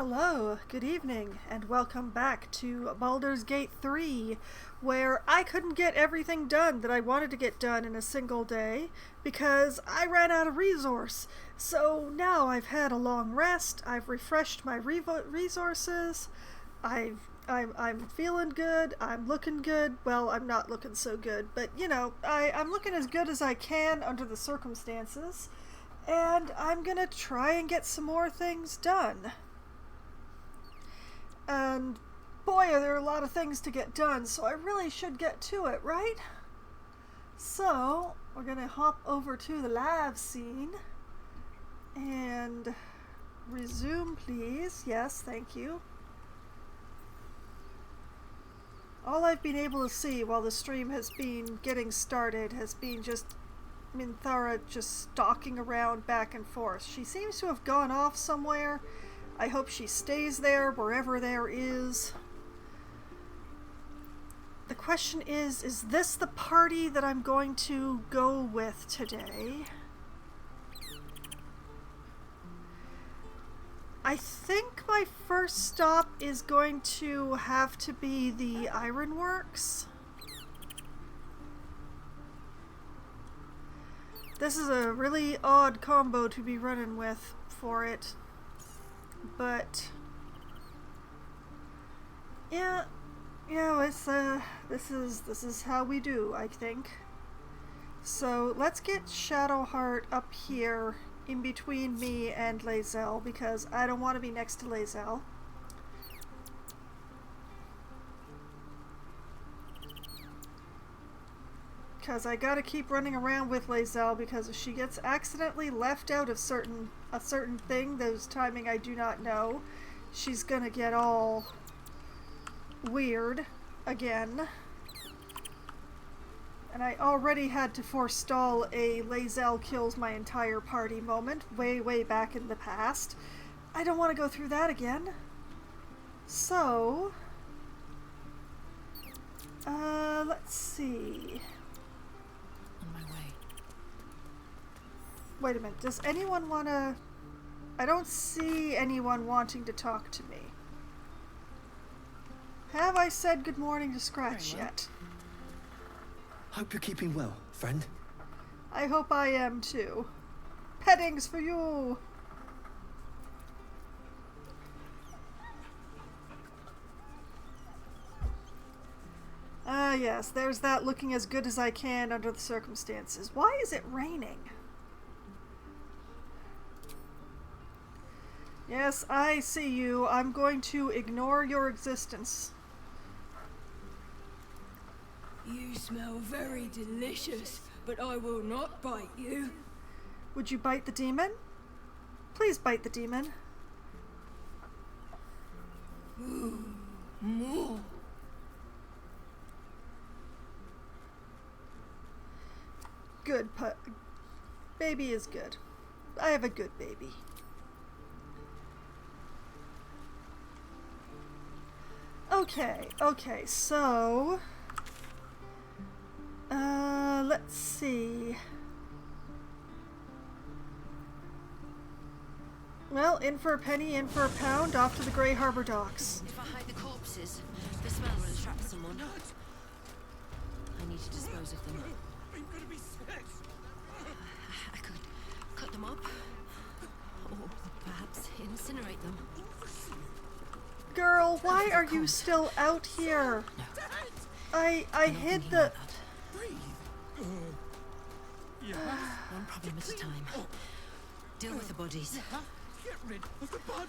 Hello, good evening, and welcome back to Baldur's Gate 3, where I couldn't get everything done that I wanted to get done in a single day because I ran out of resource. So now I've had a long rest, I've refreshed my resources, I'm feeling good, I'm looking good. Well, I'm not looking so good, but you know, I'm looking as good as I can under the circumstances, and I'm gonna try and get some more things done. And boy, are there a lot of things to get done, so I really should get to it, right? So, we're gonna hop over to the live scene and resume, please. Yes, thank you. All I've been able to see while the stream has been getting started has been just Minthara just stalking around back and forth. She seems to have gone off somewhere. I hope she stays there, wherever there is. The question is this the party that I'm going to go with today? I think my first stop is going to have to be the Ironworks. This is a really odd combo to be running with for it. But yeah, it's this is how we do, I think. So let's get Shadowheart up here in between me and Lae'zel, because I don't want to be next to Lae'zel. Because I gotta keep running around with Lae'zel, because if she gets accidentally left out of a certain thing, those timing I do not know, she's gonna get all weird again. And I already had to forestall a Lae'zel kills my entire party moment way back in the past. I don't want to go through that again. So, let's see. Wait a minute, does anyone want to... I don't see anyone wanting to talk to me. Have I said good morning to Scratch yet? Hope you're keeping well, friend. I hope I am too. Pettings for you! Ah yes, there's that looking as good as I can under the circumstances. Why is it raining? Yes, I see you. I'm going to ignore your existence. You smell very delicious, but I will not bite you. Would you bite the demon? Please bite the demon. Ooh, more. Good baby is good. I have a good baby. Okay, so... let's see. Well, in for a penny, in for a pound, off to the Grey Harbor docks. If I hide the corpses, the smell will attract someone. I need to dispose of them. I could cut them up, or perhaps incinerate them. Girl, why are you still out here? I hid the... One problem at a time. Deal with the bodies.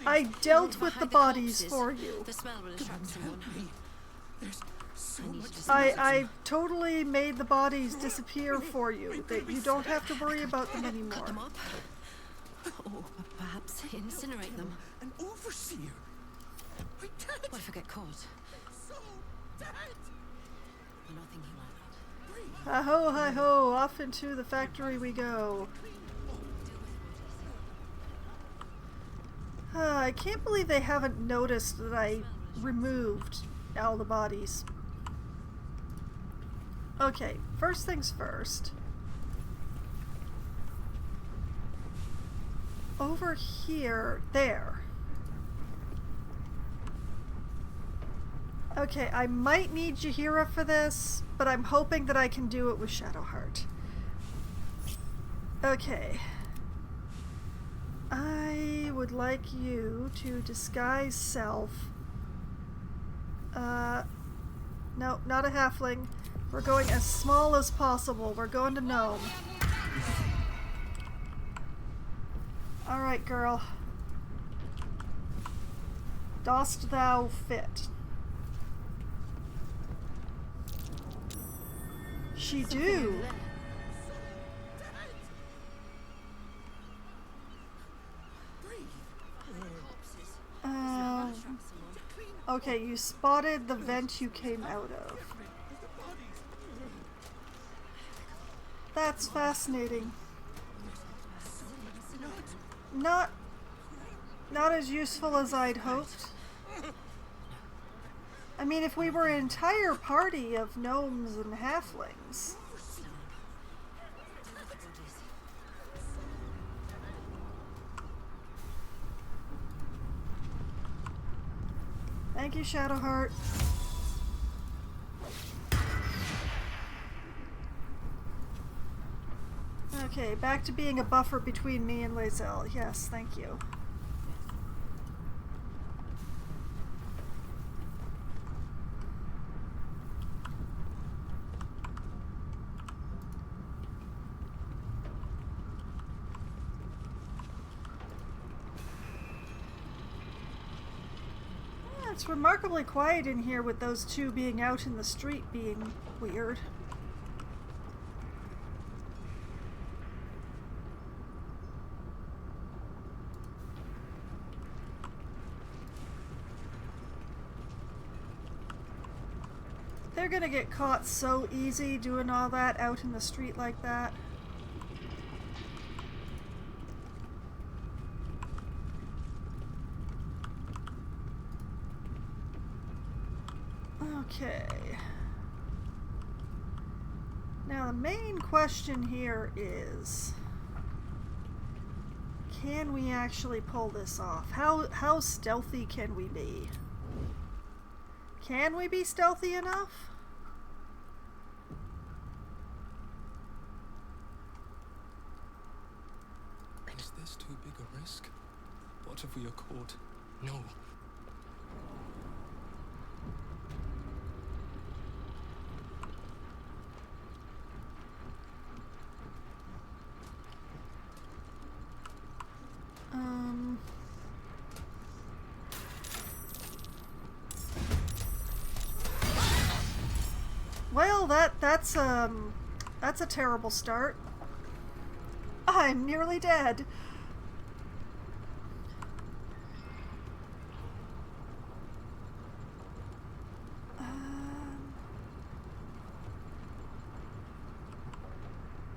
I dealt with the bodies for you. The smell will attract someone. I totally made the bodies disappear for you. That you don't have to worry about them anymore. Cut them up, or perhaps incinerate them. An overseer. What if I get caught? I'm not thinking like that. Hi-ho, hi-ho, off into the factory we go. I can't believe they haven't noticed that I removed all the bodies. Okay, first things first. Over here, there. Okay, I might need Jaheira for this, but I'm hoping that I can do it with Shadowheart. Okay. I would like you to disguise self. No, not a halfling. We're going as small as possible. We're going to gnome. Alright, girl. Dost thou fit? She do. Okay, you spotted the vent you came out of. That's fascinating. Not as useful as I'd hoped. I mean, if we were an entire party of gnomes and halflings. Thank you, Shadowheart. Okay, back to being a buffer between me and Lae'zel. Yes, thank you. It's remarkably quiet in here with those two being out in the street being weird. They're gonna get caught so easy doing all that out in the street like that. Okay. Now the main question here is, can we actually pull this off? How stealthy can we be? Can we be stealthy enough? Is this too big a risk? What if we are caught? No. Well, that's a terrible start. I'm nearly dead.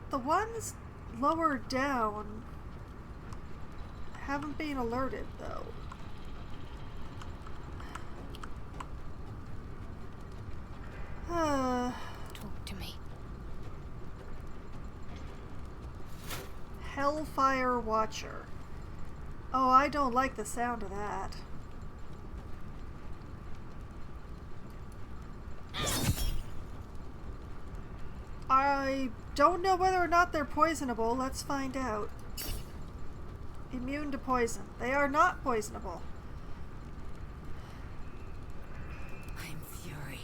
The ones lower down haven't been alerted, though. Talk to me. Hellfire Watcher. Oh, I don't like the sound of that. I don't know whether or not they're poisonable. Let's find out. Immune to poison. They are not poisonable. I am fury.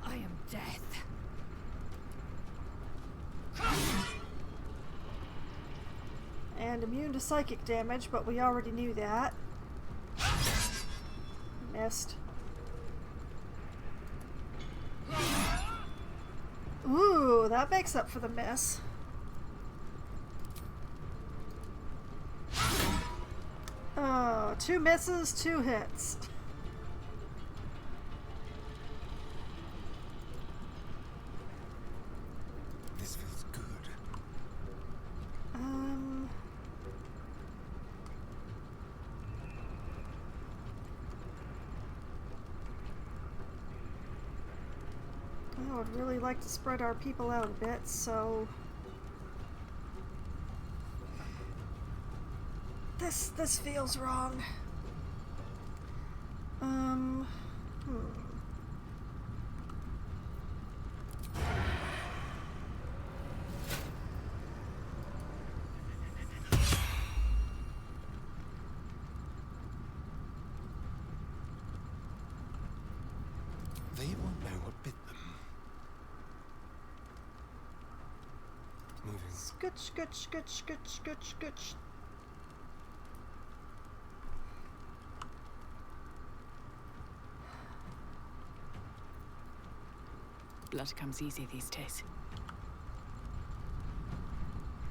I am death. And immune to psychic damage, but we already knew that. Missed. Ooh, that makes up for the miss. Oh, 2 misses, 2 hits. This feels good. I would really like to spread our people out a bit, so this feels wrong. scooch, scooch, scooch, scooch, scooch, scooch. Blood comes easy these days.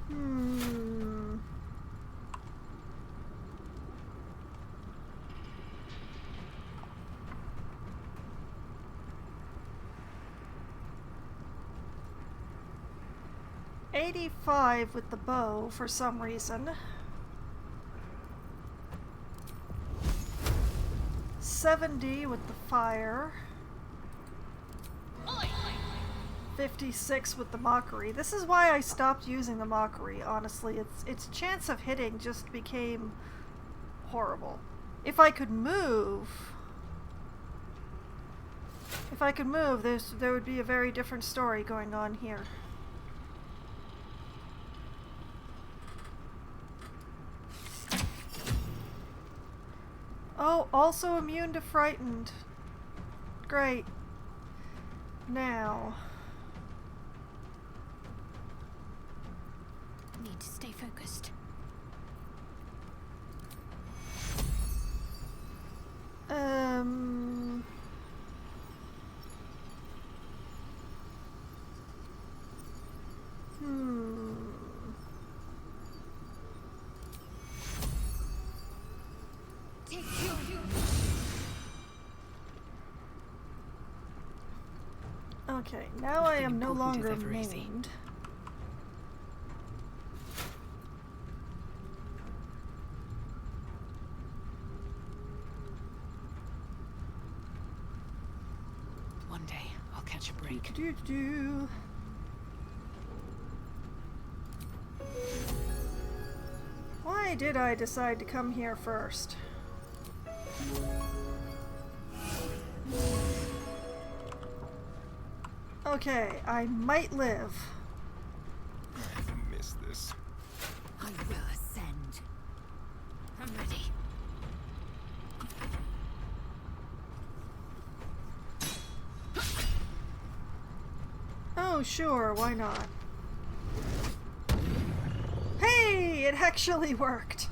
Hmm. $85 with the bow for some reason. 70 with the fire. 56 with the mockery. This is why I stopped using the mockery, honestly. Its chance of hitting just became horrible. If I could move, there would be a very different story going on here. Oh, also immune to frightened. Great. Now. Need to stay focused. Okay, now I am no important is longer ever easy. maimed. One day, I'll catch a break. Do. Why did I decide to come here first? Okay, I might live. I missed this. I will ascend. I'm ready. Oh, sure, why not? Hey, it actually worked.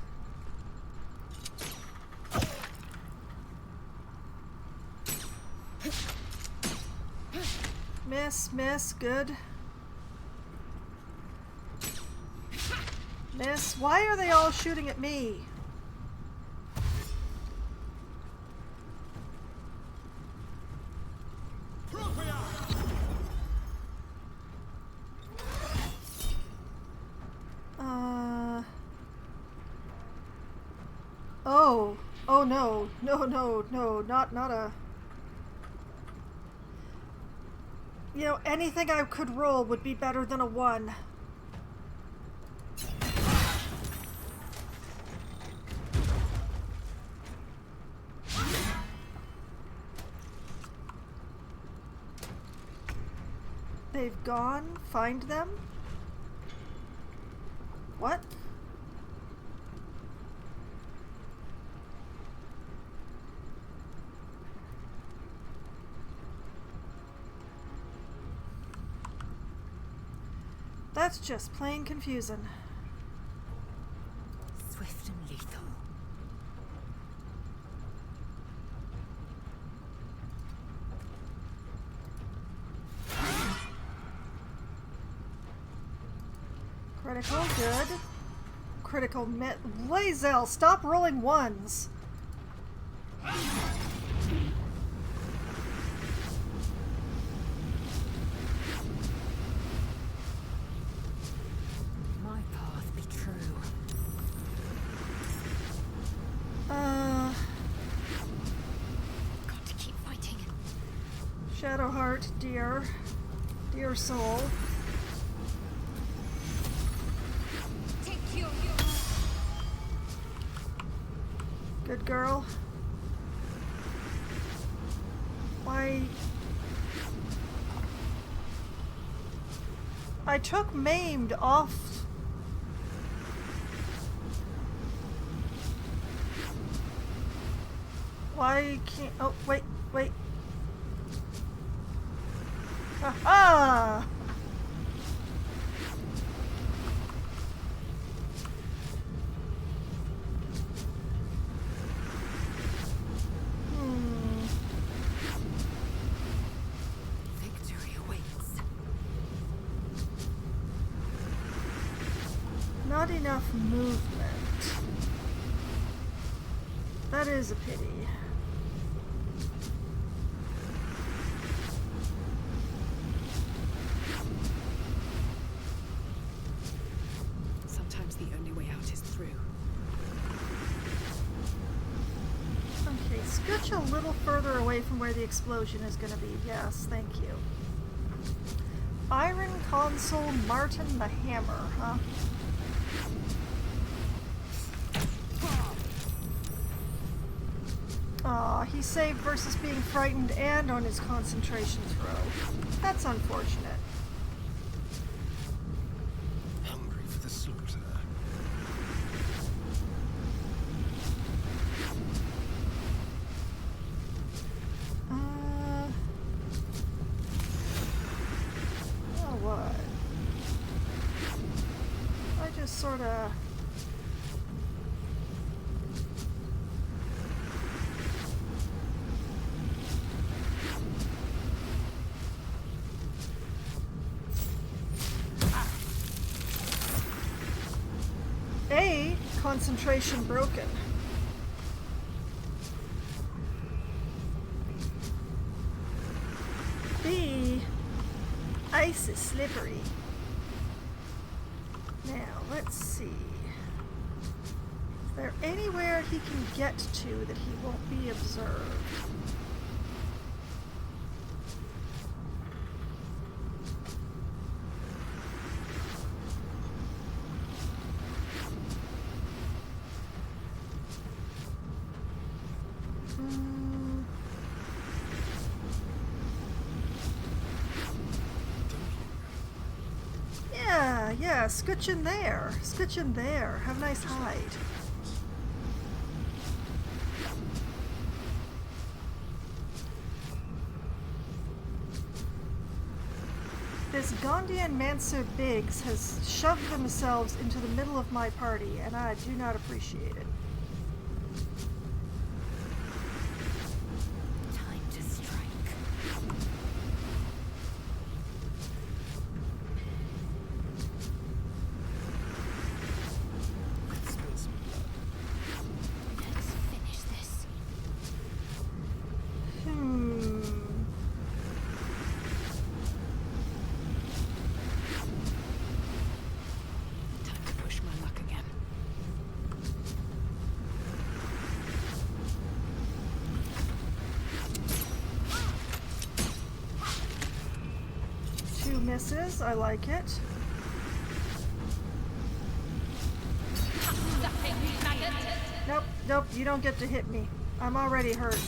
Miss, good. Miss, why are they all shooting at me? Oh no, not a... You know, anything I could roll would be better than a 1. They've gone? Find them? What? That's just plain confusing. Swift and lethal. Critical, good. Critical met. Lazel, stop rolling 1s. My path be true. Got to keep fighting. Shadowheart, dear soul. Take you. Good girl. Why? I took maimed off. Why can't... Oh, wait. Aha! not enough movement. That is a pity. Sometimes the only way out is through. Okay, scooch a little further away from where the explosion is going to be. Yes, thank you. Iron Console Martin the Hammer, huh? Aw, he saved versus being frightened and on his concentration throw. That's unfortunate. Hungry for the slaughter. Oh, what? I just sorta... A, concentration broken. B, ice is slippery. Now, let's see. Is there anywhere he can get to that he won't be observed? Yeah, scooch in there. Scooch in there. Have a nice hide. This Gondian Manser Biggs has shoved themselves into the middle of my party, and I do not appreciate it. Time to strike. Could spill some blood. Let's finish this. Time to push my luck again. Two misses. I like it. Nope, nope, you don't get to hit me. I'm already hurt.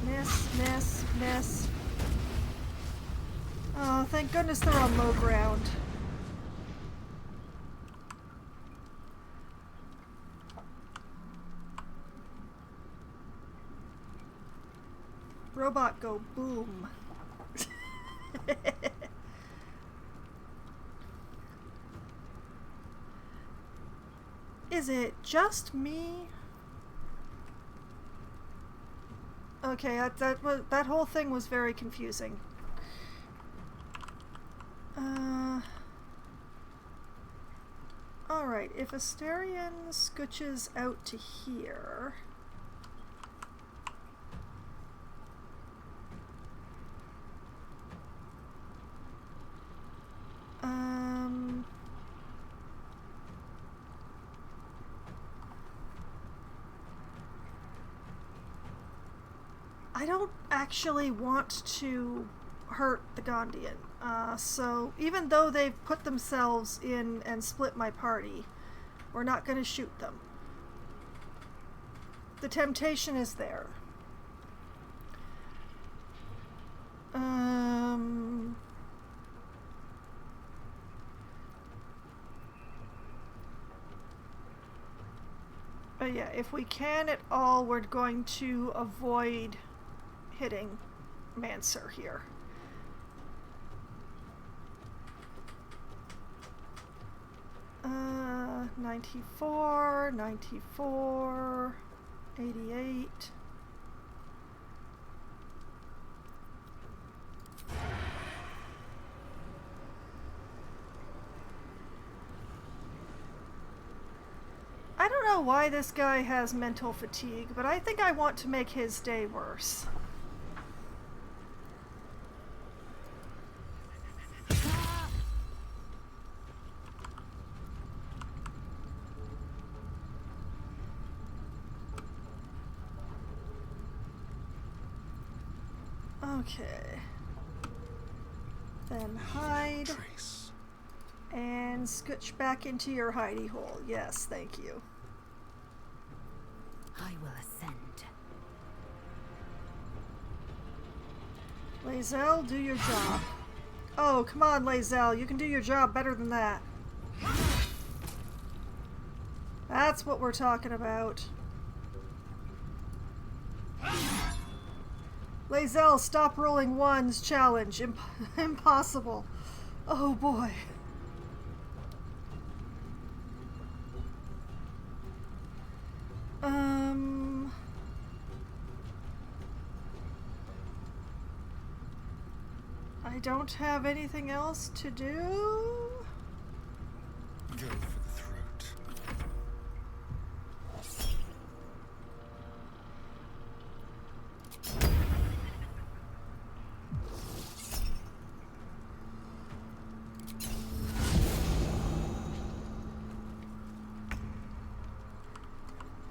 Miss, miss, miss. Oh, thank goodness they're on low ground. Robot go boom. Is it just me? Okay, that whole thing was very confusing. Alright, if Asterion scooches out to here... I don't actually want to hurt the Gondian. So even though they've put themselves in and split my party, we're not going to shoot them. The temptation is there. But yeah, if we can at all, we're going to avoid hitting Manser here. Uh, 94, 94, 88. don't know why this guy has mental fatigue, but I think I want to make his day worse. Okay. Then hide. Trace. And scooch back into your hidey hole. Yes, thank you. I will ascend. Lae'zel, do your job. Oh, come on, Lae'zel. You can do your job better than that. That's what we're talking about. Lae'zel, stop rolling ones. Challenge. Impossible. Oh boy. I don't have anything else to do. Go for the throat.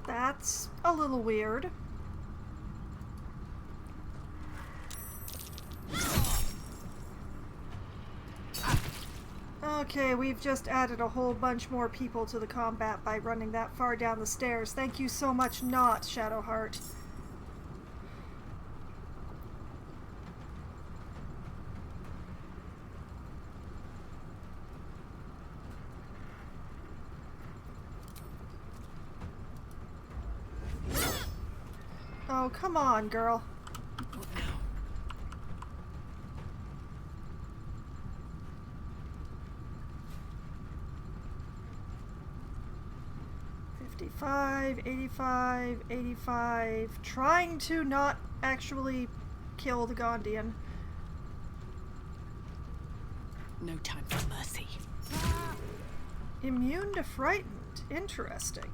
That's a little weird. Okay, we've just added a whole bunch more people to the combat by running that far down the stairs. Thank you so much, not Shadowheart. Oh, come on, girl. What now? $55, $85, $85. Trying to not actually kill the Gondian. No time for mercy. Immune to frightened. Interesting.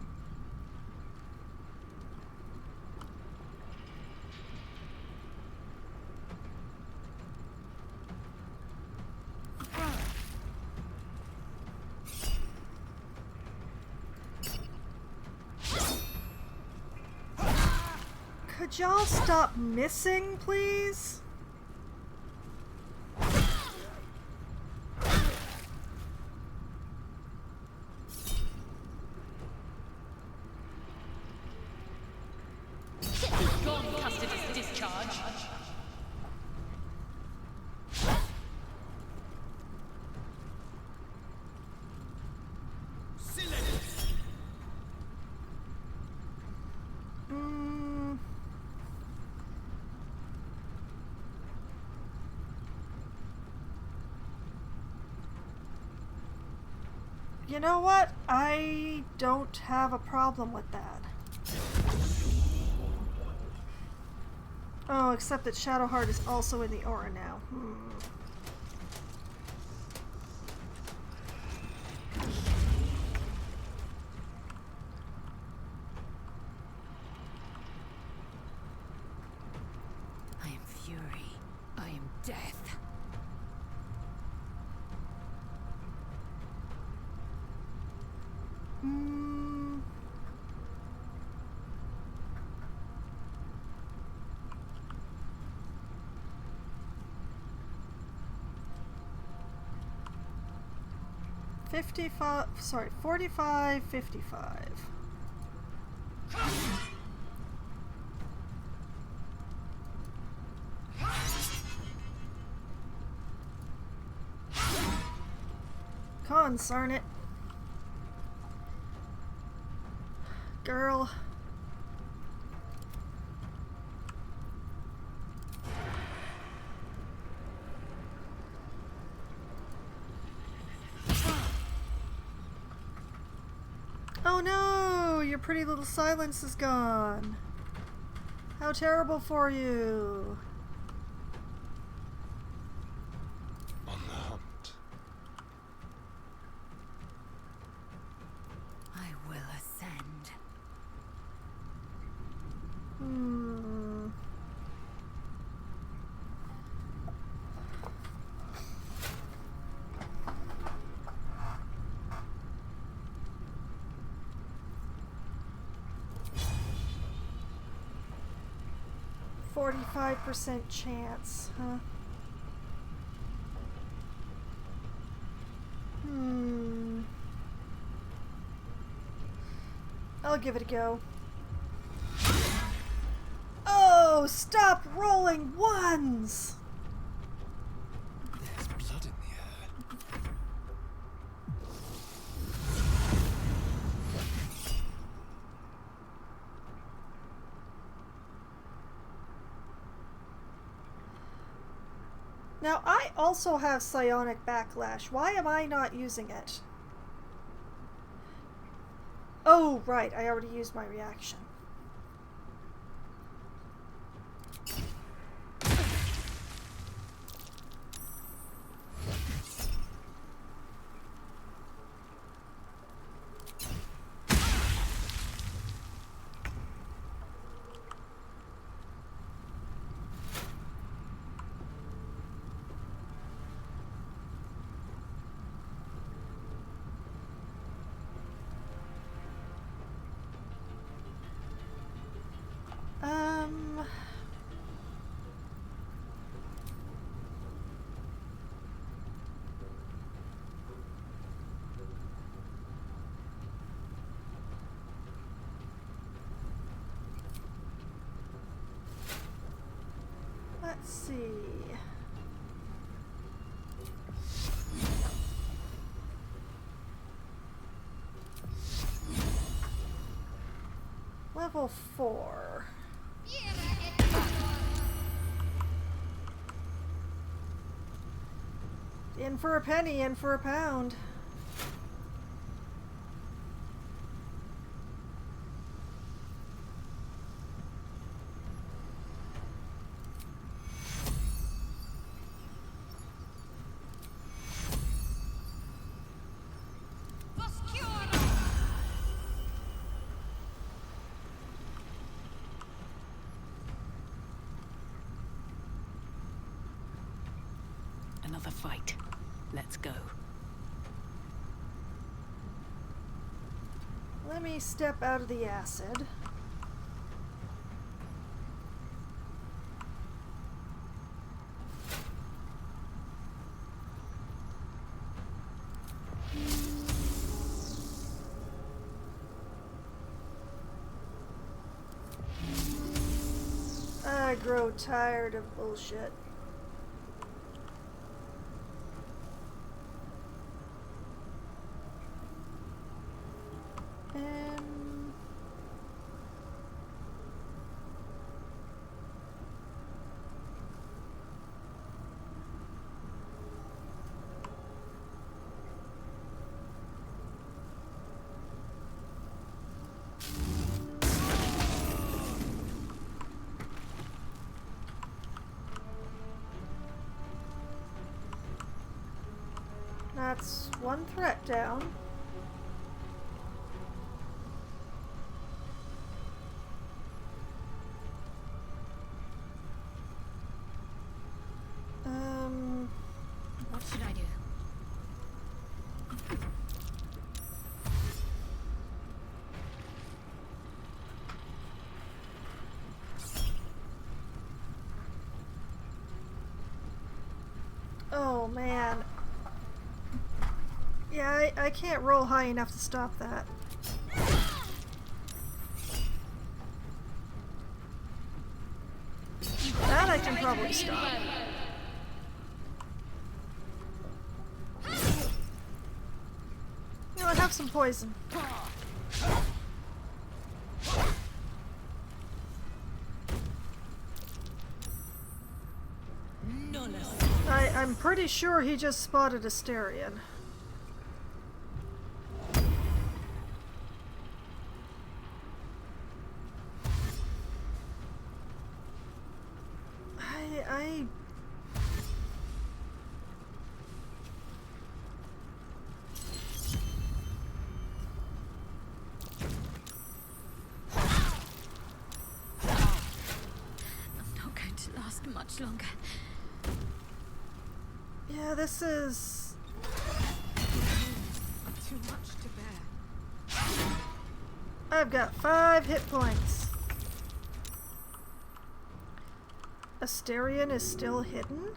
Could y'all stop missing, please? You know what? I don't have a problem with that. Oh, except that Shadowheart is also in the aura now. I am fury. I am death. Sorry, 45, 55. Concern it. Girl. Oh no! Your pretty little silence is gone. How terrible for you. On the hunt. I will ascend. Hmm. %45 chance, huh? I'll give it a go. Oh, stop rolling ones! There's blood in the air. Now, I also have psionic backlash. Why am I not using it? Oh, right. I already used my reaction. Let's see. Level 4. In for a penny, in for a pound. Another fight. Let's go. Let me step out of the acid. I grow tired of bullshit. That's one threat down. What should I do? Oh man. Yeah, I can't roll high enough to stop that. That I can probably stop. You know, I have some poison. I'm pretty sure he just spotted a Styrian. I much longer. Yeah, this is... Too much to bear. I've got 5 hit points. Asterion is still hidden?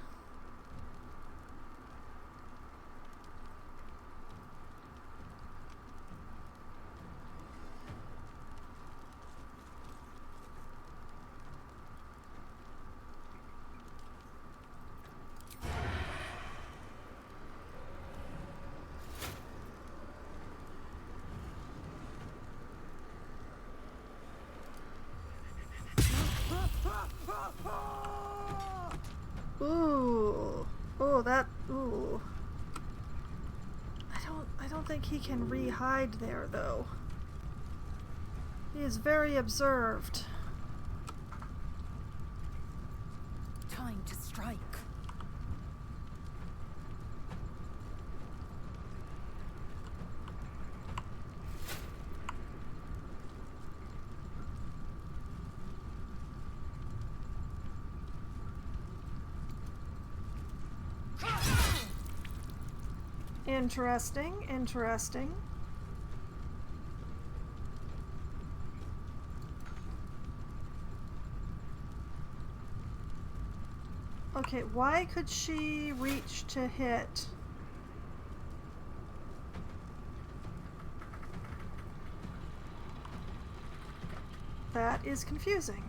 Ooh. Oh, that... Ooh. I don't think he can re-hide there, though. He is very observed. Time to strike. Interesting, interesting. Okay, why could she reach to hit? That is confusing.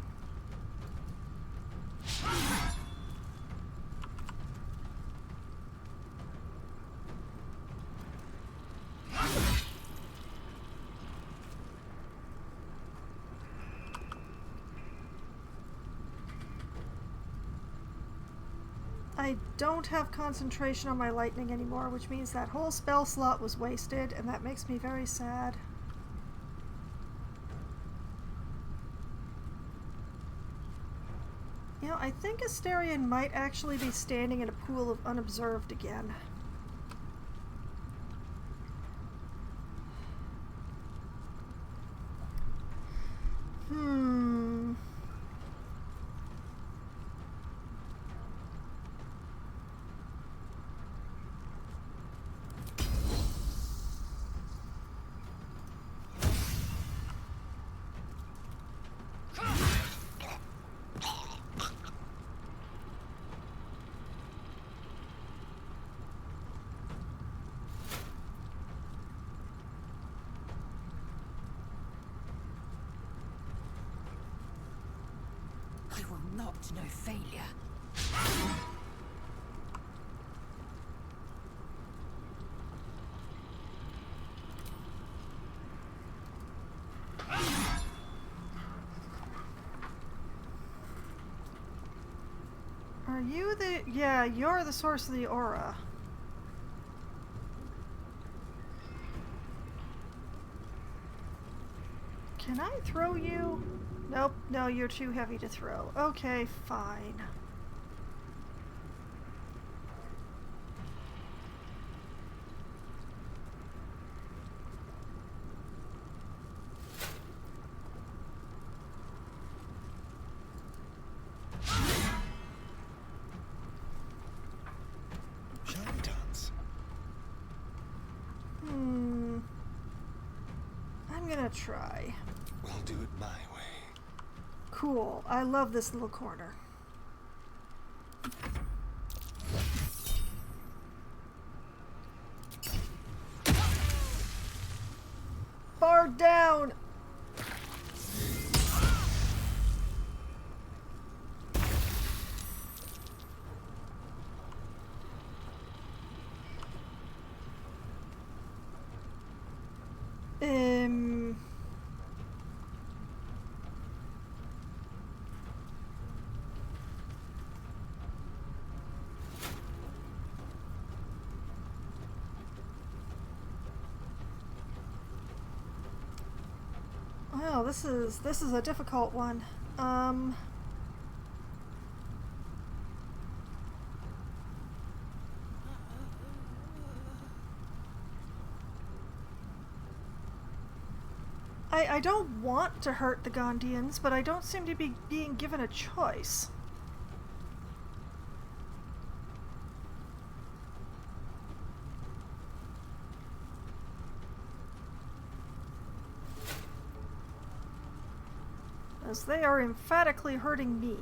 I don't have concentration on my lightning anymore, which means that whole spell slot was wasted, and that makes me very sad. You know, I think Asterion might actually be standing in a pool of unobserved again. I will not know failure. Are you the... Yeah, you're the source of the aura. Can I throw you? Nope, no, you're too heavy to throw. Okay, fine. Shall we dance? I'm gonna try. We'll do it my way. Cool. I love this little corner. Bar down! Well, this is a difficult one. I don't want to hurt the Gondians, but I don't seem to be being given a choice. as they are emphatically hurting me.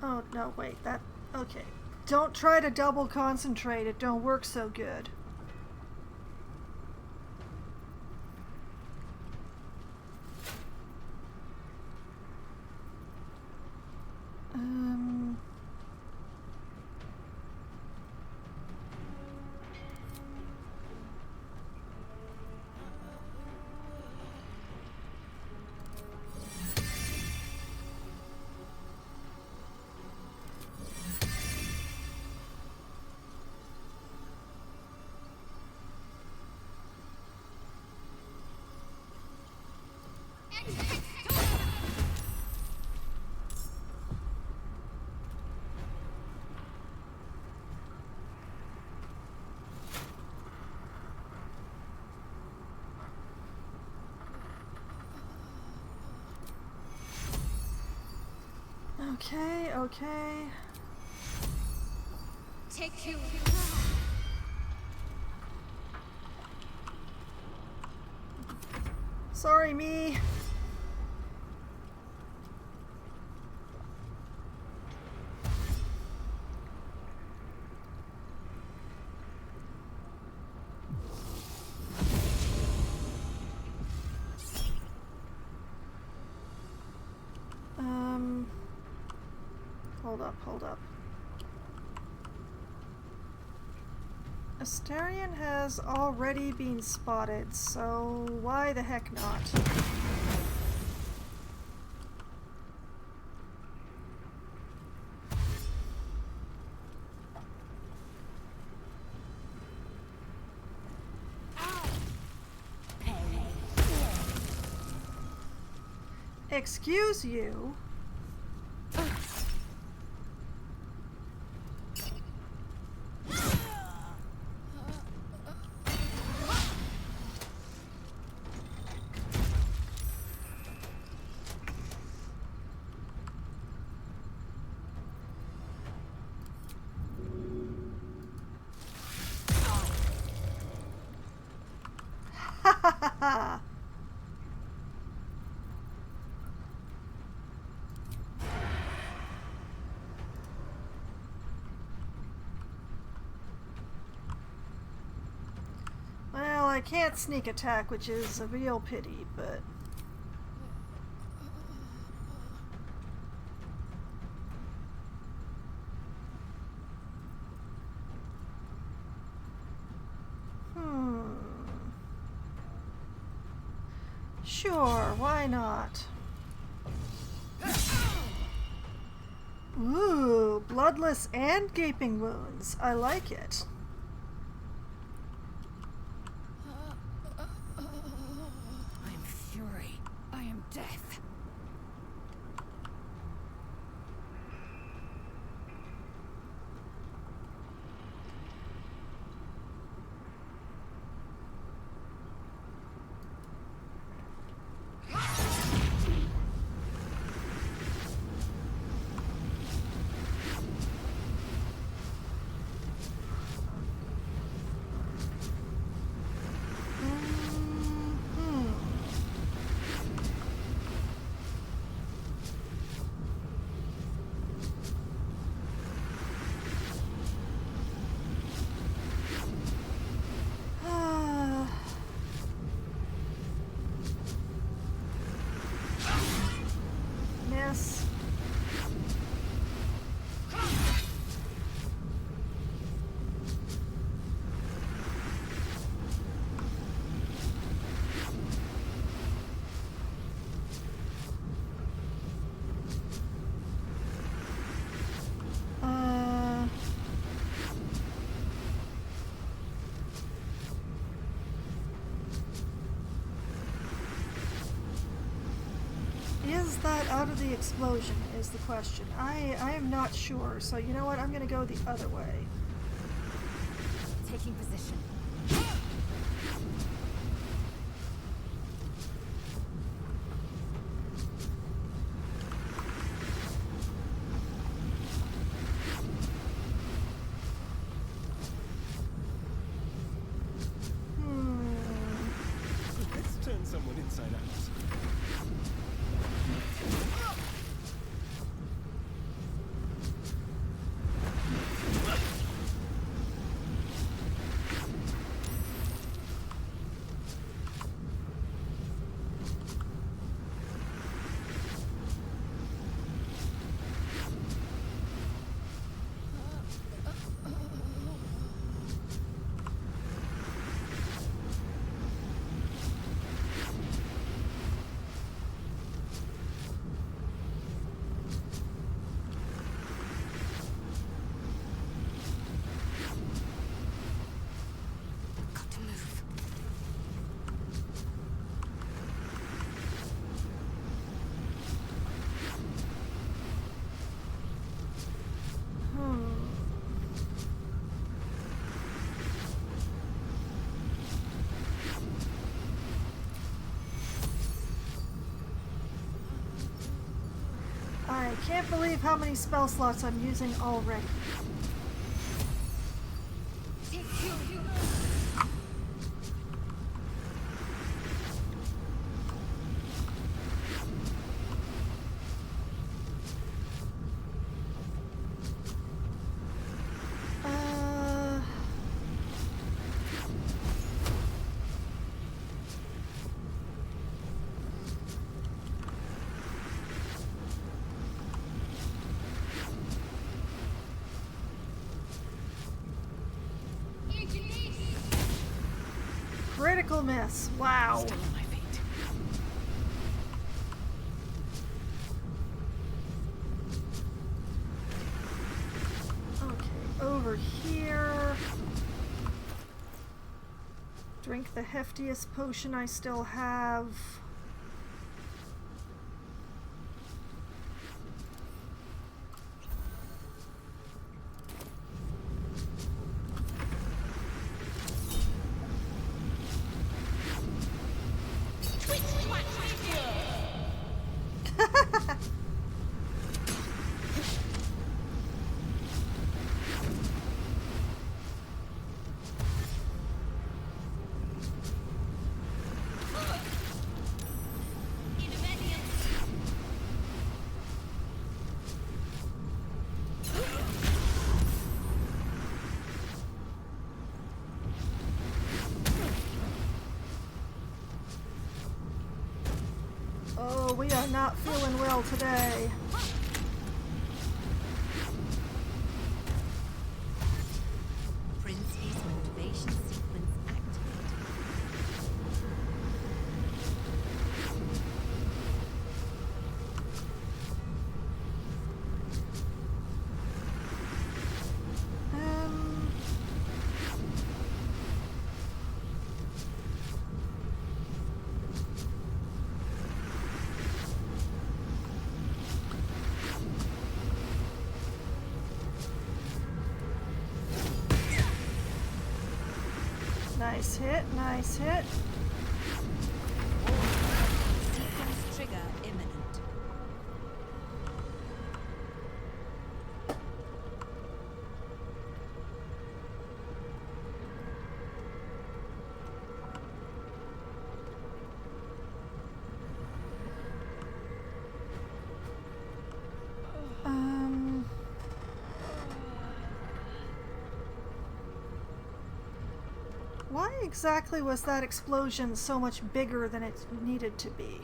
Oh, no, wait, that... Okay. Don't try to double concentrate, it don't work so good. Okay, okay. Take you. Sorry, me. Hold up. Astarion has already been spotted, so why the heck not? Excuse you? Well, I can't sneak attack, which is a real pity, but... Sure, why not? Ooh, bloodless and gaping wounds. I like it. I am fury. I am death. out of the explosion is the question. I am not sure, so you know what? I'm gonna go the other way. Taking position. Let's turn someone inside out. Got to move. I can't believe how many spell slots I'm using already. Critical miss. Wow. Still on my feet. Okay, over here. Drink the heftiest potion I still have. Oh, we are not feeling well today. Princey's motivation sequence activated. Nice hit, nice hit. Sequence trigger imminent. Why exactly was that explosion so much bigger than it needed to be?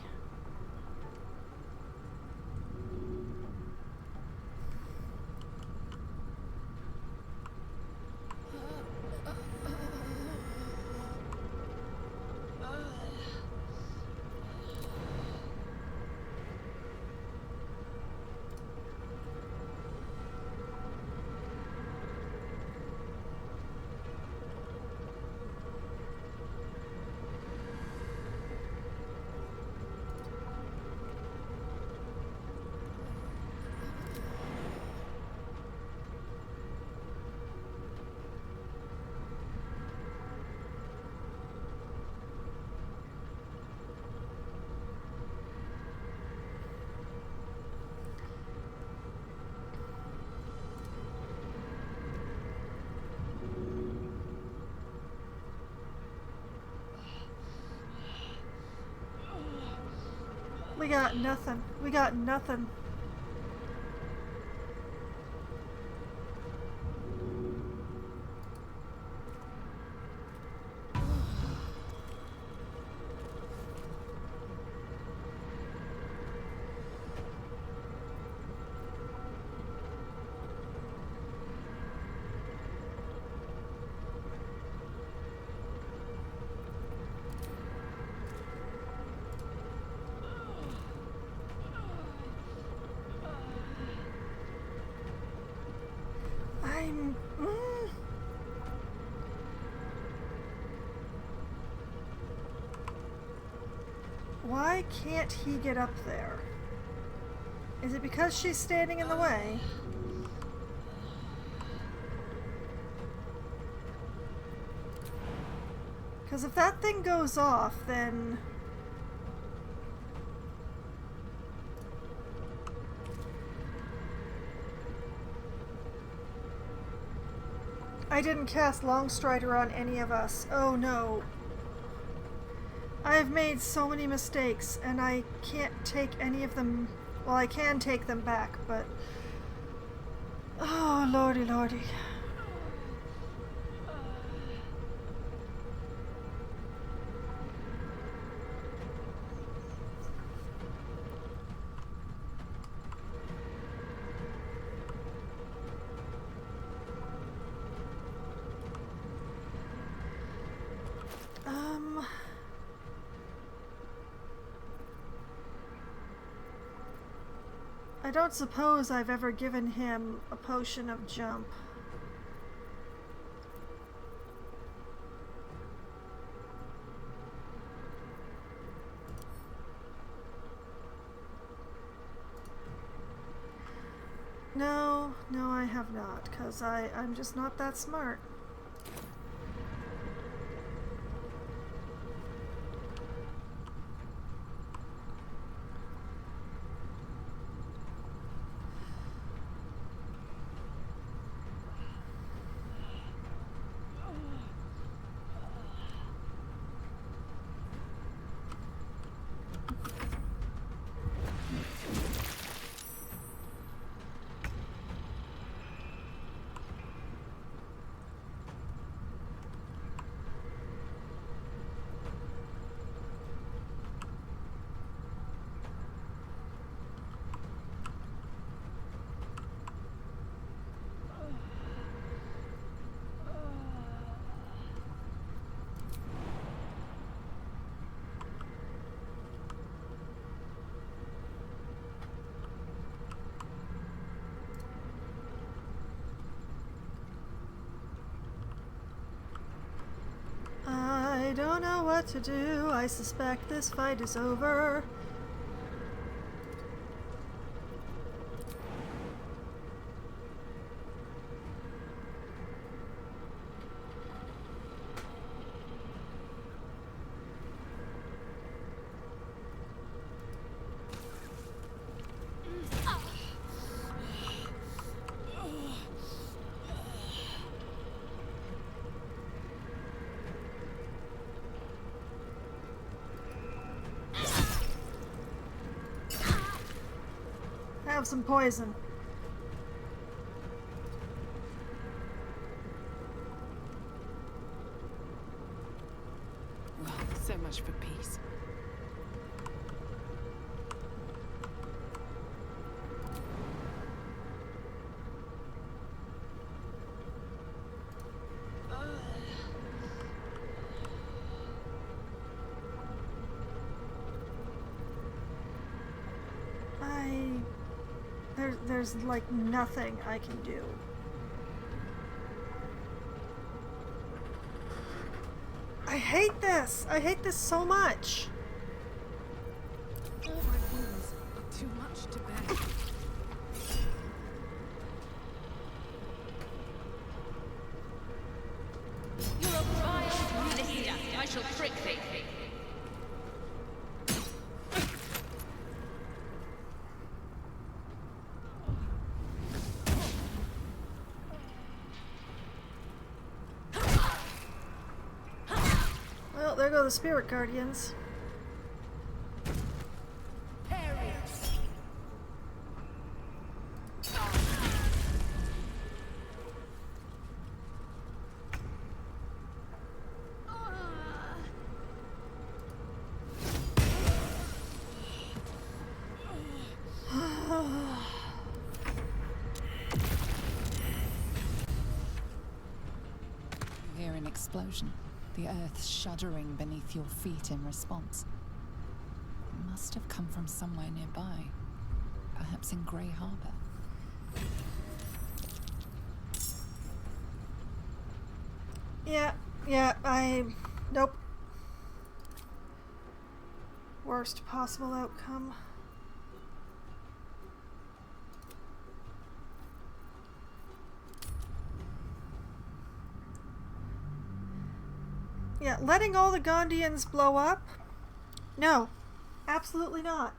We got nothing. We got nothing. Why can't he get up there? Is it because she's standing in the way? Because if that thing goes off, then... I didn't cast Longstrider on any of us. Oh no. I've made so many mistakes, and I can't take any of them... Well, I can take them back, but... Oh, lordy, lordy. I don't suppose I've ever given him a potion of jump. No, I have not, because I'm just not that smart. I don't know what to do. I suspect this fight is over. Have some poison. Well, so much for peace. There's like nothing I can do. I hate this! I hate this so much! My wounds are too much to bear. You're a vile lister. I shall prick thee. Well, there go the spirit guardians. Hey! explosion, the earth shuddering beneath your feet in response. It must have come from somewhere nearby, perhaps in Grey Harbor. Nope. Worst possible outcome. Yeah, letting all the Gondians blow up? No, absolutely not.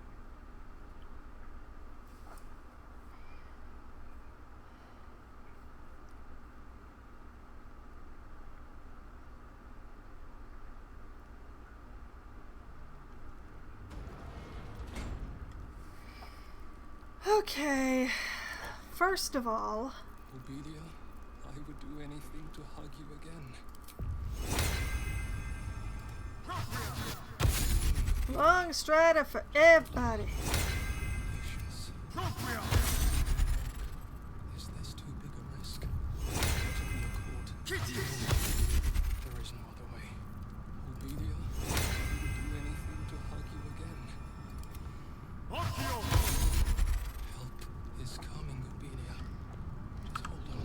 Okay, first of all... Obedia, I would do anything to hug you again. Long strider for everybody. Patience. Is this too big a risk? What if we are caught? There is no other way. Obedia, I would do anything to hug you again. Help is coming, Obedia. Just hold on.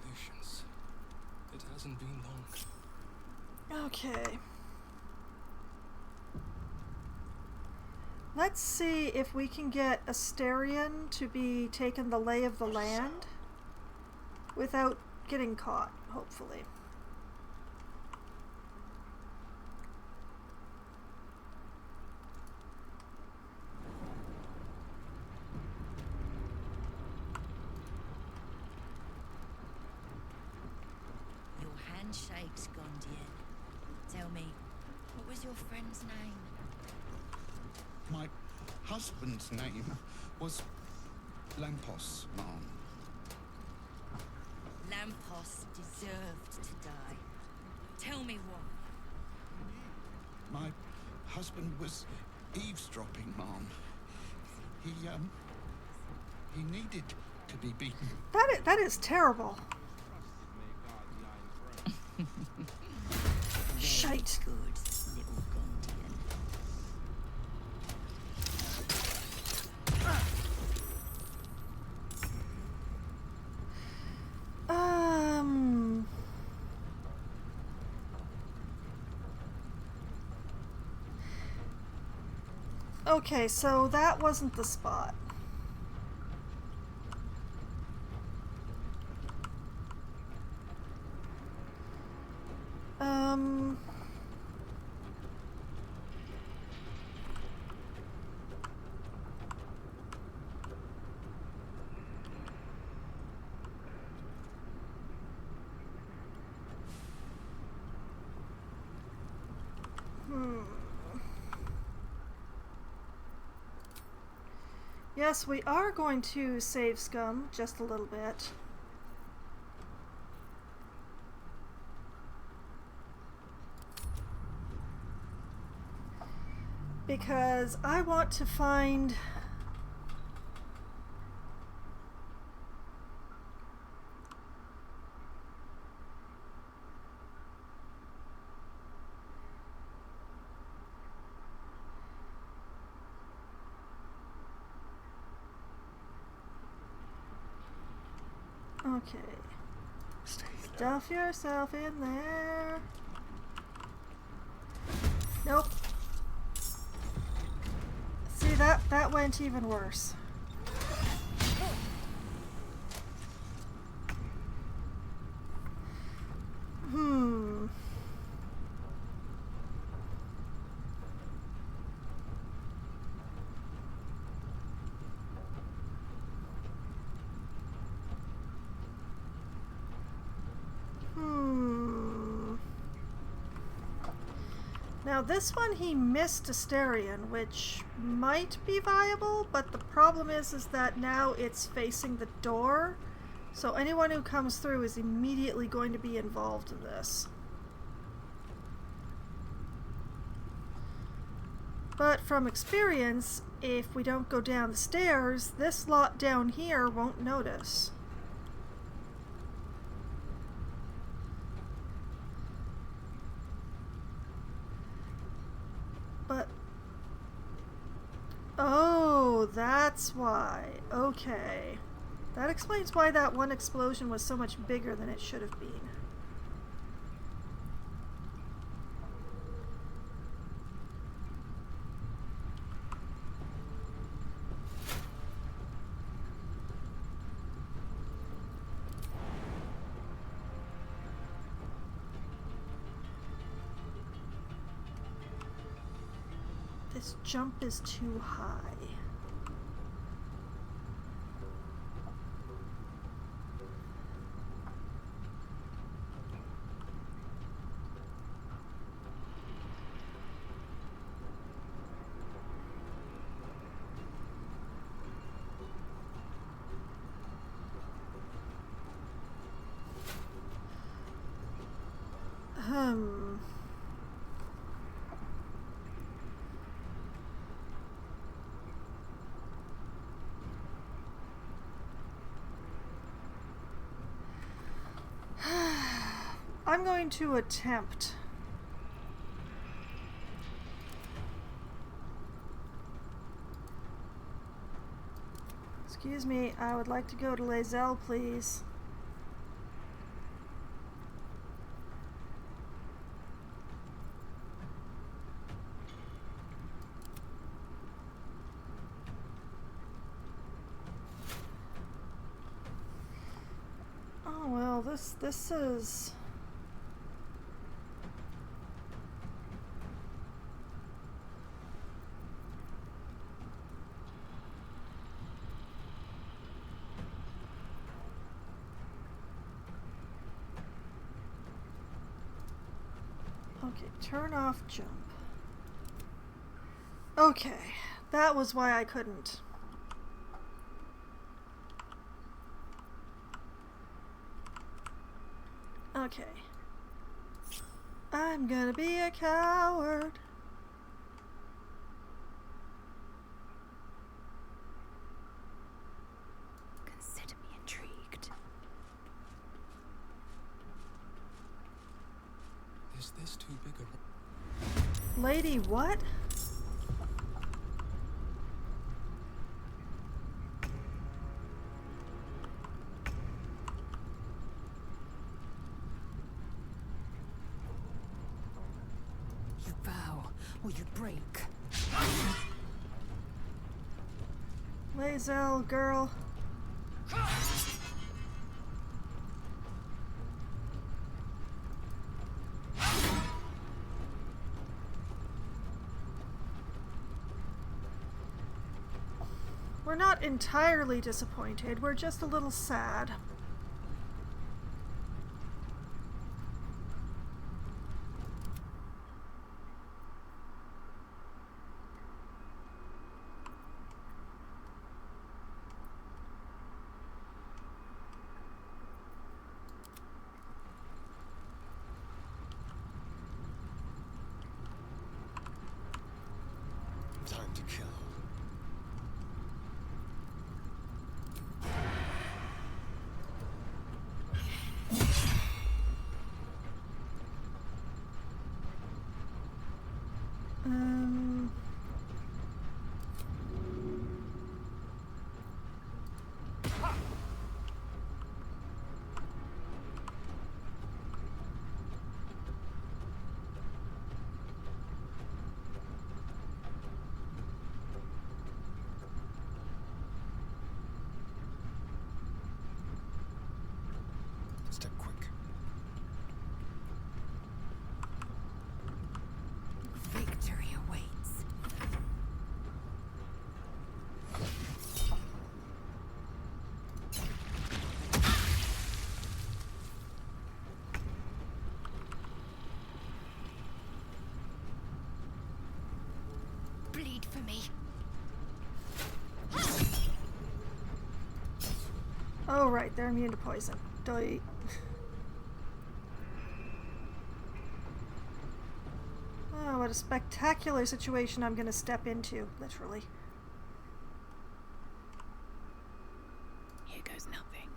Patience. It hasn't been long. Okay. Let's see if we can get Asterion to be taking the lay of the land without getting caught, hopefully. Your handshake's Gondian. Tell me, what was your friend's name? My husband's name was Lampos, Mom. Lampos deserved to die. Tell me what. My husband was eavesdropping, Mom. He needed to be beaten. That is terrible. Shite. Good, little Gondian. Okay, so that wasn't the spot. Yes, we are going to save Scum just a little bit. Because I want to find... Okay. Stuff yourself in there. Nope. See, that went even worse. Now this one he missed Asterion, which might be viable, but the problem is that now it's facing the door, so anyone who comes through is immediately going to be involved in this. But from experience, if we don't go down the stairs, this lot down here won't notice. that's why. Okay. That explains why that one explosion was so much bigger than it should have been. This jump is too high. I'm going to attempt. Excuse me, I would like to go to Lae'zel, please. Oh well, this is... Okay, turn off jump. Okay, that was why I couldn't. Okay. I'm gonna be a coward. Consider me intrigued. Is this too big a... Lady, what? You bow or you break. Lae'zel, girl. We're not entirely disappointed, we're just a little sad. Time to kill. Step quick. Victory awaits. Bleed for me. Oh right, they're immune to poison. Doy. Oh, what a spectacular situation I'm gonna step into, literally. Here goes nothing.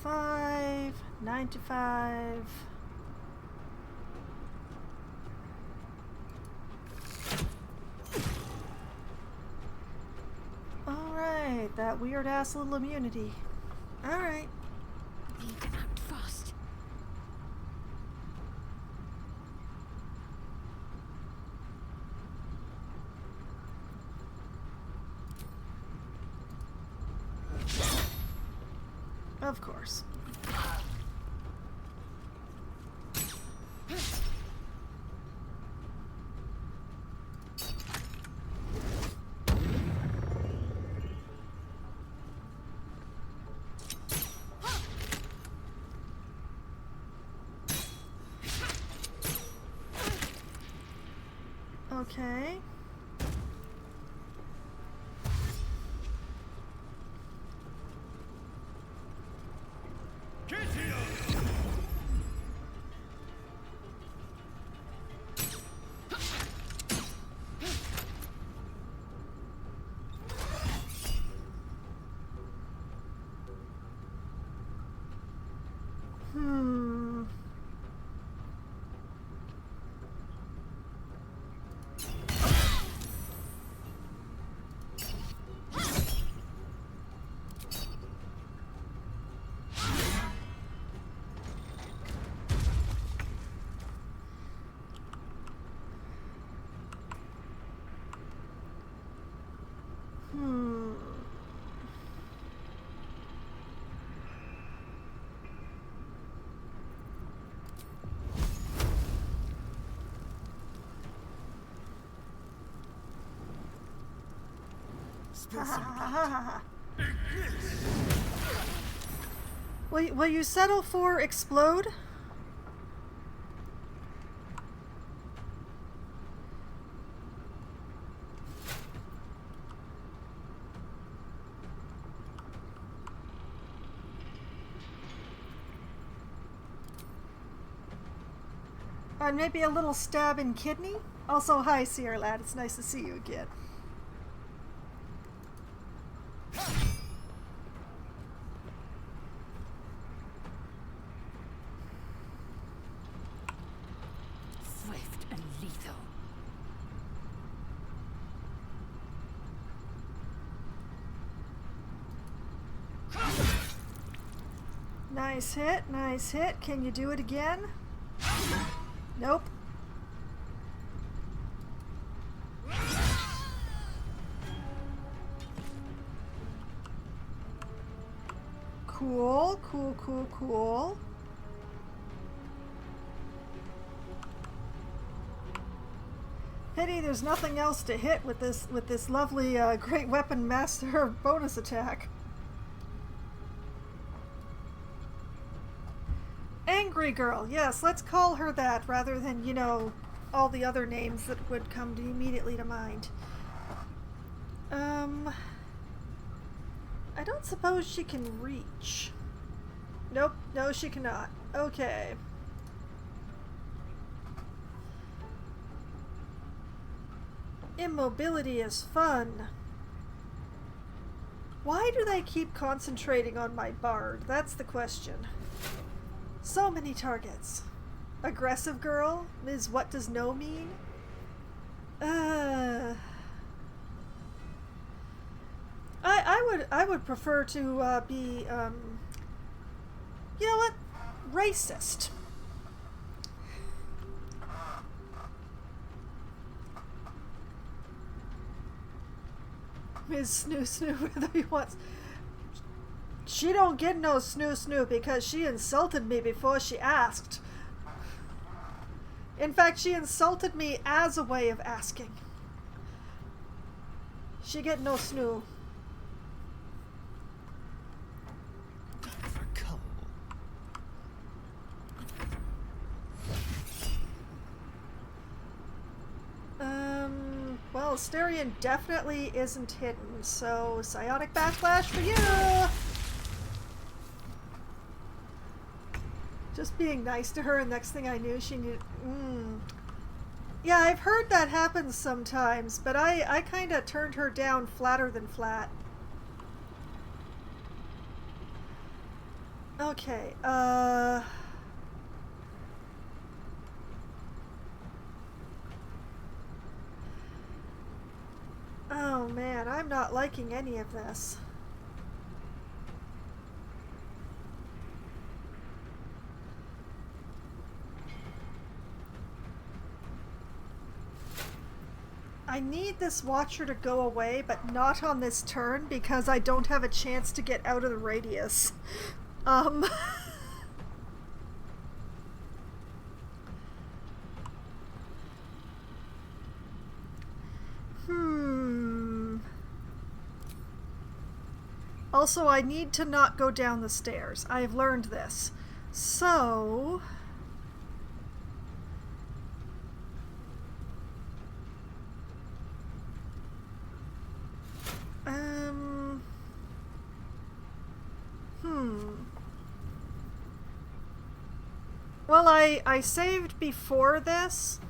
95, 95. Alright, that weird ass little immunity. Alright. Need to act fast. Of course. Okay. Hmm. Hmm. Spill some blood. Will you settle for explode? Maybe a little stab in kidney? Also, hi, Sierra Lad. It's nice to see you again. Swift and lethal. Nice hit, nice hit. Can you do it again? Nope. Cool, cool, cool, cool. Pity there's nothing else to hit with this lovely Great Weapon Master bonus attack. Angry Girl, yes, let's call her that rather than, you know, all the other names that would come immediately to mind. I don't suppose she can reach. Nope, no she cannot. Okay. Immobility is fun. Why do they keep concentrating on my bard? That's the question. So many targets. Aggressive girl? Ms. What does no mean? I would prefer to be you know what? Racist. Ms. Snoo Snoo, whether he wants. She don't get no snoo snoo because she insulted me before she asked. In fact, she insulted me as a way of asking. She get no snoo. For coal. Well, Asterion definitely isn't hidden, so psionic backlash for you! Just being nice to her, and next thing I knew she needed... Yeah, I've heard that happens sometimes, but I kind of turned her down flatter than flat. Okay, oh man, I'm not liking any of this. I need this watcher to go away, but not on this turn because I don't have a chance to get out of the radius. Also, I need to not go down the stairs. I have learned this. So... Well, I saved before this.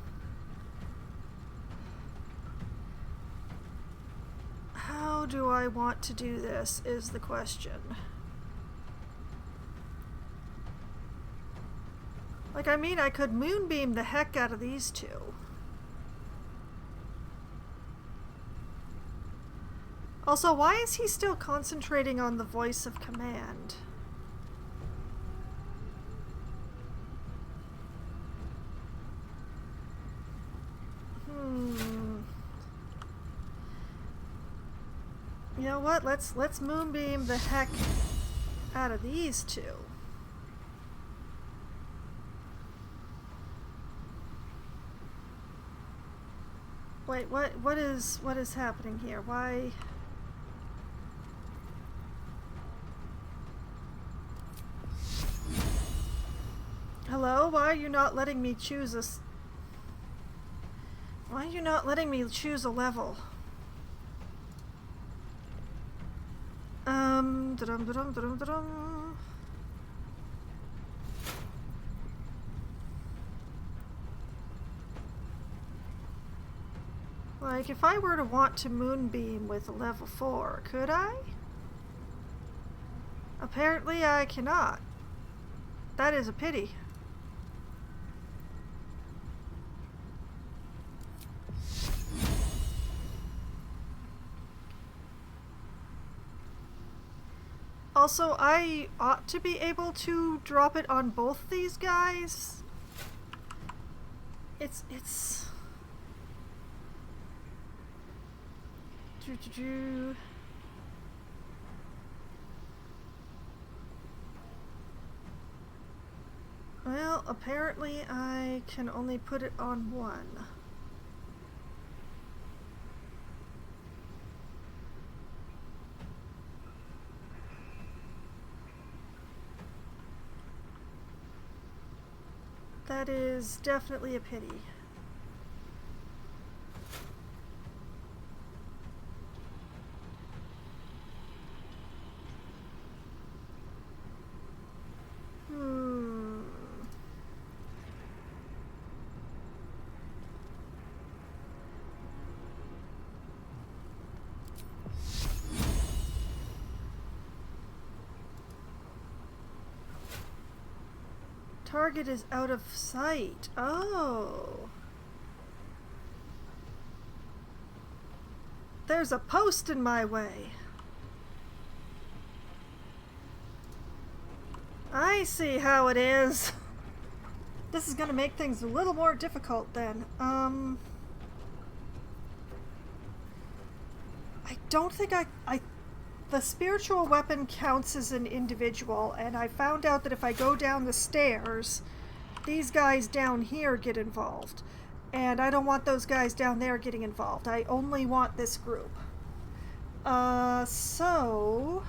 How do I want to do this is the question. Like, I mean, I could moonbeam the heck out of these two. Also, why is he still concentrating on the voice of command? You know what? Let's moonbeam the heck out of these two. Wait, what is happening here? Why? Hello? Why are you not letting me choose a Why are you not letting me choose a level? Da-dum. Like, if I were to want to moonbeam with a level 4, could I? Apparently I cannot. That is a pity. Also, I ought to be able to drop it on both these guys. It's... Well, apparently I can only put it on one. That is definitely a pity. Target is out of sight. Oh. There's a post in my way. I see how it is. This is gonna make things a little more difficult then. I don't think the spiritual weapon counts as an individual, and I found out that if I go down the stairs, these guys down here get involved. And I don't want those guys down there getting involved. I only want this group. So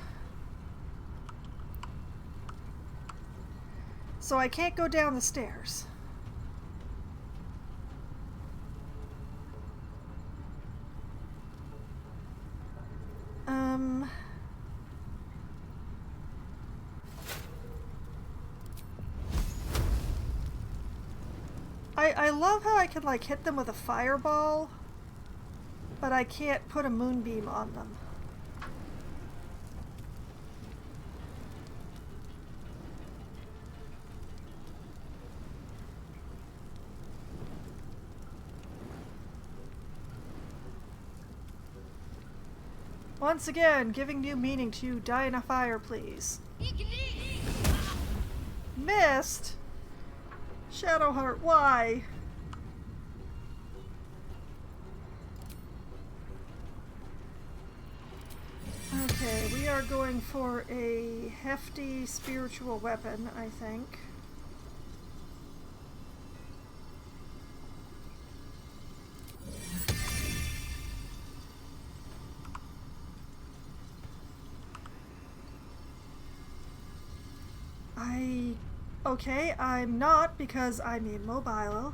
I can't go down the stairs. I love how I can, like, hit them with a fireball, but I can't put a moonbeam on them. Once again, giving new meaning to die in a fire, please. Missed? Shadowheart, why? Okay, we are going for a hefty spiritual weapon, I think. Okay, I'm not because I'm immobile.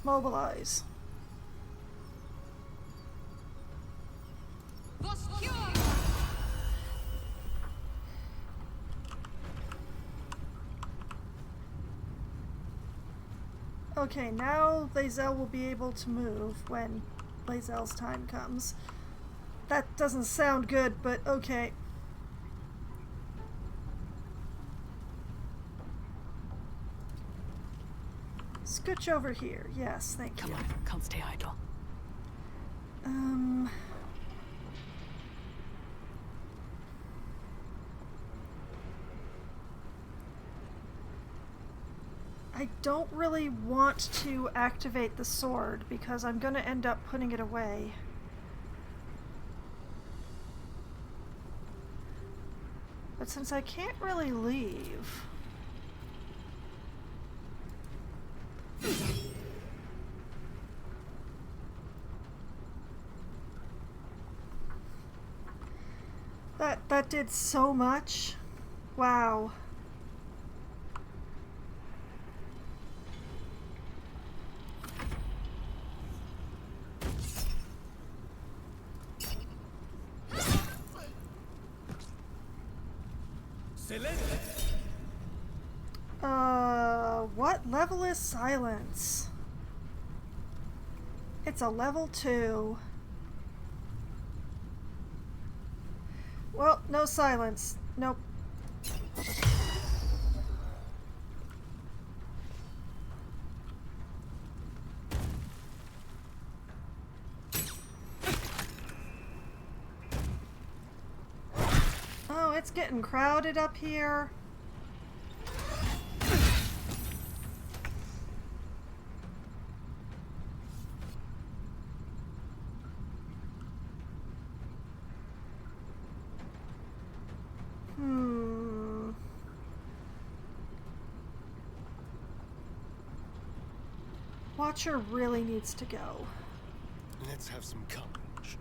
Mobilize. Okay, now Lae'zel will be able to move when Lae'zel's time comes. That doesn't sound good, but okay. Scooch over here. Yes, thank you. Come on, can't stay idle. I don't really want to activate the sword because I'm going to end up putting it away. But since I can't really leave... That did so much. Wow. What level is silence? It's a level 2. Well, no silence. Nope. Oh, it's getting crowded up here. Watcher really needs to go. Let's have some courage.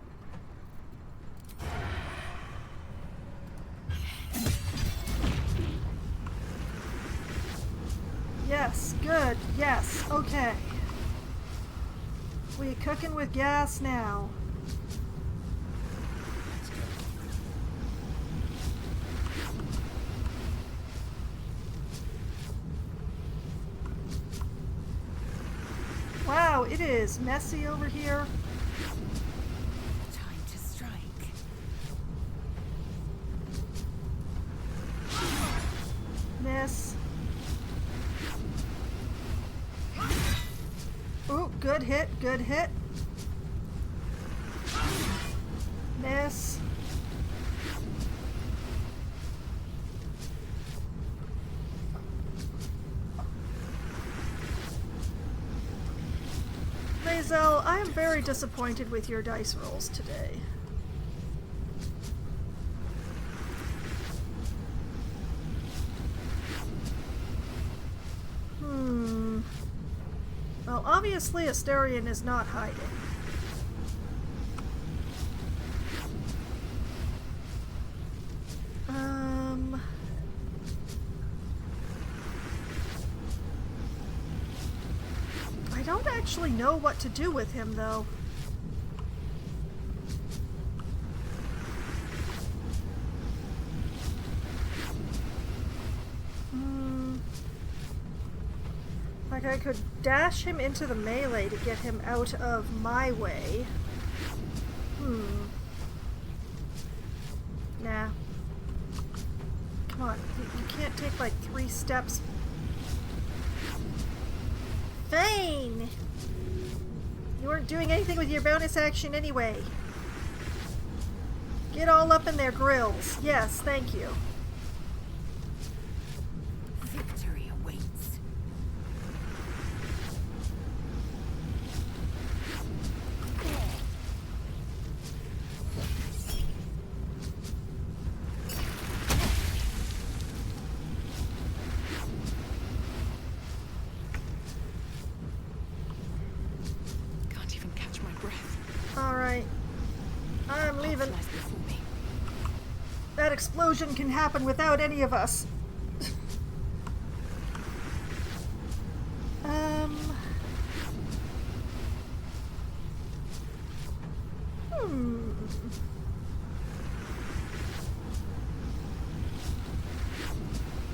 Yes, good, yes, okay. We cooking with gas now. Let's go. Wow, it is messy over here. Time to strike. Miss. Ooh, good hit, good hit. Miss. Lae'zel, I am very disappointed with your dice rolls today. Well, obviously Asterion is not hiding. I don't actually know what to do with him, though. If I Like, I could dash him into the melee to get him out of my way. Nah. Come on, you can't take like 3 steps. Fine! You weren't doing anything with your bonus action anyway. Get all up in their grills. Yes, thank you. Victory awaits. Can't even catch my breath. Alright. I'm leaving. Flies before me. That explosion can happen without any of us.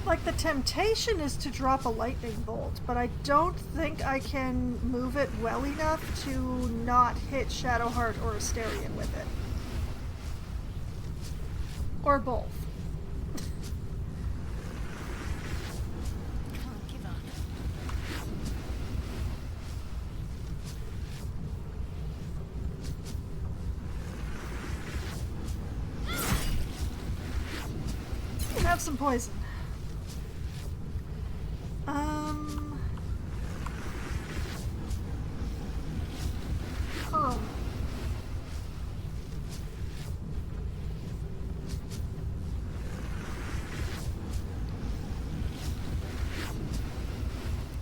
Like, the temptation is to drop a lightning bolt, but I don't think I can move it well enough to not hit Shadowheart or Asterion with it. Or both. Can't give up. Have some poison.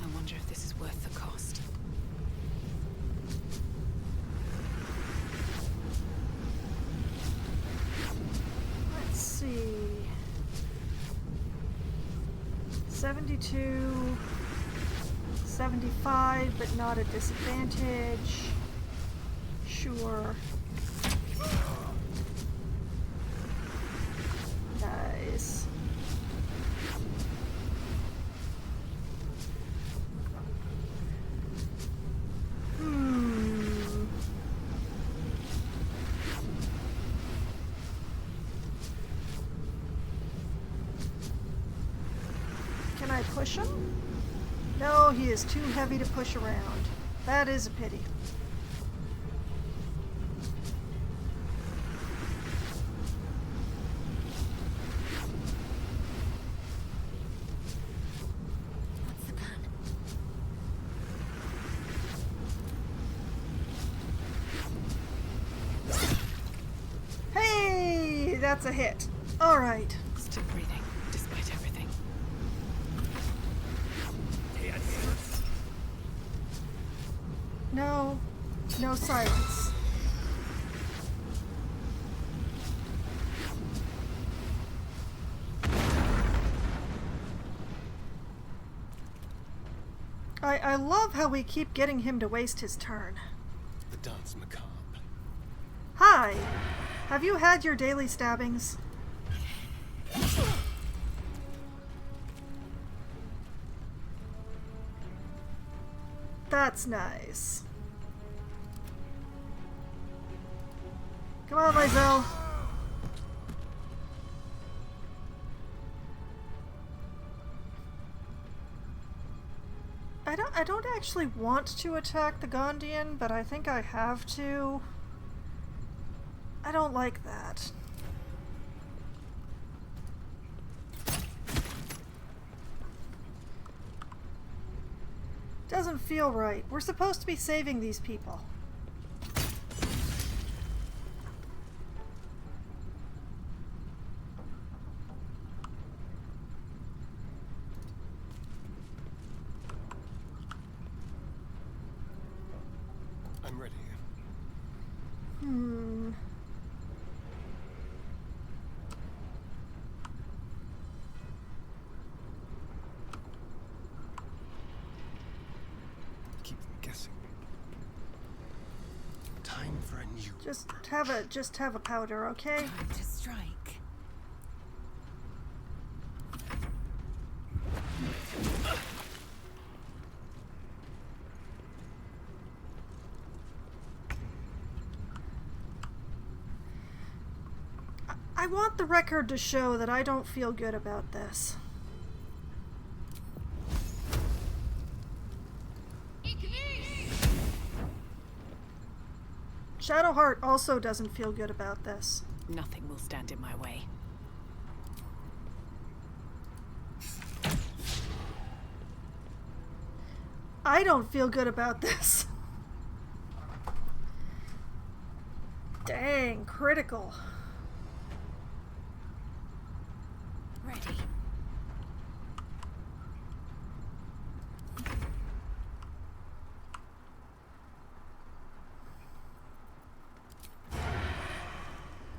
I wonder if this is worth the cost. Let's see. 72, 75, but not a disadvantage. Sure. Nice. Can I push him? No, he is too heavy to push around. That is a pity. What's the plan? Hey, that's a hit. All right. Still breathing, despite everything. No, no silence. I love how we keep getting him to waste his turn. The dance macabre. Hi! Have you had your daily stabbings? That's nice. Come on, Lysel. I don't actually want to attack the Gondian, but I think I have to. I don't like that. Doesn't feel right. We're supposed to be saving these people. I'm ready. Keep them guessing. Time for a new Just have a powder, okay? Time to strike. I want the record to show that I don't feel good about this. Shadowheart also doesn't feel good about this. Nothing will stand in my way. I don't feel good about this. Dang, critical. Ready.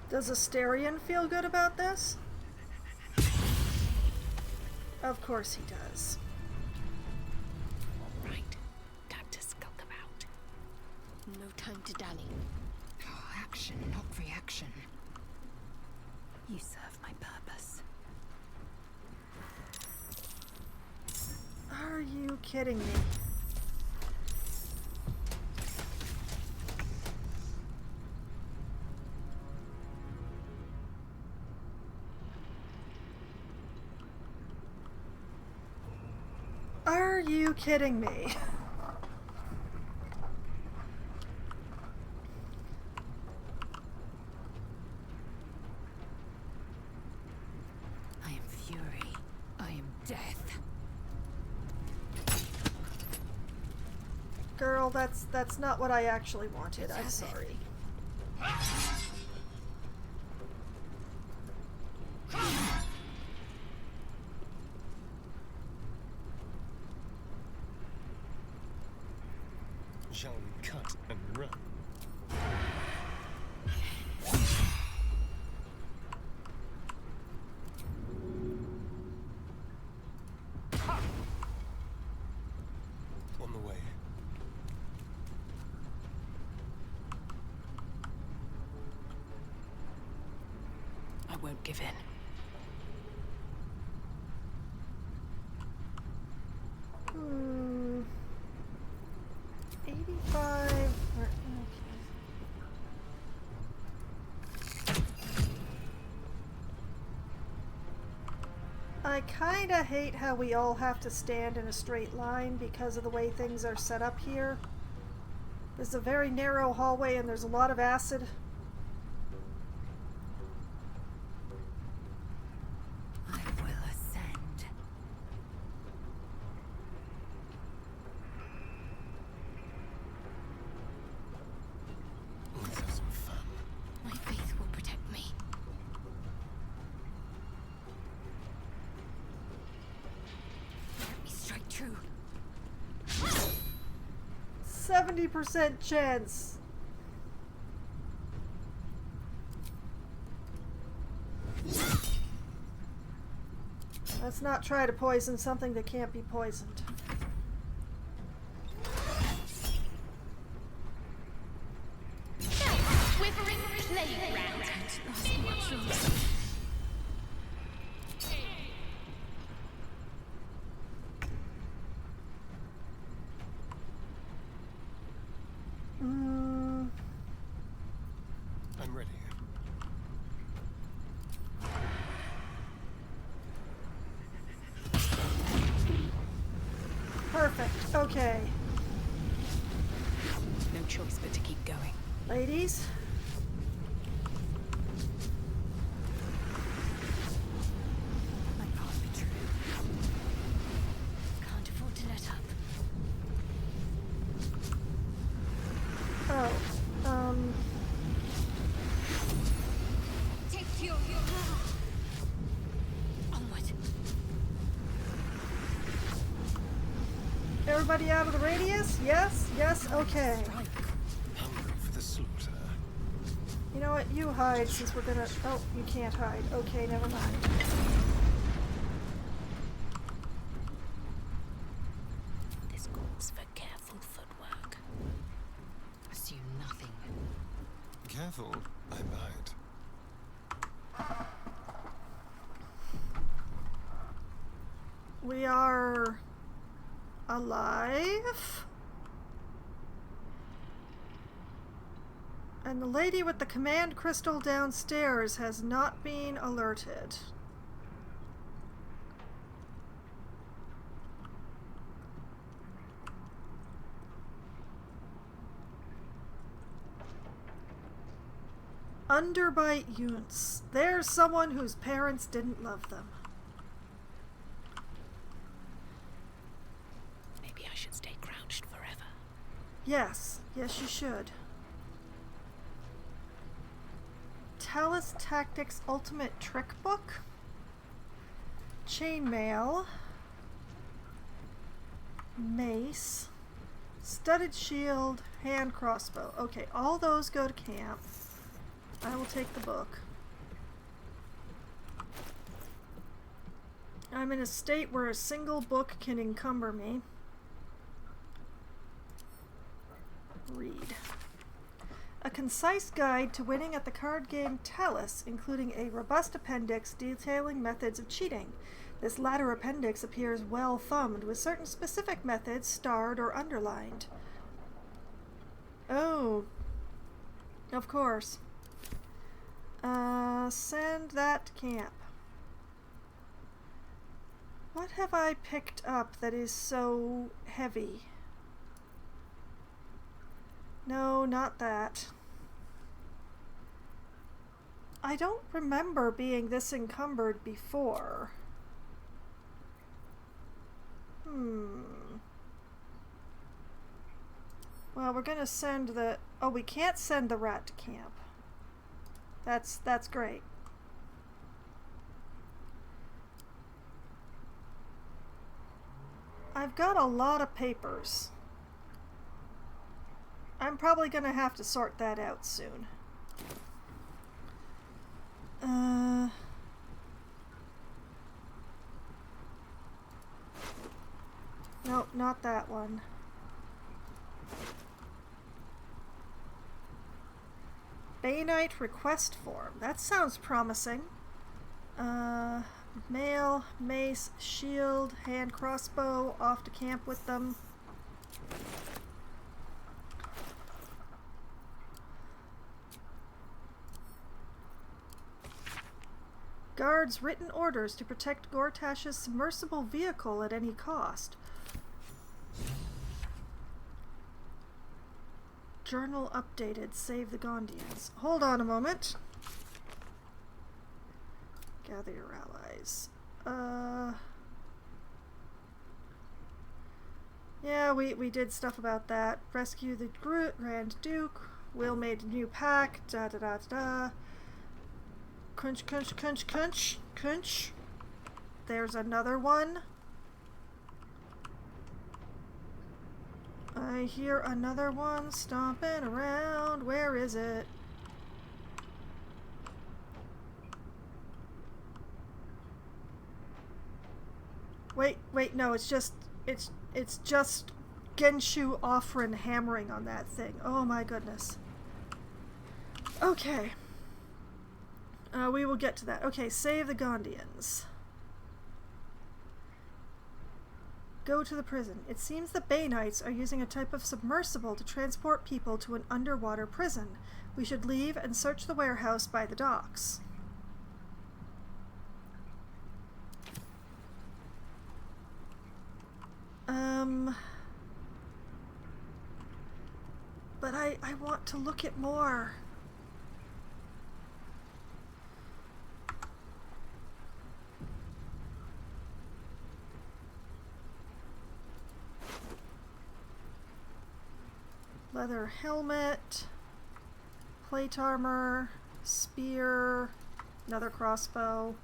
Does Asterion feel good about this? Of course he does. All right. Time to skulk about. No time to dally. Oh, action, not reaction. You serve my purpose. Are you kidding me? Are you kidding me? I am fury. I am death. Girl, that's not what I actually wanted. I'm sorry. Shall we cut and run? On the way. I won't give in. Hmm. 85. Okay. I kinda hate how we all have to stand in a straight line because of the way things are set up here. This is a very narrow hallway and there's a lot of acid. I will ascend. Let's have some fun. My faith will protect me. Let me strike true. 70% chance. Let's not try to poison something that can't be poisoned. Quivering playground. Can't last much longer. I'm ready. Perfect. Okay. No choice but to keep going. Ladies. My path be true. Can't afford to let up. Oh. Take your onward. Everybody out of the radius? Yes? Yes? Okay. Hungry for the slaughter. You know what? You hide since we're gonna... Oh, you can't hide. Okay, never mind. This calls for careful footwork. Assume nothing. Careful, I bite. We are... alive? And the lady with the command crystal downstairs has not been alerted. Underbite Yunts. There's someone whose parents didn't love them. Maybe I should stay crouched forever. Yes, yes you should. Talus Tactics Ultimate Trick Book. Chainmail. Mace. Studded Shield. Hand Crossbow. Okay, all those go to camp. I will take the book. I'm in a state where a single book can encumber me. Read. A concise guide to winning at the card game Talus, including a robust appendix detailing methods of cheating. This latter appendix appears well thumbed, with certain specific methods starred or underlined. Oh. Of course. Send that to camp. What have I picked up that is so heavy? No, not that. I don't remember being this encumbered before. Well, we're gonna send the... Oh, we can't send the rat to camp. That's great. I've got a lot of papers. I'm probably gonna have to sort that out soon. Nope, not that one. Bainite request form. That sounds promising. Mail, mace, shield, hand crossbow, off to camp with them. Guards written orders to protect Gortash's submersible vehicle at any cost. Journal updated. Save the Gondians. Hold on a moment. Gather your allies. Yeah, we did stuff about that. Rescue the Grand Duke. Will made a new pack. Da da da da da. Crunch, crunch, crunch, crunch, crunch. There's another one. I hear another one stomping around. Where is it? Wait, no, it's just Genshu Offrin hammering on that thing. Oh my goodness. Okay. We will get to that. Okay, save the Gondians. Go to the prison. It seems the Bainites are using a type of submersible to transport people to an underwater prison. We should leave and search the warehouse by the docks. But I want to look at more. Leather helmet, plate armor, spear, another crossbow.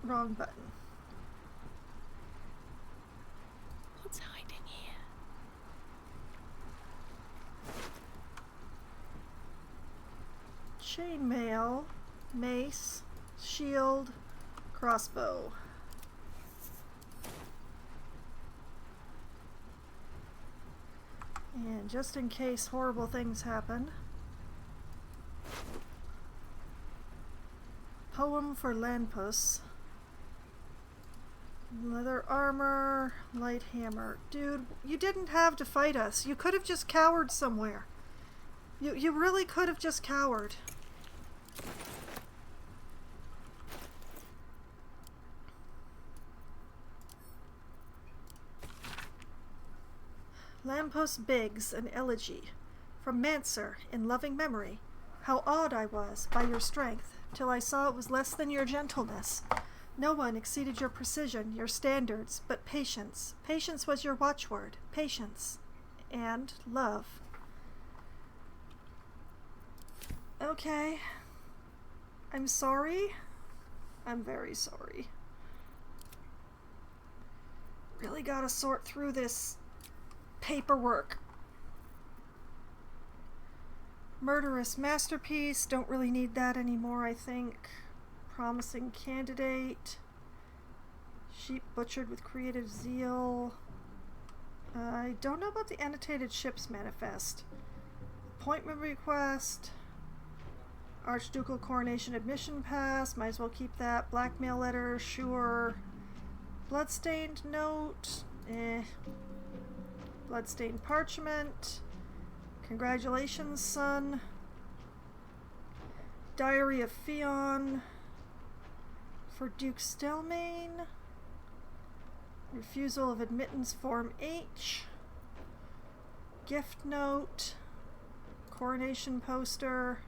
Wrong button. What's hiding here? Chainmail, mace, shield, crossbow. And just in case horrible things happen. Poem for Lanpus. Leather armor, light hammer. Dude, you didn't have to fight us. You could have just cowered somewhere. You really could have just cowered. Lamppost Biggs, an elegy. From Manser, in loving memory. How awed I was by your strength, till I saw it was less than your gentleness. No one exceeded your precision, your standards, but patience. Patience was your watchword. Patience. And love. Okay. I'm sorry. I'm very sorry. Really gotta sort through this paperwork. Murderous masterpiece. Don't really need that anymore, I think. Promising candidate. Sheep butchered with creative zeal. I don't know about the annotated ship's manifest. Appointment request. Archducal coronation admission pass. Might as well keep that. Blackmail letter. Sure. Bloodstained note. Bloodstained parchment. Congratulations, son. Diary of Fionn. For Duke Stelmane. Refusal of admittance form H. Gift note. Coronation poster.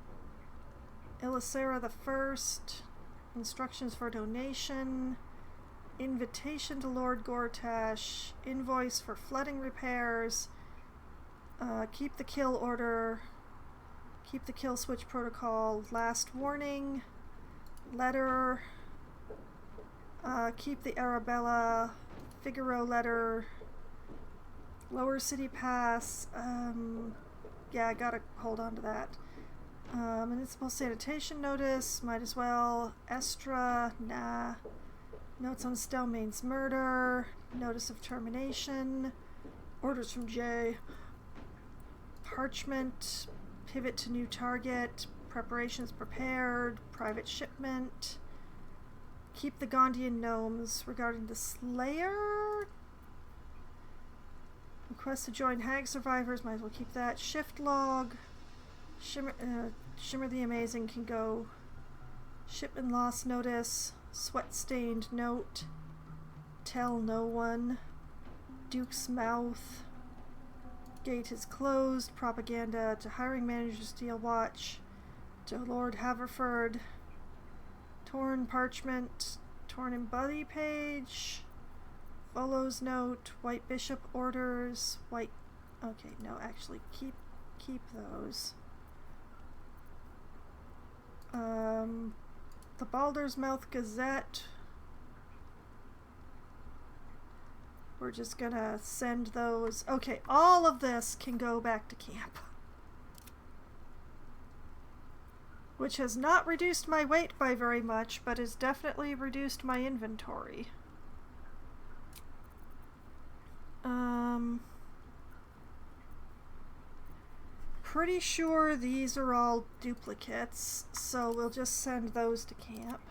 Elisera the First. Instructions for donation. Invitation to Lord Gortash. Invoice for flooding repairs. Keep the kill order. Keep the kill switch protocol. Last warning. Letter. Keep the Arabella. Figaro letter. Lower City Pass. Yeah, I gotta hold on to that. Municipal sanitation notice. Might as well. Estra. Nah. Notes on Stelmane's murder. Notice of termination. Orders from Jay. Parchment. Pivot to new target. Preparations prepared. Private shipment. Keep the Gondian gnomes. Regarding the Slayer. Request to join Hag survivors. Might as well keep that. Shift log. Shimmer the Amazing can go. Shipment loss notice. Sweat stained note. Tell no one. Duke's mouth. Gate is closed. Propaganda to hiring manager Steel Watch. To Lord Haverford. Torn parchment. Torn and buddy page. Follows note. White bishop orders. White. Okay, no, actually keep those. The Baldur's Mouth Gazette. We're just gonna send those. Okay, all of this can go back to camp. Which has not reduced my weight by very much, but has definitely reduced my inventory. Pretty sure these are all duplicates, so we'll just send those to camp.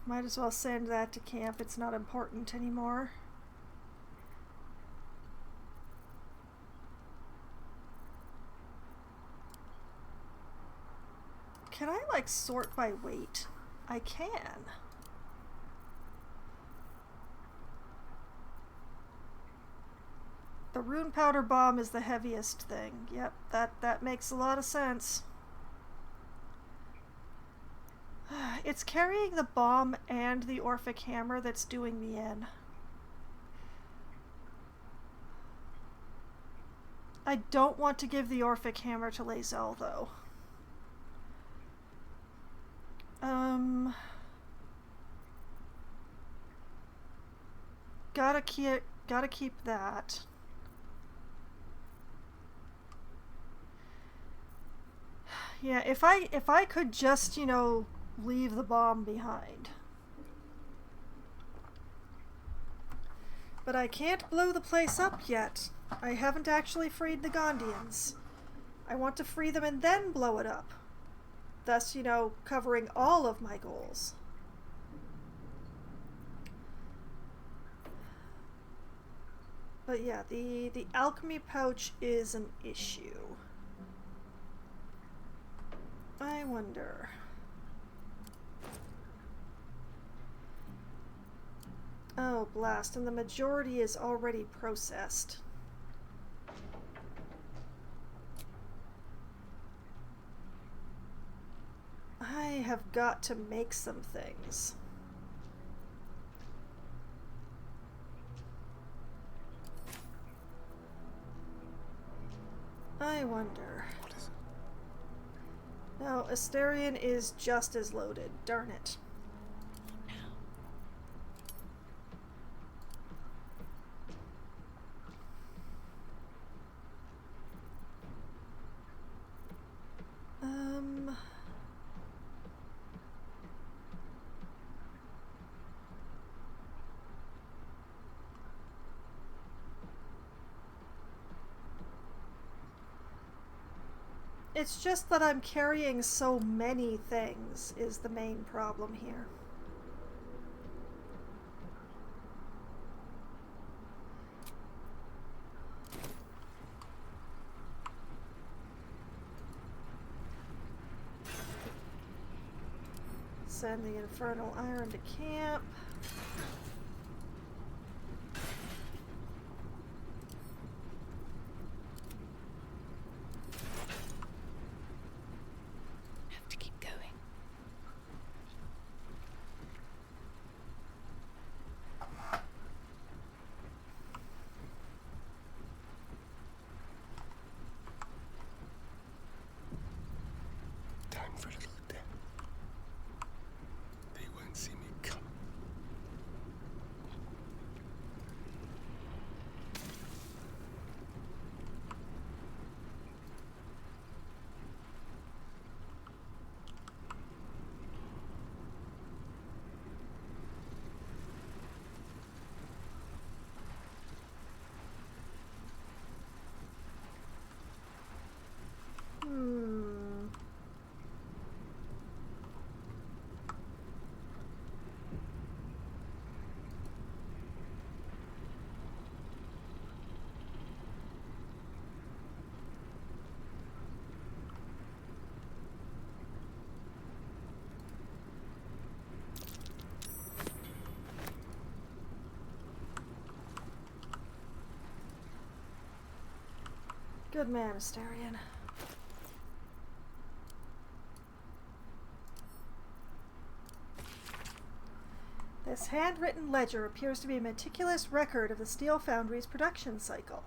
Might as well send that to camp. It's not important anymore. Can I, like, sort by weight? I can. The rune powder bomb is the heaviest thing. Yep, that makes a lot of sense. It's carrying the bomb and the Orphic hammer that's doing me in. I don't want to give the Orphic hammer to Lae'zel, though. Gotta keep that. Yeah, if I could just, you know, leave the bomb behind. But I can't blow the place up yet. I haven't actually freed the Gondians. I want to free them and then blow it up. Thus, you know, covering all of my goals. But yeah, the alchemy pouch is an issue. I wonder. Oh, blast, and the majority is already processed. I have got to make some things. I wonder. What is it? No, Asterion is just as loaded. Darn it. It's just that I'm carrying so many things is the main problem here. Send the infernal iron to camp. Have to keep going. Time for a little death. They won't see me coming. Good man, Asterion. This handwritten ledger appears to be a meticulous record of the Steel Foundry's production cycle.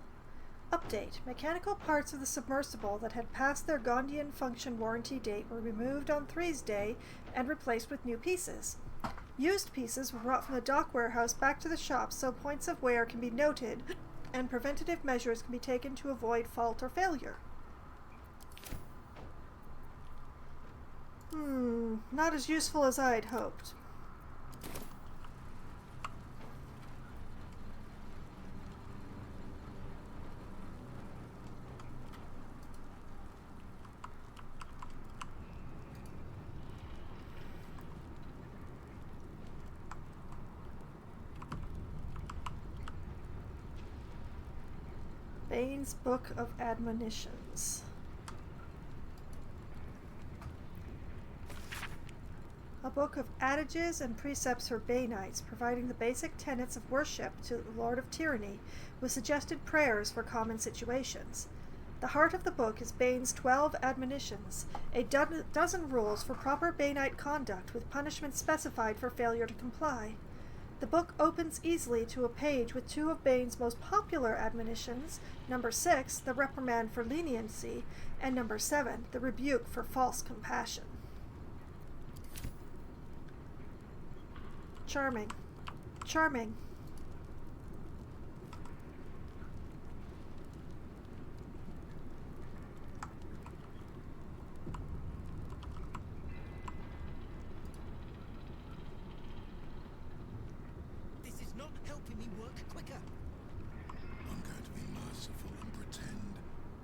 Update. Mechanical parts of the submersible that had passed their Gondian function warranty date were removed on Three's Day and replaced with new pieces. Used pieces were brought from the dock warehouse back to the shop so points of wear can be noted and preventative measures can be taken to avoid fault or failure. Not as useful as I'd hoped. Bane's Book of Admonitions. A book of adages and precepts for Baneites, providing the basic tenets of worship to the Lord of Tyranny, with suggested prayers for common situations. The heart of the book is Bane's 12 admonitions, a dozen rules for proper Baneite conduct with punishment specified for failure to comply. The book opens easily to a page with two of Bane's most popular admonitions, number 6, the reprimand for leniency, and number 7, the rebuke for false compassion. Charming. Charming. This is not helping me work quicker. I'm going to be merciful. merciful and pretend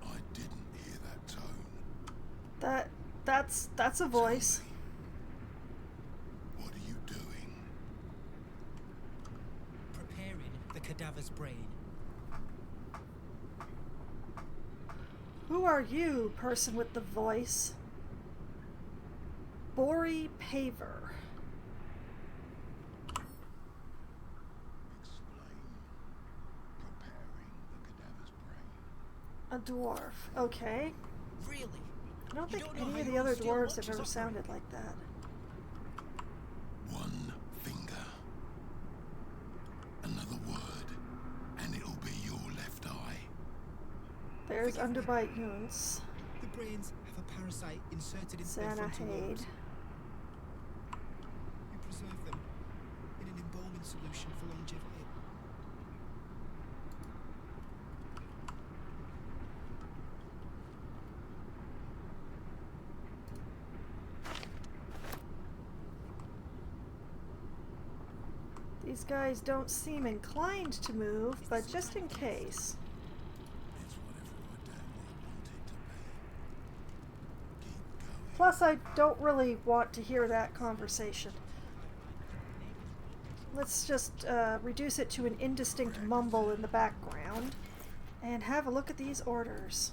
I didn't hear that tone. That's a voice. Tell me, what are you doing? Preparing the cadaver's brain. Who are you, person with the voice? Bori Paver. Explain. Preparing the cadaver's brain. A dwarf. Okay. Really? I don't You think don't know any how of the your other steel dwarves watch have is ever operated? sounded like that. One finger. Another word, and it'll be your left eye. There's Forgive me. Underbite Yoons. The brains have a parasite inserted into their Santa frontal Hade. lobes. We preserve them in an embalming solution for longevity. These guys don't seem inclined to move, but just in case. It's whatever I damn well want it to be. Keep going. Plus, I don't really want to hear that conversation. Let's just reduce it to an indistinct mumble in the background and have a look at these orders.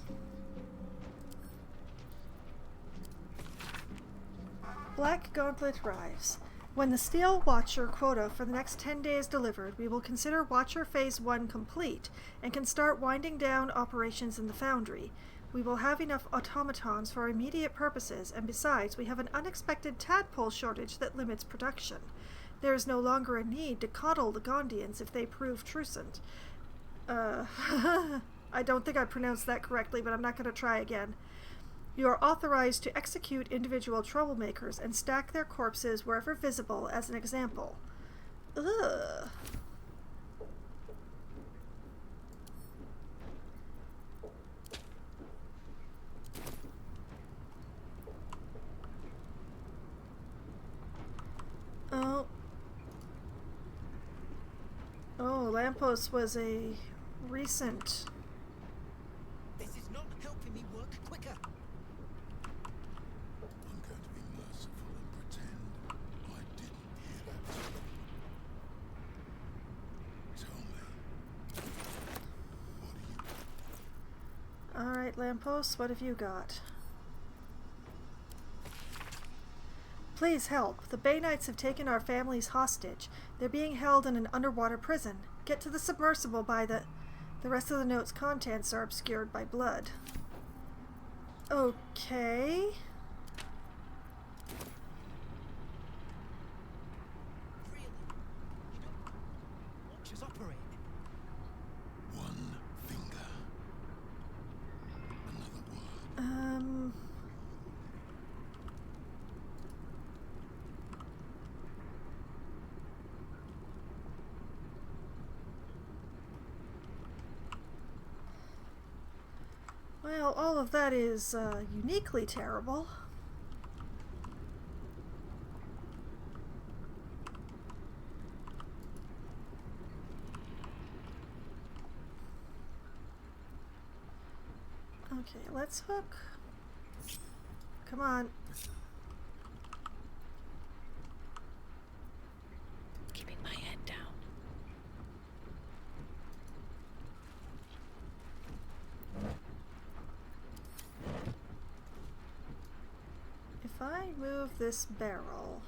Black Gauntlet arrives. When the Steel Watcher quota for the next 10 days delivered, we will consider Watcher Phase 1 complete and can start winding down operations in the Foundry. We will have enough automatons for immediate purposes, and besides, we have an unexpected tadpole shortage that limits production. There is no longer a need to coddle the Gondians if they prove trucent. I don't think I pronounced that correctly, but I'm not going to try again. You are authorized to execute individual troublemakers and stack their corpses wherever visible as an example. Ugh. Oh. Oh, Lampos was a recent... This is not helping me work quicker. I'm going to be merciful and pretend I didn't hear that tone. Tell me, what are you... Alright, Lampos, what have you got? Please help. The Bay Knights have taken our families hostage. They're being held in an underwater prison. Get to the submersible by the... The rest of the note's contents are obscured by blood. Okay. Really? You don't watch us operate. One finger. Another word. Well, all of that is uniquely terrible. Okay, let's hook. Come on. Keeping my head down. If I move this barrel...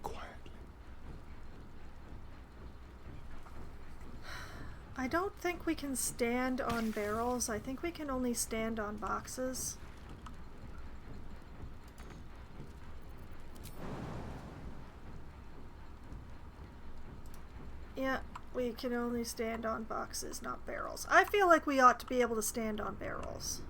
Quietly. I don't think we can stand on barrels. I think we can only stand on boxes. Yeah, we can only stand on boxes, not barrels. I feel like we ought to be able to stand on barrels.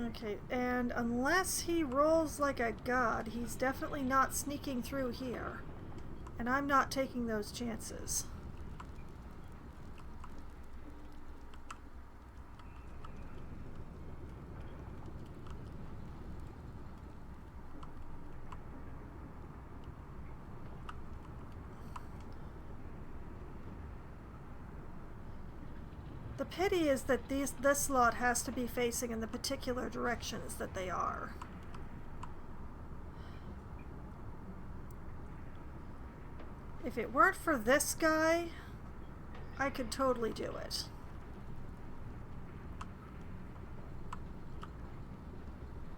Okay, and unless he rolls like a god, he's definitely not sneaking through here. And I'm not taking those chances. The pity is that this slot has to be facing in the particular directions that they are. If it weren't for this guy, I could totally do it.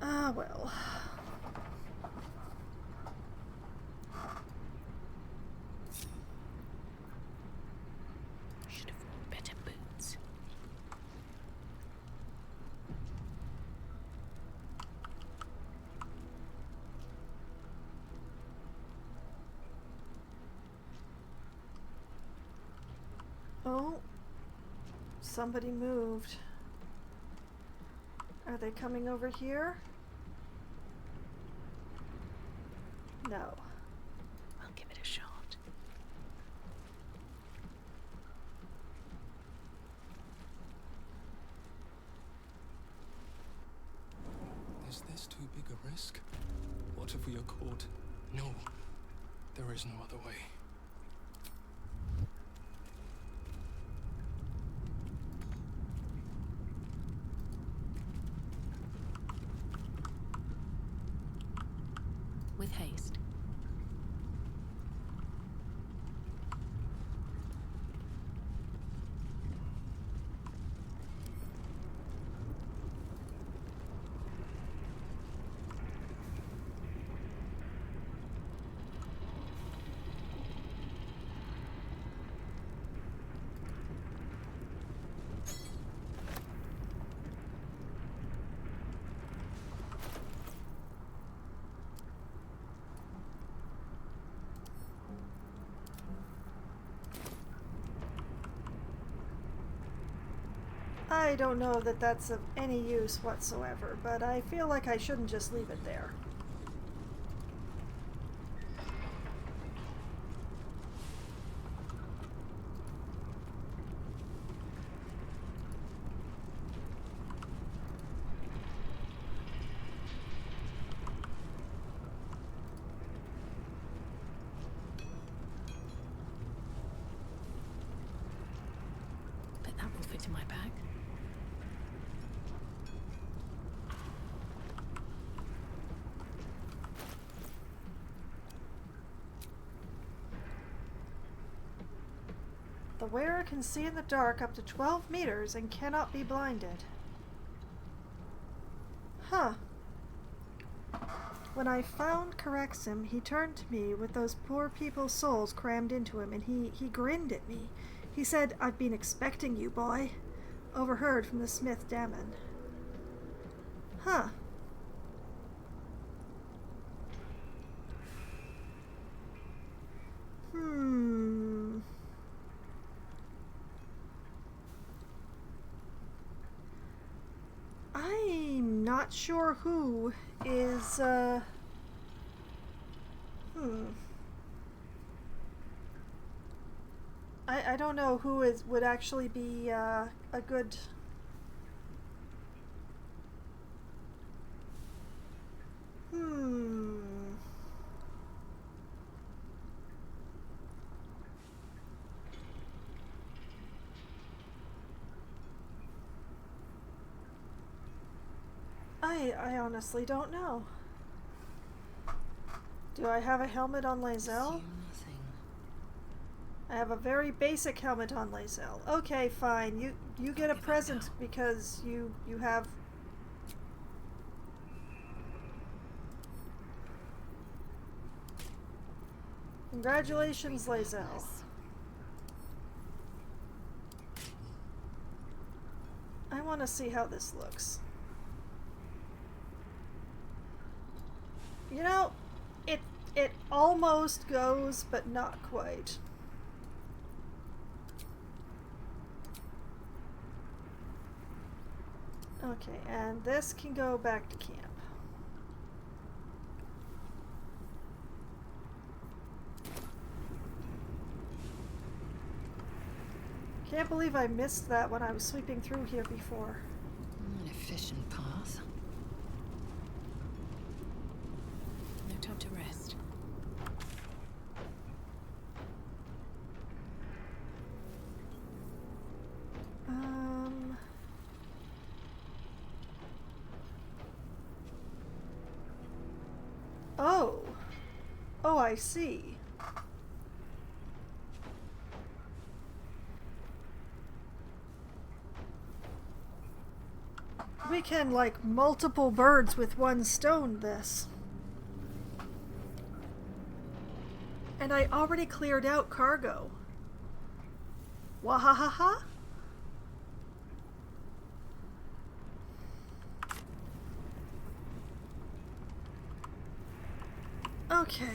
Ah, well. Should have worn better boots. Oh, somebody moved. Are they coming over here? No. I'll give it a shot. Is this too big a risk? What if we are caught? No. There is no other way. With haste. I don't know that that's of any use whatsoever, but I feel like I shouldn't just leave it there. Bet that will fit in my bag. The wearer can see in the dark up to 12 meters and cannot be blinded. Huh. When I found Carexim, he turned to me with those poor people's souls crammed into him, and he grinned at me. He said, "I've been expecting you, boy." Overheard from the smith Damon. Huh. I'm not sure who is, I don't know who would actually be, a good... I honestly don't know. Do I have a helmet on Lae'zel? I have a very basic helmet on Lae'zel. Okay, fine. You get a present because you have... Congratulations, Lae'zel. I want to see how this looks. You know, it almost goes, but not quite. Okay, and this can go back to camp. Can't believe I missed that when I was sweeping through here before. An efficient path. No time to rest. Oh. Oh, I see. We can, like, multiple birds with one stone this. And I already cleared out cargo. Wahahaha. Okay,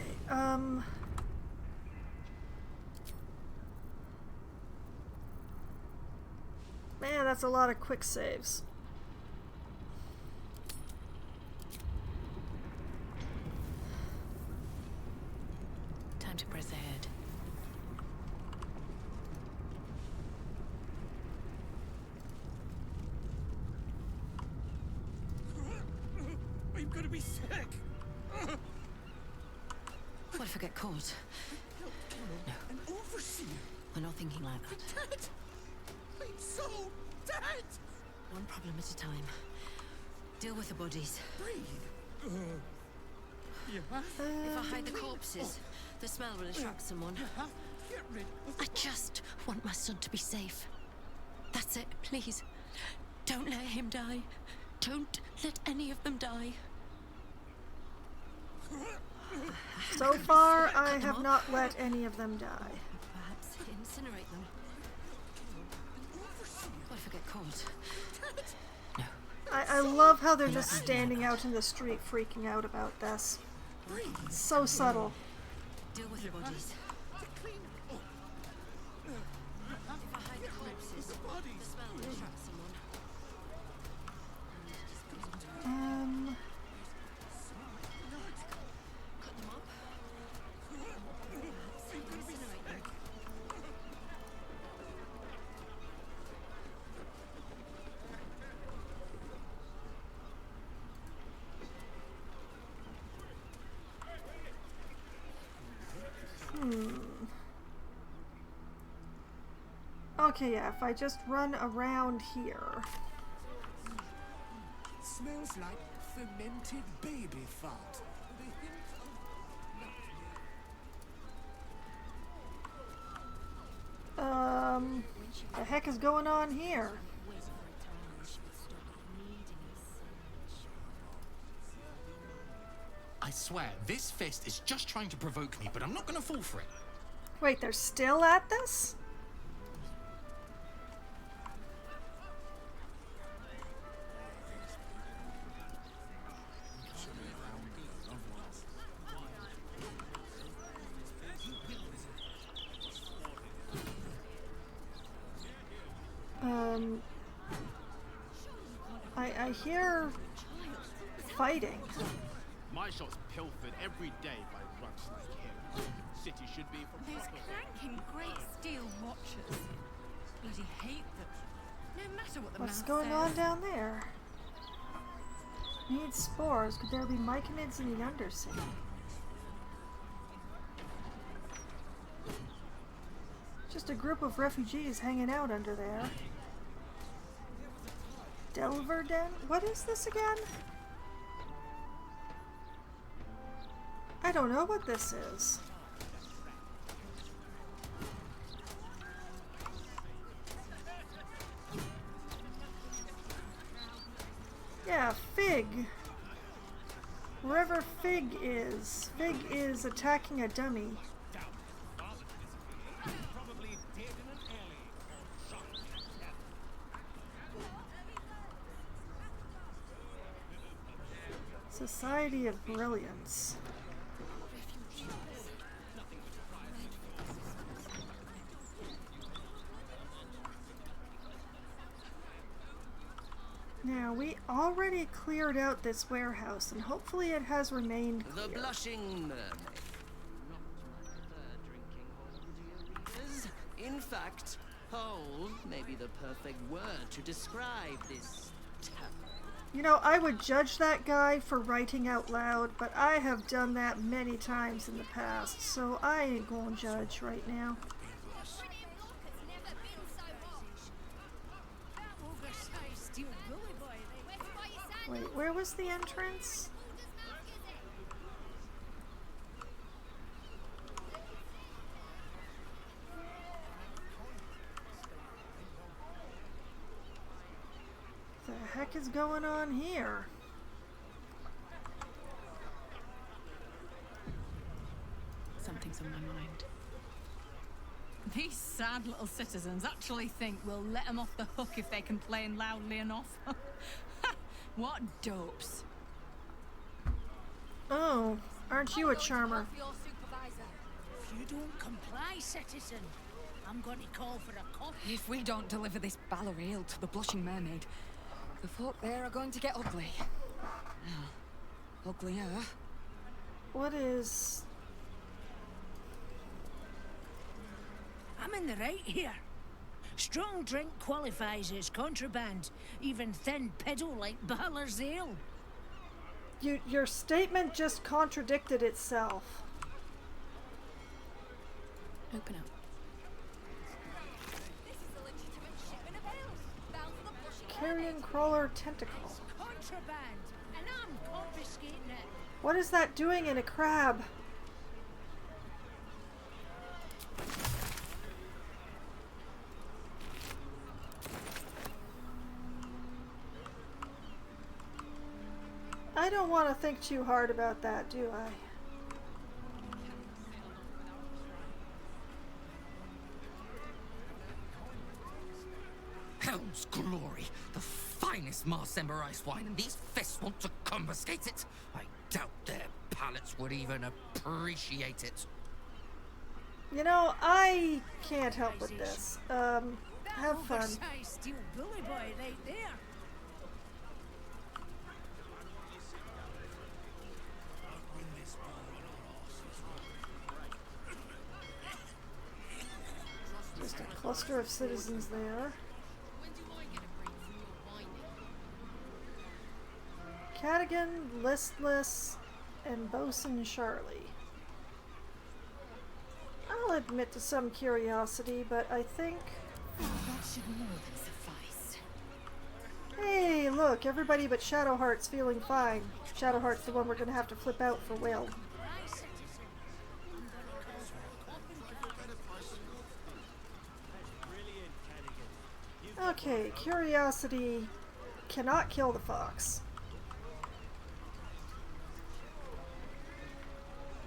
man, that's a lot of quick saves. Time to press ahead. I'm gonna be sick. What if I get caught? No, An overseer. we're not thinking like that. Dead. I'm so dead. One problem at a time. Deal with the bodies. Breathe. You have If I hide the corpses, the smell will attract someone. get rid of I just want my son to be safe. That's it, please. Don't let him die. Don't let any of them die. So far, I have not let any of them die. Perhaps incinerate them. What if I get caught? No. I love how they're just standing out in the street freaking out about this. It's so subtle. Deal with the bodies. clean up. If I hide the corpses, the smell will attract someone. Cut them up. Perhaps incinerate them. Okay, yeah, if I just run around here. Smells like fermented baby fart. With a hint of The heck is going on here? I swear, this fist is just trying to provoke me, but I'm not gonna fall for it. Wait, they're still at this? I hear fighting. My shop's pilfered every day by rugs like him. City should be for Those clanking great steel watches. Bloody hate them. No matter what the What's mouth going says. on down there? Need spores. Could there be myconids in the undersea? Just a group of refugees hanging out under there. Delver Den? What is this again? I don't know what this is. Yeah, Fig. Wherever Fig is attacking a dummy. Society of Brilliance. Now, we already cleared out this warehouse, and hopefully it has remained clear. The Blushing Mermaid. Not my preferred drinking hole, dear readers. In fact, hole may be the perfect word to describe this tavern. You know, I would judge that guy for writing out loud, but I have done that many times in the past, so I ain't gonna judge right now. Wait, where was the entrance? The heck is going on here? Something's on my mind. These sad little citizens actually think we'll let them off the hook if they complain loudly enough. What dopes. Oh, aren't you a charmer? If you don't comply, citizen, I'm going to call for a cop. If we don't deliver this Baldur ale to the Blushing Mermaid, the folk there are going to get ugly. Uglier. What is... I'm in the right here. Strong drink qualifies as contraband, even thin peddle like Balor's ale. Your statement just contradicted itself. Open up. Carrion crawler tentacle. Contraband, and I'm confiscating it. What is that doing in a crab? I don't want to think too hard about that, do I? Helm's glory, the finest Marsember ice wine, and these fists want to confiscate it. I doubt their palates would even appreciate it. You know, I can't help with this. Have fun. Oversized steel bully boy right there. Just a cluster of citizens there. Cadigan, Listless, and Bosun Charlie. I'll admit to some curiosity, but I think... That should more than suffice. Hey, look, everybody but Shadowheart's feeling fine. Shadowheart's the one we're gonna have to flip out for Will. Okay, curiosity cannot kill the fox.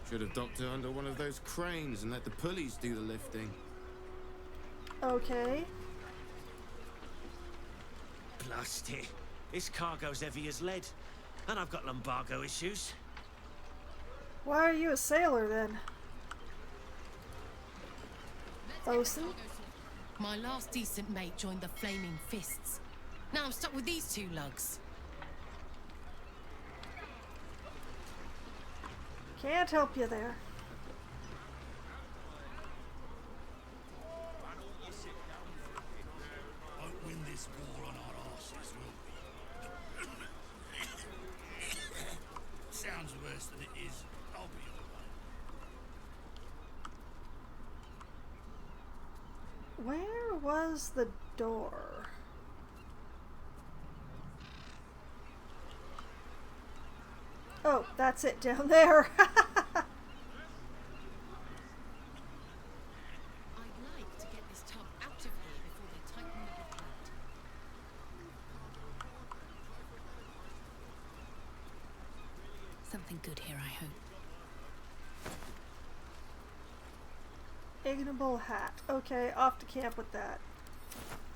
Should have docked her under one of those cranes and let the pulleys do the lifting. Okay. Blast it. This cargo's heavy as lead. And I've got lumbago issues. Why are you a sailor then? Bosun? My last decent mate joined the Flaming Fists. Now I'm stuck with these two lugs. Can't help you there. Won't win this war on our arses, will we? Sounds worse than it is. I'll be all right. Where was the door? Oh, that's it down there. I'd like to get this tub out of here before they tighten the hook. Something good here, I hope. Ignoble hat. Okay, off to camp with that.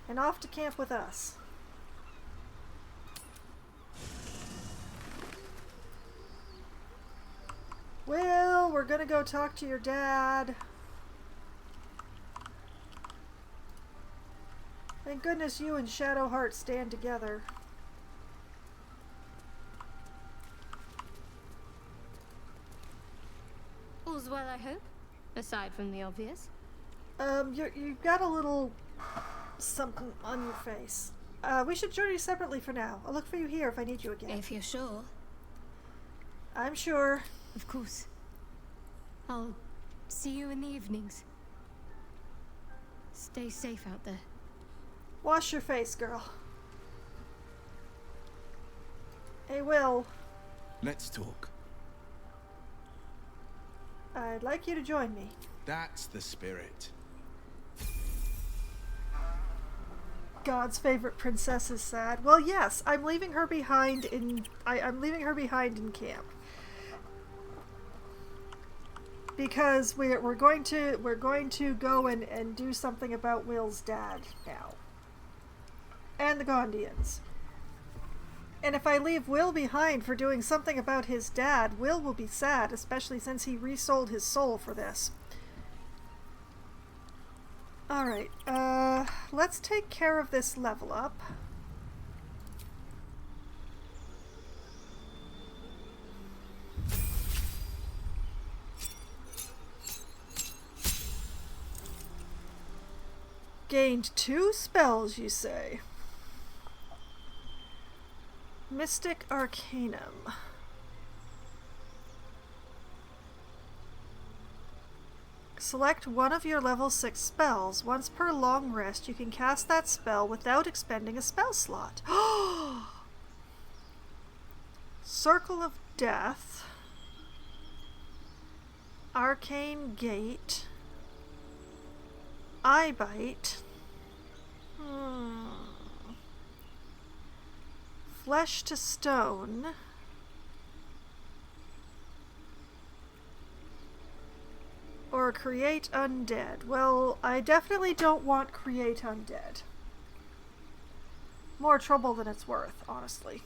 And off to camp with us. Well, we're gonna go talk to your dad. Thank goodness you and Shadowheart stand together. All's well, I hope? Aside from the obvious. You've got a little something on your face. We should journey separately for now. I'll look for you here if I need you again. If you're sure. I'm sure. Of course. I'll see you in the evenings. Stay safe out there. Wash your face, girl. Hey, Will. Let's talk. I'd like you to join me. That's the spirit. God's favorite princess is sad. Well, yes, I'm leaving her behind in I'm leaving her behind in camp. Because we're going to go and do something about Will's dad now. And the Gondians. And if I leave Will behind for doing something about his dad, Will will be sad, especially since he resold his soul for this. Alright, let's take care of this level up. Gained 2 spells, you say? Mystic Arcanum. Select one of your level 6 spells. Once per long rest, you can cast that spell without expending a spell slot. Circle of Death. Arcane Gate. Eye Bite. Flesh to Stone. Or Create Undead. Well, I definitely don't want Create Undead. More trouble than it's worth, honestly.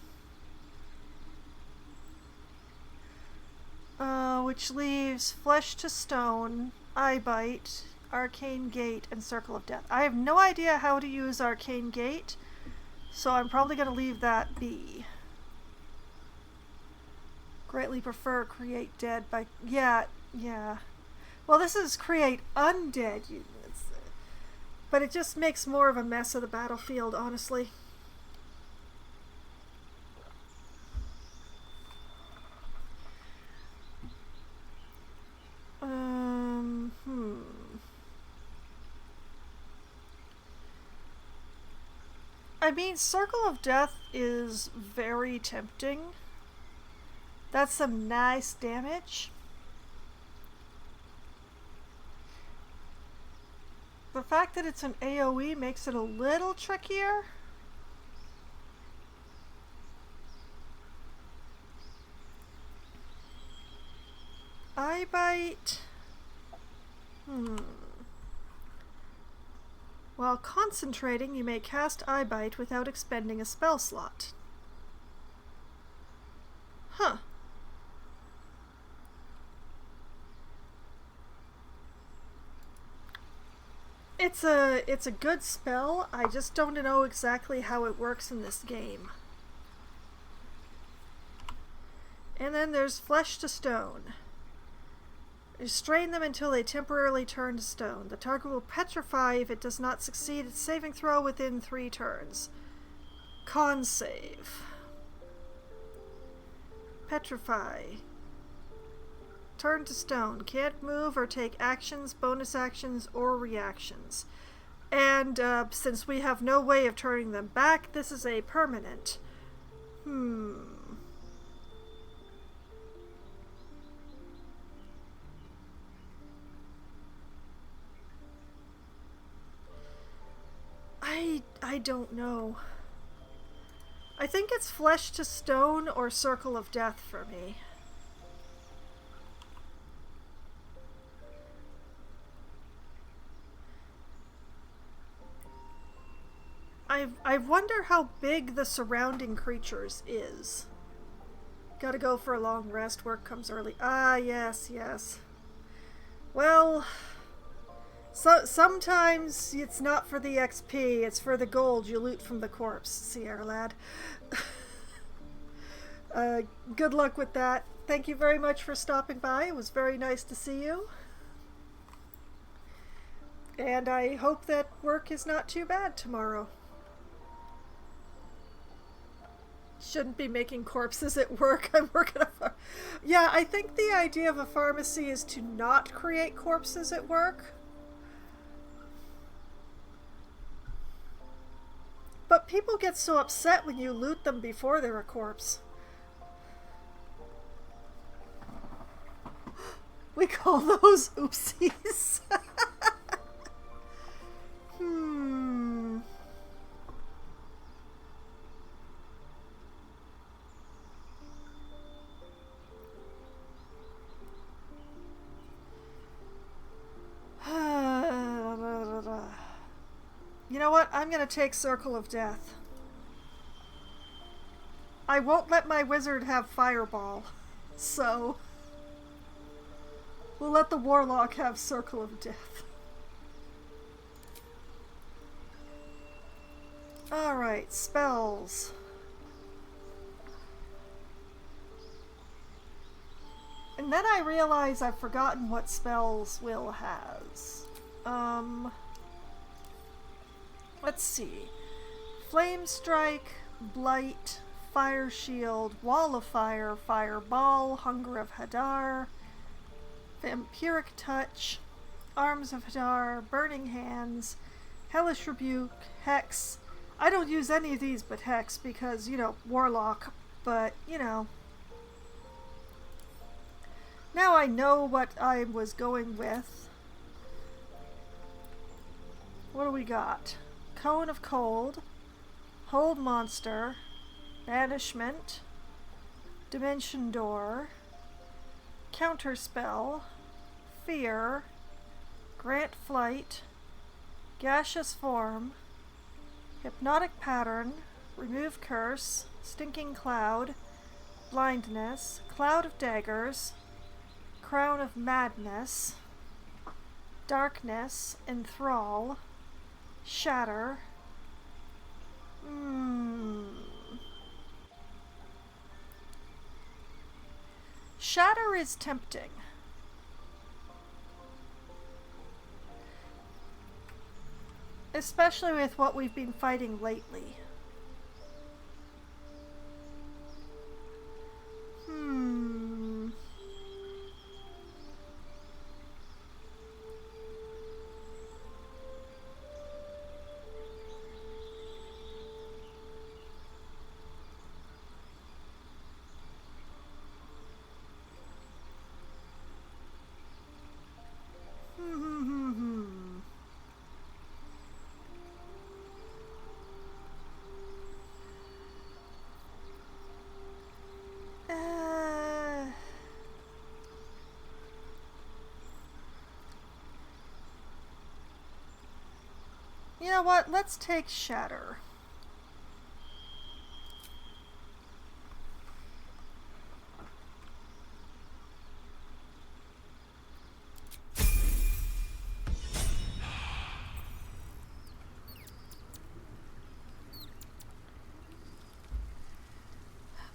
Which leaves Flesh to Stone, Eye Bite, Arcane Gate, and Circle of Death. I have no idea how to use Arcane Gate, so I'm probably going to leave that be. Greatly prefer Create Dead by... Yeah. Well, this is Create Undead, but it just makes more of a mess of the battlefield, honestly. I mean, Circle of Death is very tempting. That's some nice damage. The fact that it's an AoE makes it a little trickier. Eye Bite. While concentrating, you may cast Eye Bite without expending a spell slot. Huh. It's a good spell. I just don't know exactly how it works in this game. And then there's Flesh to Stone. Strain them until they temporarily turn to stone. The target will petrify if it does not succeed its saving throw within 3 turns. Con save. Petrify. Turn to stone. Can't move or take actions, bonus actions, or reactions. And since we have no way of turning them back, this is a permanent. I don't know. I think it's Flesh to Stone or Circle of Death for me. I wonder how big the surrounding creatures is. Gotta go for a long rest. Work comes early. Ah, yes. Well... So, sometimes it's not for the XP, it's for the gold you loot from the corpse, Sierra lad. Good luck with that. Thank you very much for stopping by. It was very nice to see you. And I hope that work is not too bad tomorrow. Shouldn't be making corpses at work. I'm working a Yeah, I think the idea of a pharmacy is to not create corpses at work. But people get so upset when you loot them before they're a corpse. We call those oopsies. You know what? I'm going to take Circle of Death. I won't let my wizard have Fireball, so we'll let the Warlock have Circle of Death. Alright, spells. And then I realize I've forgotten what spells Will has. Let's see. Flame Strike, Blight, Fire Shield, Wall of Fire, Fireball, Hunger of Hadar, Vampiric Touch, Arms of Hadar, Burning Hands, Hellish Rebuke, Hex. I don't use any of these but Hex because, you know, Warlock, but, you know. Now I know what I was going with. What do we got? Cone of Cold, Hold Monster, Banishment, Dimension Door, Counterspell, Fear, Grant Flight, Gaseous Form, Hypnotic Pattern, Remove Curse, Stinking Cloud, Blindness, Cloud of Daggers, Crown of Madness, Darkness, Enthrall, Shatter. Shatter is tempting. Especially with what we've been fighting lately. You know what? Let's take Shatter.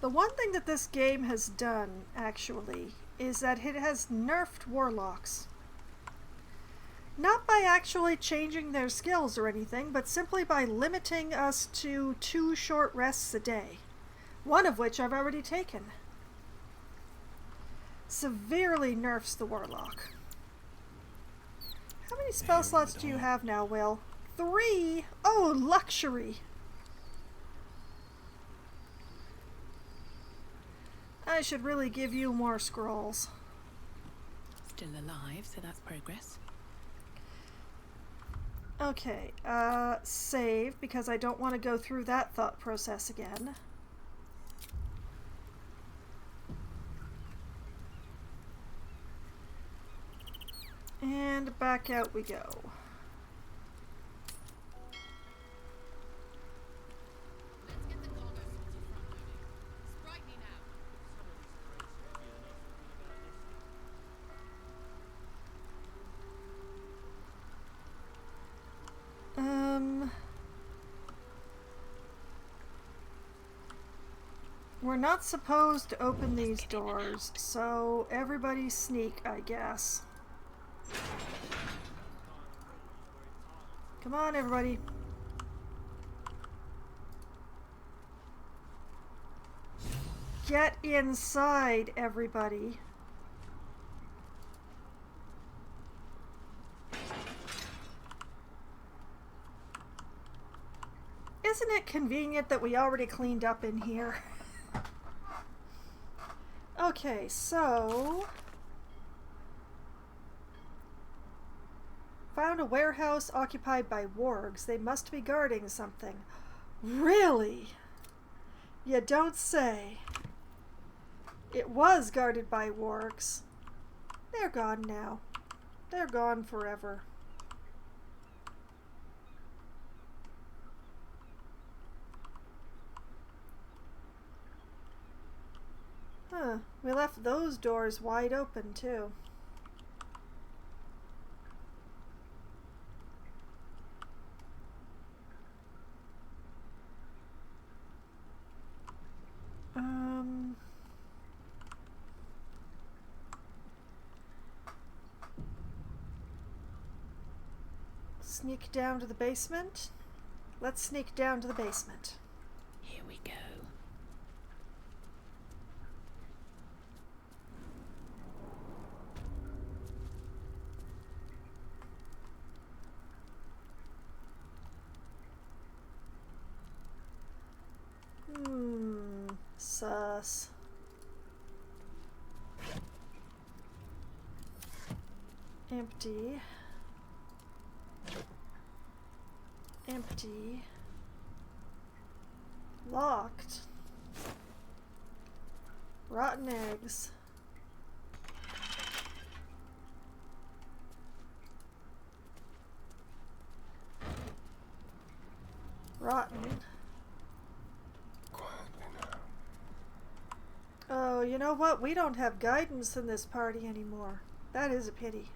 The one thing that this game has done, actually, is that it has nerfed warlocks. Not by actually changing their skills or anything, but simply by limiting us to 2 short rests a day. One of which I've already taken. Severely nerfs the warlock. How many spell slots do you have now, Will? 3? Oh, luxury! I should really give you more scrolls. Still alive, so that's progress. Okay, save, because I don't want to go through that thought process again. And back out we go. We're not supposed to open these doors, so everybody sneak, I guess. Come on, everybody. Get inside, everybody. Isn't it convenient that we already cleaned up in here? Okay, so... Found a warehouse occupied by wargs. They must be guarding something. Really? You don't say. It was guarded by wargs. They're gone now. They're gone forever. Huh. We left those doors wide open, too. Sneak down to the basement? Let's sneak down to the basement. Here we go. Sus. Empty. Empty. Locked. Rotten eggs. Rotten. Oh, you know what? We don't have guidance in this party anymore. That is a pity.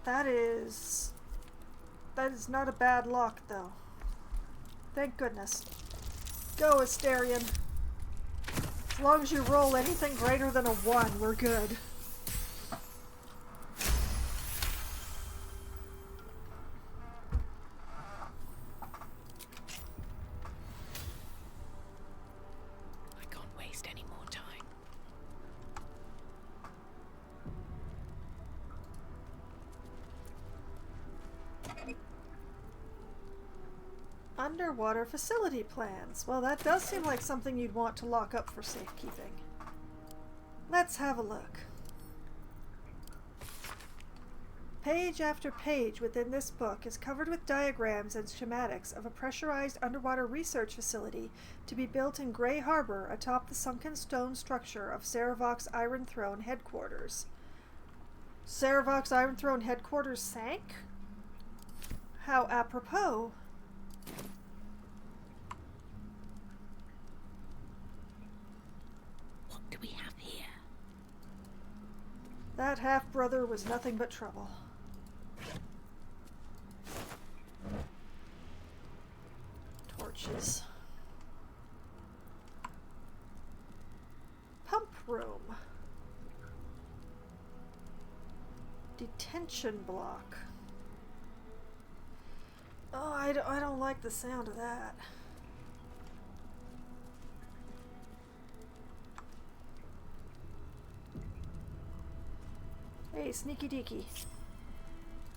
That is not a bad lock, though. Thank goodness. Go, Asterion. As long as you roll anything greater than a 1, we're good. I can't waste any more time. Underwater facility plans. Well, that does seem like something you'd want to lock up for safekeeping. Let's have a look. Page after page within this book is covered with diagrams and schematics of a pressurized underwater research facility to be built in Grey Harbor atop the sunken stone structure of Saravok's Iron Throne headquarters. Saravok's Iron Throne headquarters sank? How apropos. What do we have here? That half-brother was nothing but trouble. Torches. Pump room. Detention block. Oh, I don't like the sound of that. Hey, sneaky deaky.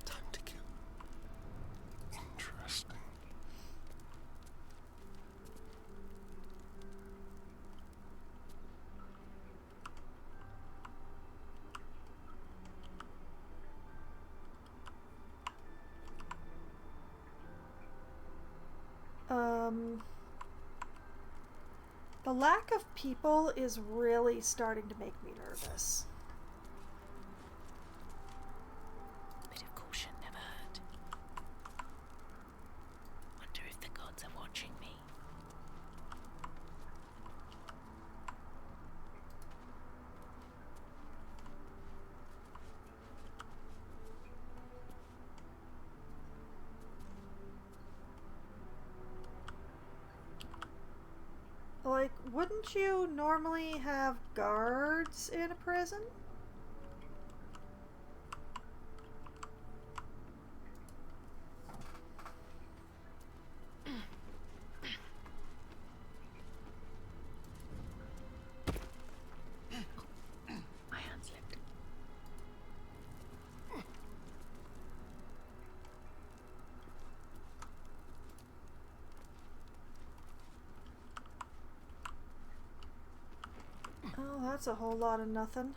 Time to kill. Interesting. The lack of people is really starting to make me nervous. Bit of caution never hurt. Wonder if the gods are watching me. Like, wouldn't you normally have guards in a prison? My hand slipped. Oh, that's a whole lot of nothing.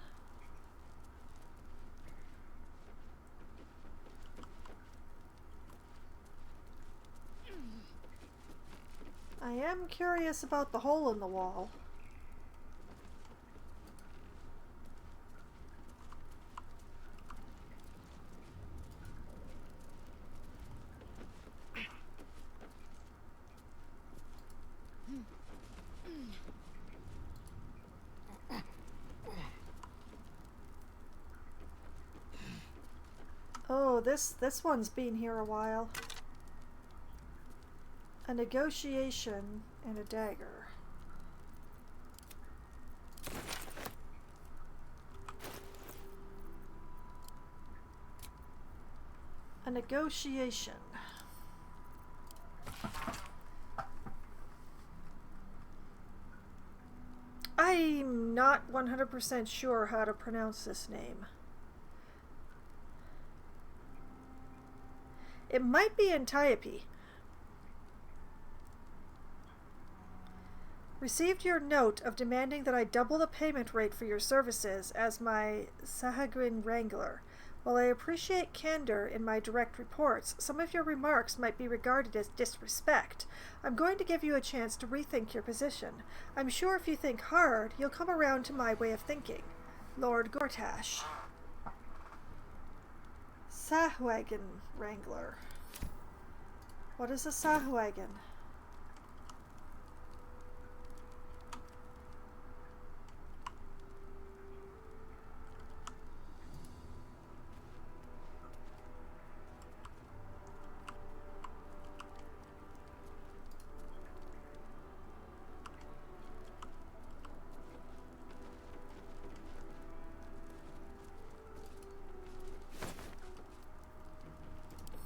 I am curious about the hole in the wall. Oh, this one's been here a while. A negotiation and a dagger. A negotiation. I'm not 100% sure how to pronounce this name. It might be Antiope. Received your note of demanding that I double the payment rate for your services as my Sahagrin Wrangler. While I appreciate candor in my direct reports, some of your remarks might be regarded as disrespect. I'm going to give you a chance to rethink your position. I'm sure if you think hard, you'll come around to my way of thinking. Lord Gortash. Sahagrin Wrangler. What is a Sahagrin?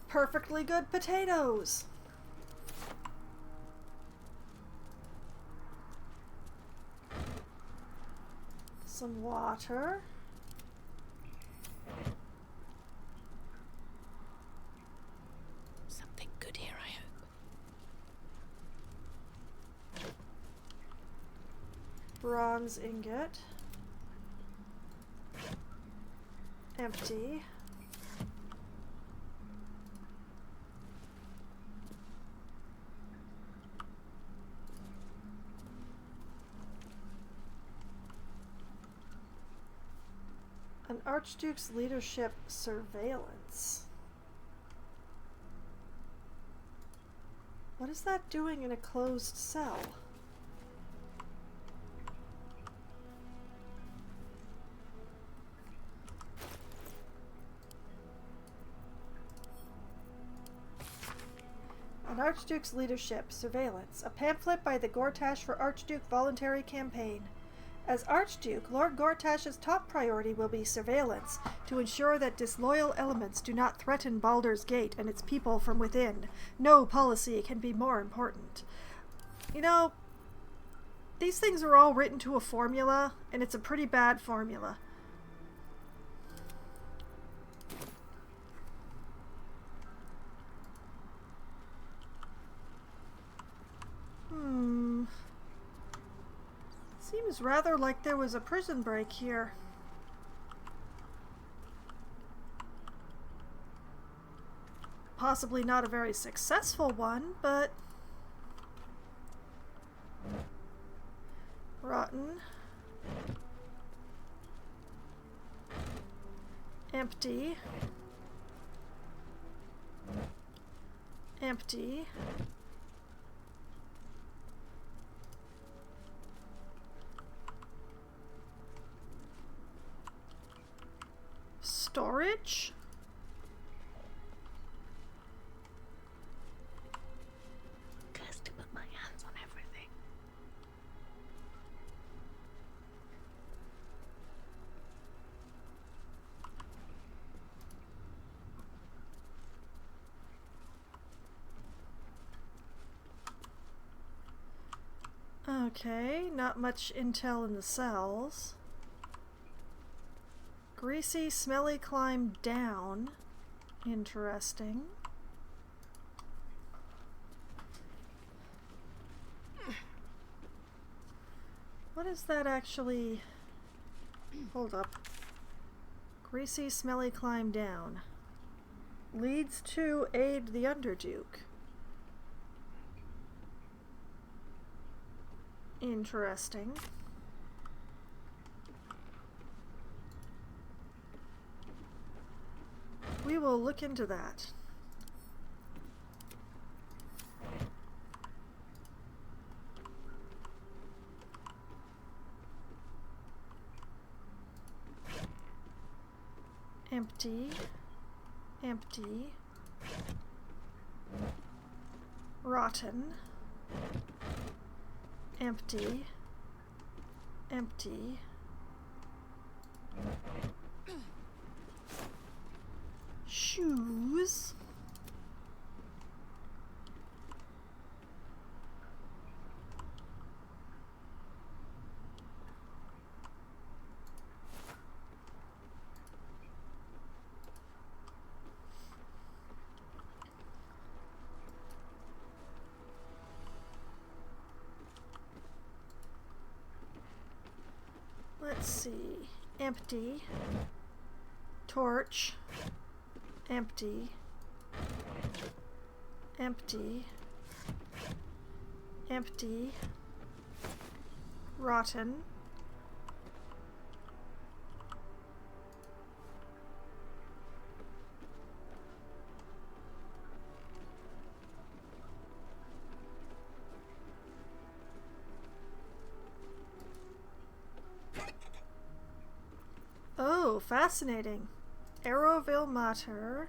Perfectly good potatoes. Some water. Something good here, I hope. Bronze ingot. Empty. An Archduke's leadership surveillance. What is that doing in a closed cell? An Archduke's leadership surveillance. A pamphlet by the Gortash for Archduke voluntary campaign. As Archduke, Lord Gortash's top priority will be surveillance, to ensure that disloyal elements do not threaten Baldur's Gate and its people from within. No policy can be more important. You know, these things are all written to a formula, and it's a pretty bad formula. Seems rather like there was a prison break here. Possibly not a very successful one, but... rotten. Empty. Empty. Storage? Cursed to put my hands on everything. Okay, not much intel in the cells. Greasy, smelly climb down. Interesting. What is that actually? Hold up. Greasy, smelly climb down. Leads to aid the Underduke. Interesting. We will look into that. Empty. Empty. Rotten. Empty. Empty. Shoes. Let's see. Empty. Torch. Empty. Empty. Empty. Rotten. Oh, fascinating. Arrowville Mater.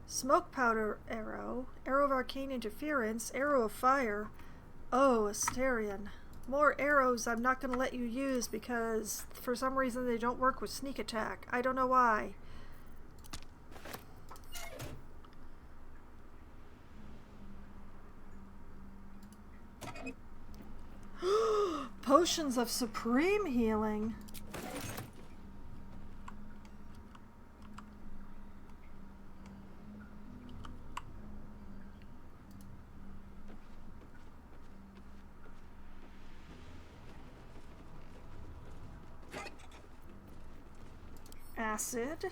Smoke powder arrow. Arrow of arcane interference. Arrow of fire. Oh, Asterion. More arrows I'm not going to let you use because for some reason they don't work with sneak attack. I don't know why. Potions of supreme healing. Acid.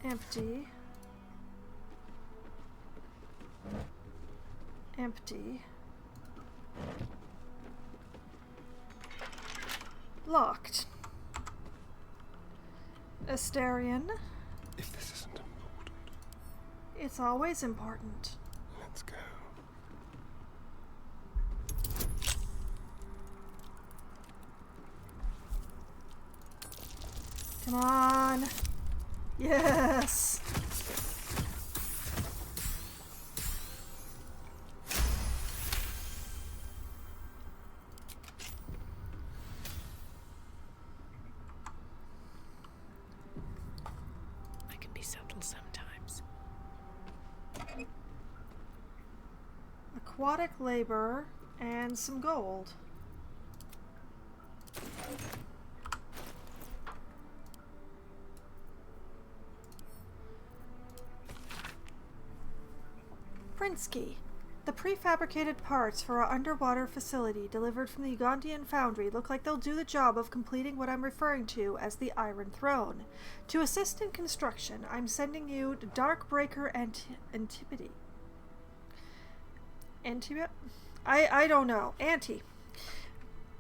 Empty. Empty. Locked. Asterion. If this isn't important. It's always important. Let's go. Come on. Yes. I can be subtle sometimes. Aquatic labor and some gold. Prinsky. The prefabricated parts for our underwater facility delivered from the Ugandan foundry look like they'll do the job of completing what I'm referring to as the Iron Throne. To assist in construction, I'm sending you Darkbreaker Antipody. I don't know. Anti.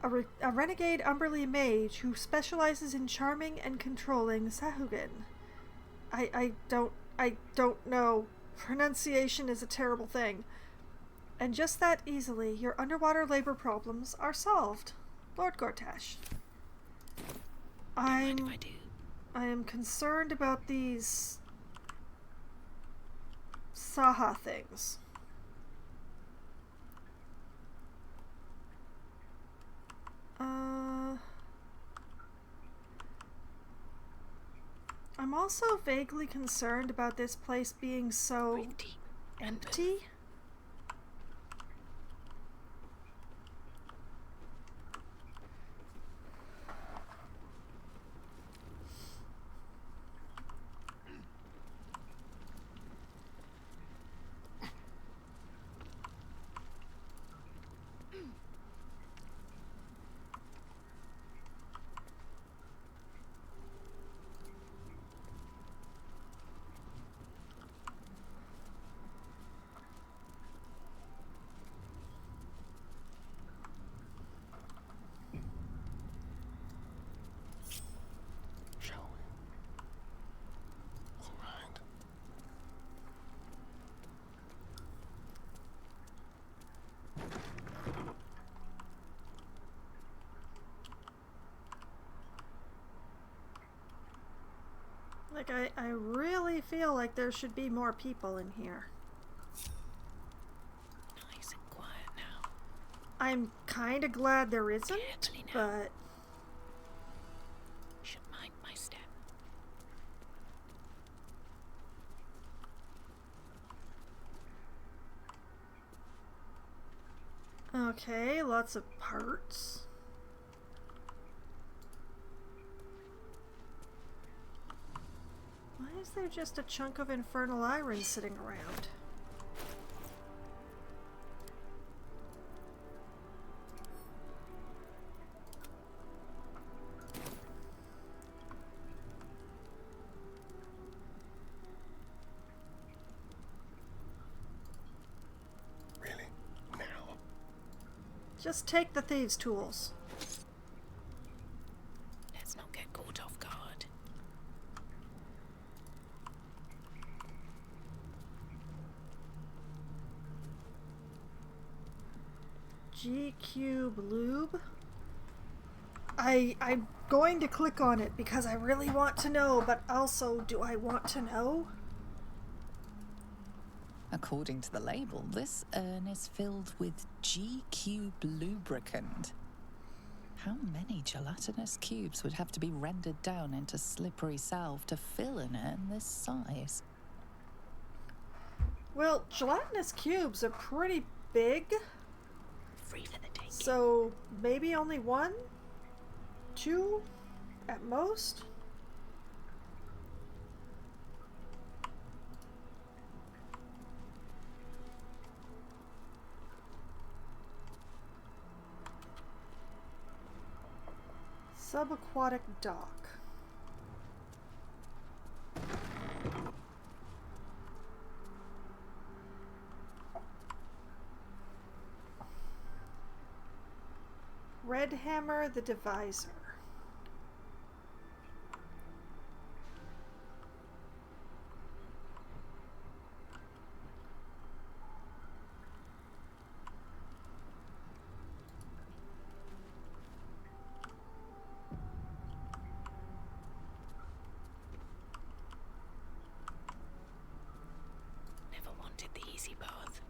A renegade Umberly mage who specializes in charming and controlling Sahuagin. I don't know. Pronunciation is a terrible thing. And just that easily, your underwater labor problems are solved. Lord Gortash. I am concerned about these Saha things. I'm also vaguely concerned about this place being so empty? Shall we? All right. Like, I really feel like there should be more people in here. Nice and quiet now. I'm kind of glad there isn't, but... Should mind my step. Okay, lots of parts. Why is there just a chunk of infernal iron sitting around? Really? Now? Just take the thieves' tools. Let's not get caught off guard. G-Cube Lube. I'm going to click on it because I really want to know, but also, do I want to know? According to the label, this urn is filled with G-Cube lubricant. How many gelatinous cubes would have to be rendered down into slippery salve to fill an urn this size? Well, gelatinous cubes are pretty big. Free for the taking. So, maybe only 1? 2? At most? Subaquatic dock. Red Hammer the Divisor. Never wanted the easy path.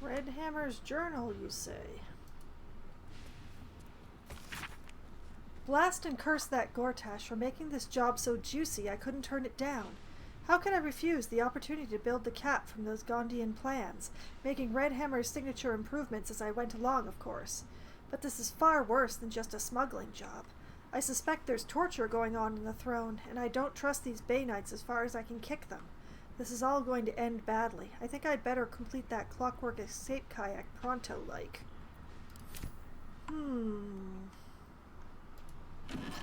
Red Hammer's journal, you say? Blast and curse that Gortash for making this job so juicy I couldn't turn it down. How can I refuse the opportunity to build the cap from those Gondian plans, making Red Hammer's signature improvements as I went along, of course. But this is far worse than just a smuggling job. I suspect there's torture going on in the throne, and I don't trust these Bay Knights as far as I can kick them. This is all going to end badly. I think I'd better complete that clockwork escape kayak pronto-like.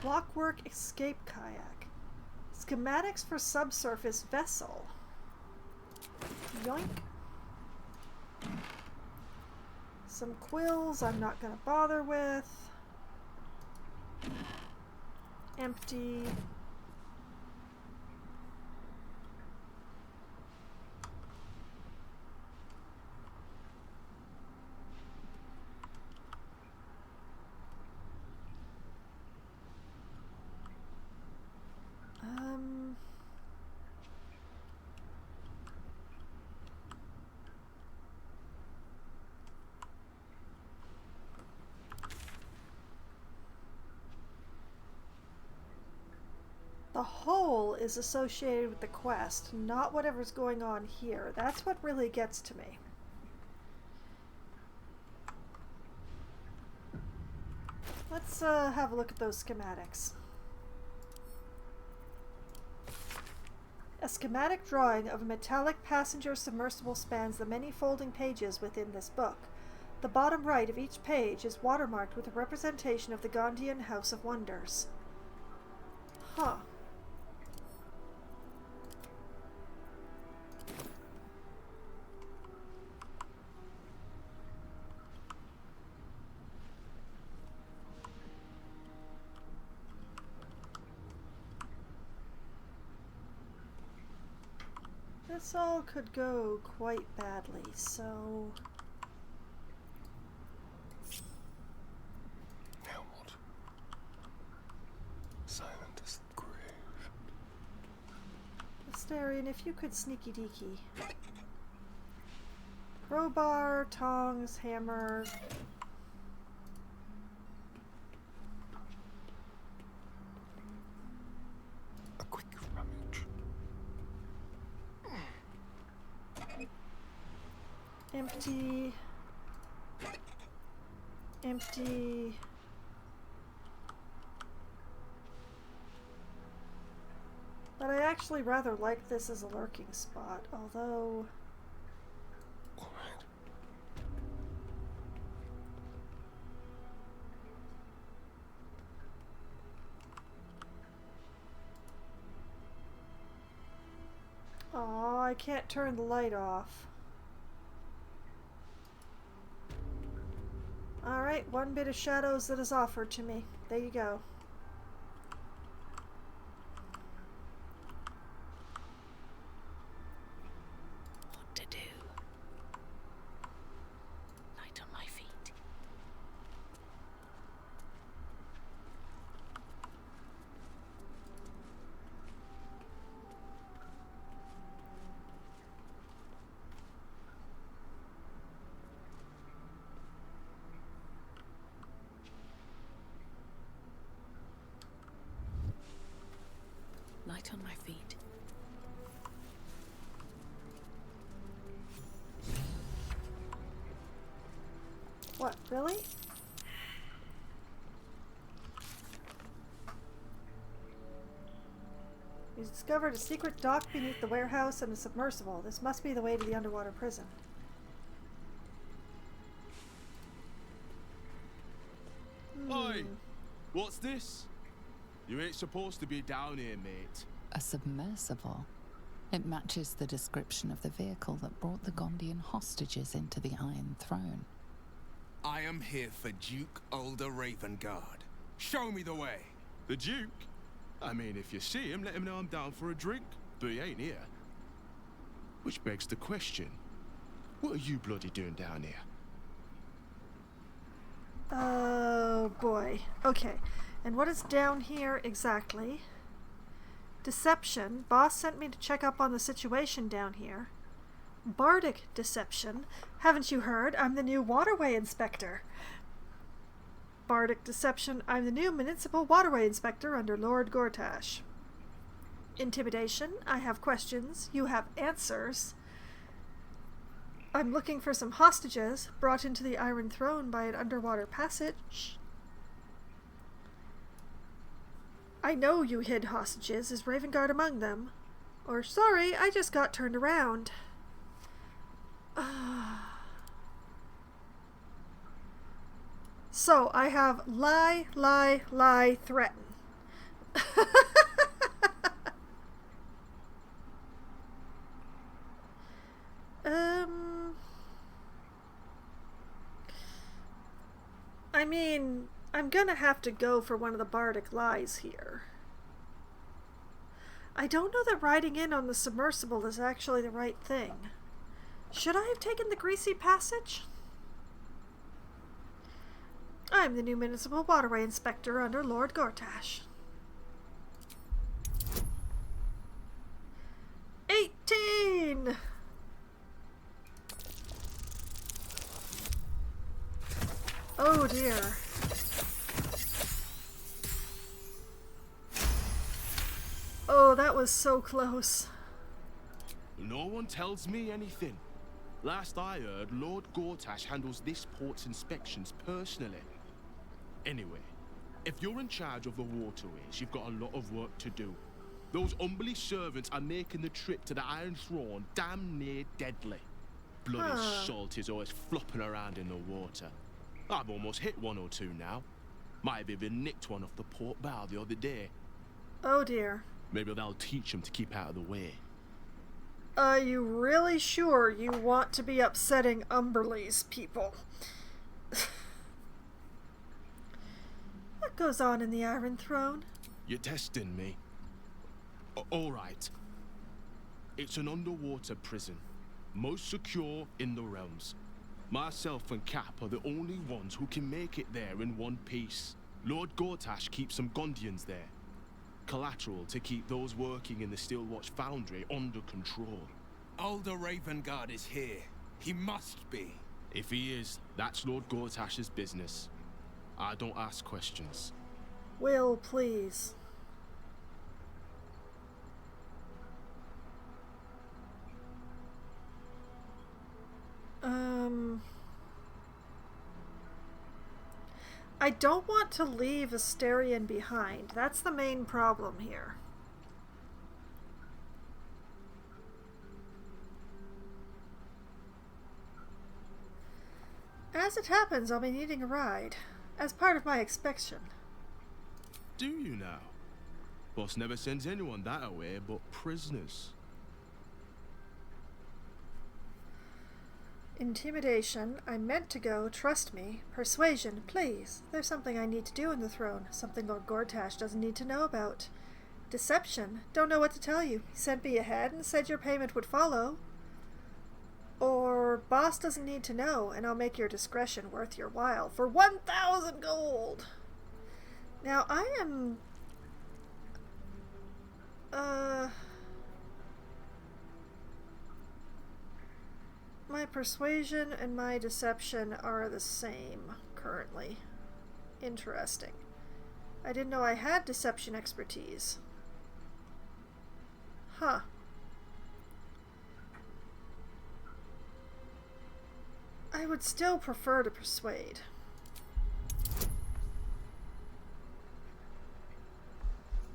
Clockwork escape kayak. Schematics for subsurface vessel. Yoink. Some quills I'm not going to bother with. Empty. The hole is associated with the quest, not whatever's going on here. That's what really gets to me. Let's have a look at those schematics. A schematic drawing of a metallic passenger submersible spans the many folding pages within this book. The bottom right of each page is watermarked with a representation of the Gondian House of Wonders. Huh. This all could go quite badly, so... Now what? Silent as the grave. Astarion, if you could sneaky deaky. Crowbar, tongs, hammer... A quick rummage. Empty. Empty. But I actually rather like this as a lurking spot, although... Aw, I can't turn the light off. Alright, one bit of shadows that is offered to me. There you go. What to do? Light on my feet. Light on my feet. What, really? We discovered a secret dock beneath the warehouse and a submersible. This must be the way to the underwater prison. Oi! What's this? You ain't supposed to be down here, mate. A submersible. It matches the description of the vehicle that brought the Gondian hostages into the Iron Throne. I am here for Duke Ulder Ravengard. Show me the way. The Duke? I mean, if you see him, let him know I'm down for a drink. But he ain't here. Which begs the question, what are you bloody doing down here? Oh boy. Okay. And what is down here exactly? Deception. Boss sent me to check up on the situation down here. Bardic deception. Haven't you heard? I'm the new waterway inspector. Bardic deception. I'm the new municipal waterway inspector under Lord Gortash. Intimidation. I have questions. You have answers. I'm looking for some hostages brought into the Iron Throne by an underwater passage. I know you hid hostages. Is Ravengard among them? Or, sorry, I just got turned around. So, I have lie, lie, lie, threaten. I mean, I'm gonna have to go for one of the bardic lies here. I don't know that riding in on the submersible is actually the right thing. Should I have taken the greasy passage? I'm the new municipal waterway inspector under Lord Gortash. 18! Oh dear. Oh, that was so close. No one tells me anything. Last I heard, Lord Gortash handles this port's inspections personally. Anyway, if you're in charge of the waterways, you've got a lot of work to do. Those Umberly servants are making the trip to the Iron Throne damn near deadly. Bloody salt is always flopping around in the water. I've almost hit one or two now. Might have even nicked one off the port bow the other day. Oh dear. Maybe they'll teach them to keep out of the way. Are you really sure you want to be upsetting Umberly's people? What goes on in the Iron Throne? You're testing me. All right. It's an underwater prison, most secure in the realms. Myself and Cap are the only ones who can make it there in one piece. Lord Gortash keeps some Gondians there. Collateral to keep those working in the Steelwatch Foundry under control. Alder Ravengard is here. He must be. If he is, that's Lord Gortash's business. I don't ask questions. Will, please. I don't want to leave Asterion behind. That's the main problem here. As it happens, I'll be needing a ride, as part of my inspection. Do you now? Boss never sends anyone that away but prisoners. Intimidation. I meant to go, trust me. Persuasion, please. There's something I need to do in the throne. Something Lord Gortash doesn't need to know about. Deception. Don't know what to tell you. He sent me ahead and said your payment would follow. Or boss doesn't need to know, and I'll make your discretion worth your while for 1,000 gold. Now, I am... My persuasion and my deception are the same currently. Interesting. I didn't know I had deception expertise. Huh. I would still prefer to persuade.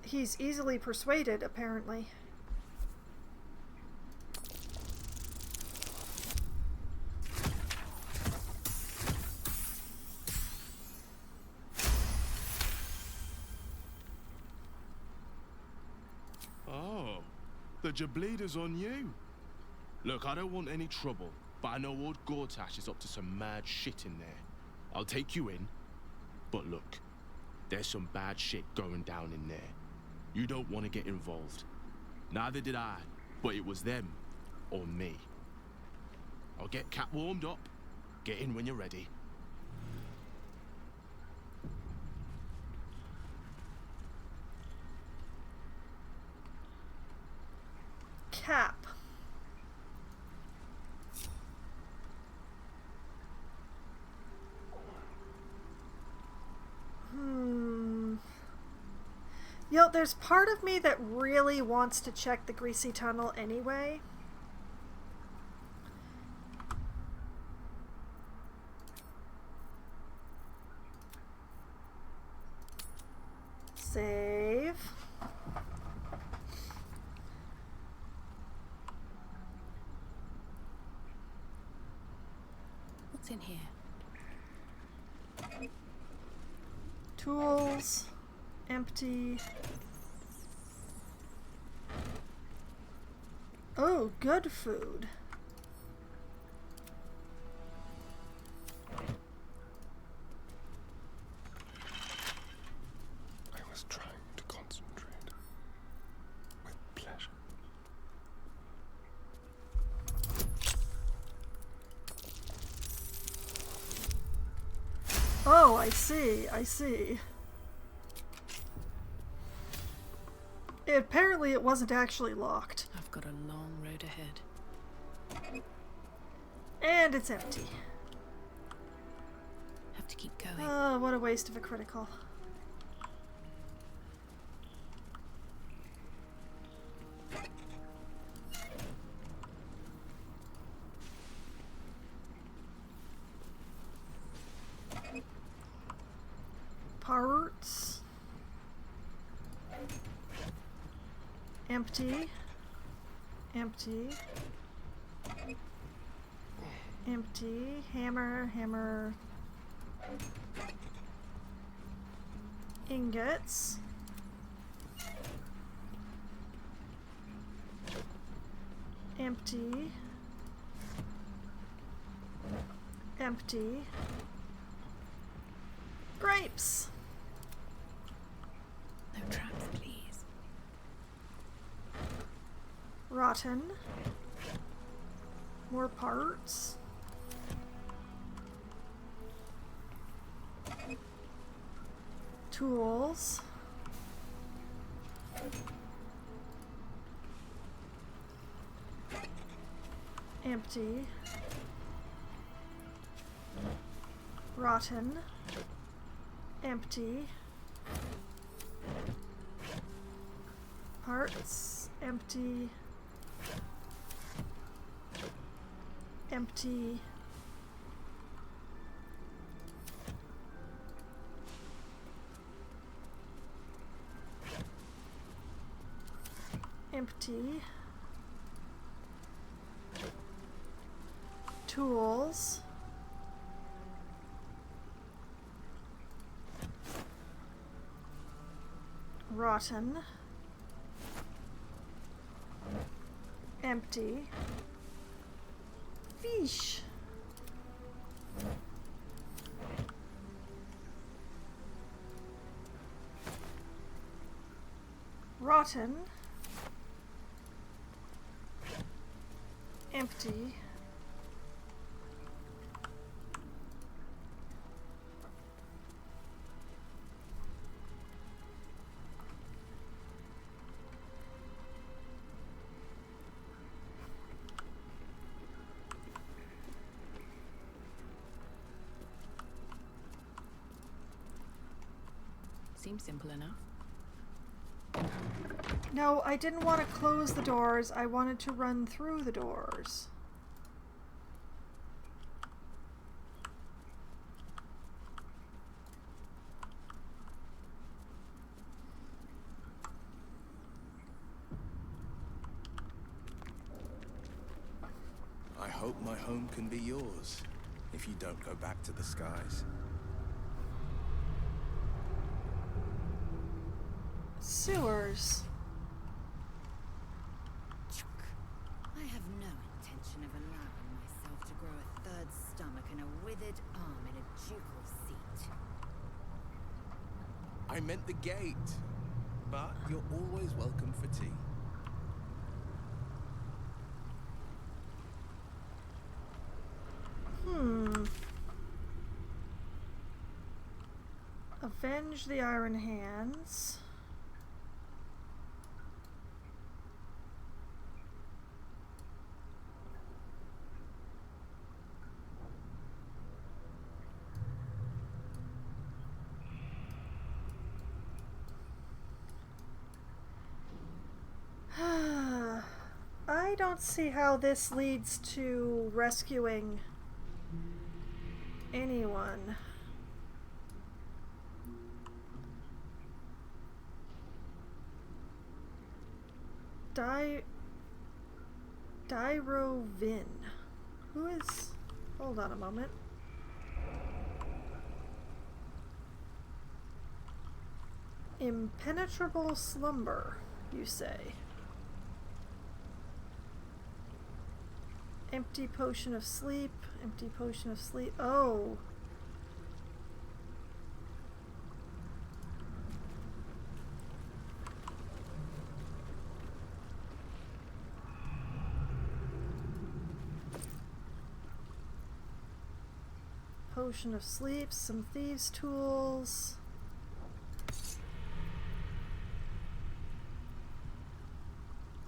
He's easily persuaded, apparently. Oh, the Jableeder's on you. Look, I don't want any trouble, but I know Lord Gortash is up to some mad shit in there. I'll take you in, but look, there's some bad shit going down in there. You don't want to get involved. Neither did I, but it was them or me. I'll get Cat warmed up. Get in when you're ready. Cap. Yo, there's part of me that really wants to check the greasy tunnel anyway. Save. What's in here? Tools. Empty. Oh, good food. I was trying to concentrate with pleasure. Oh, I see, I see. Apparently it wasn't actually locked. I've got a long road ahead. And it's empty. Have to keep going. Oh, what a waste of a critical. Parts. Empty. Empty. Empty. Hammer, hammer. Ingots. Empty. Empty. Grapes. No traps, please. Rotten. More parts. Tools. Empty. Rotten. Empty. Parts. Empty. Empty. Empty. Tools. Rotten. Empty. Fish. Rotten. Empty. Seems simple enough. No, I didn't want to close the doors. I wanted to run through the doors. I hope my home can be yours, if you don't go back to the skies. Sewers. I have no intention of allowing myself to grow a third stomach and a withered arm in a ducal seat. I meant the gate, but you're always welcome for tea. Avenge the Iron Hands. I don't see how this leads to rescuing anyone. Dyrovin. Who is... Hold on a moment. Impenetrable slumber, you say. Empty potion of sleep. Empty potion of sleep. Oh. Potion of sleep. Some thieves' tools.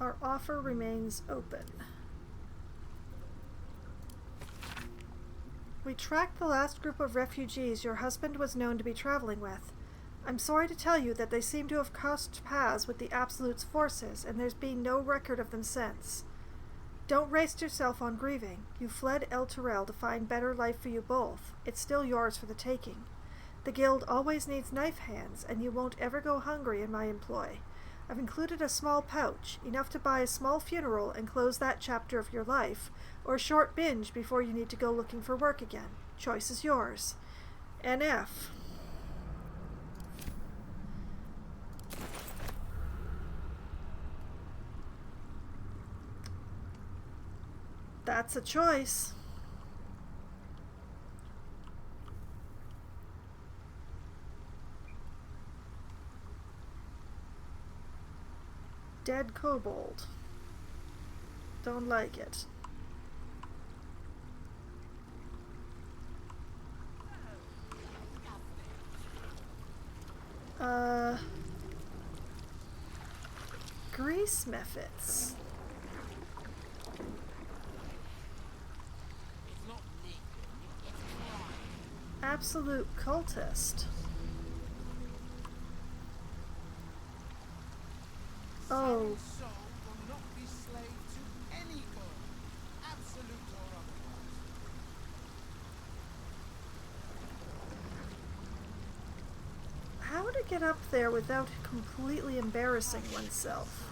Our offer remains open. We tracked the last group of refugees your husband was known to be traveling with. I'm sorry to tell you that they seem to have crossed paths with the Absolute's forces, and there's been no record of them since. Don't waste yourself on grieving. You fled El Turel to find better life for you both. It's still yours for the taking. The guild always needs knife hands, and you won't ever go hungry in my employ. I've included a small pouch, enough to buy a small funeral and close that chapter of your life, or a short binge before you need to go looking for work again. Choice is yours. NF. That's a choice. Dead kobold. Don't like it. Grease methods. Absolute cultist. Oh. Soul will not be slave to any god, absolute or otherwise. How to get up there without completely embarrassing oneself?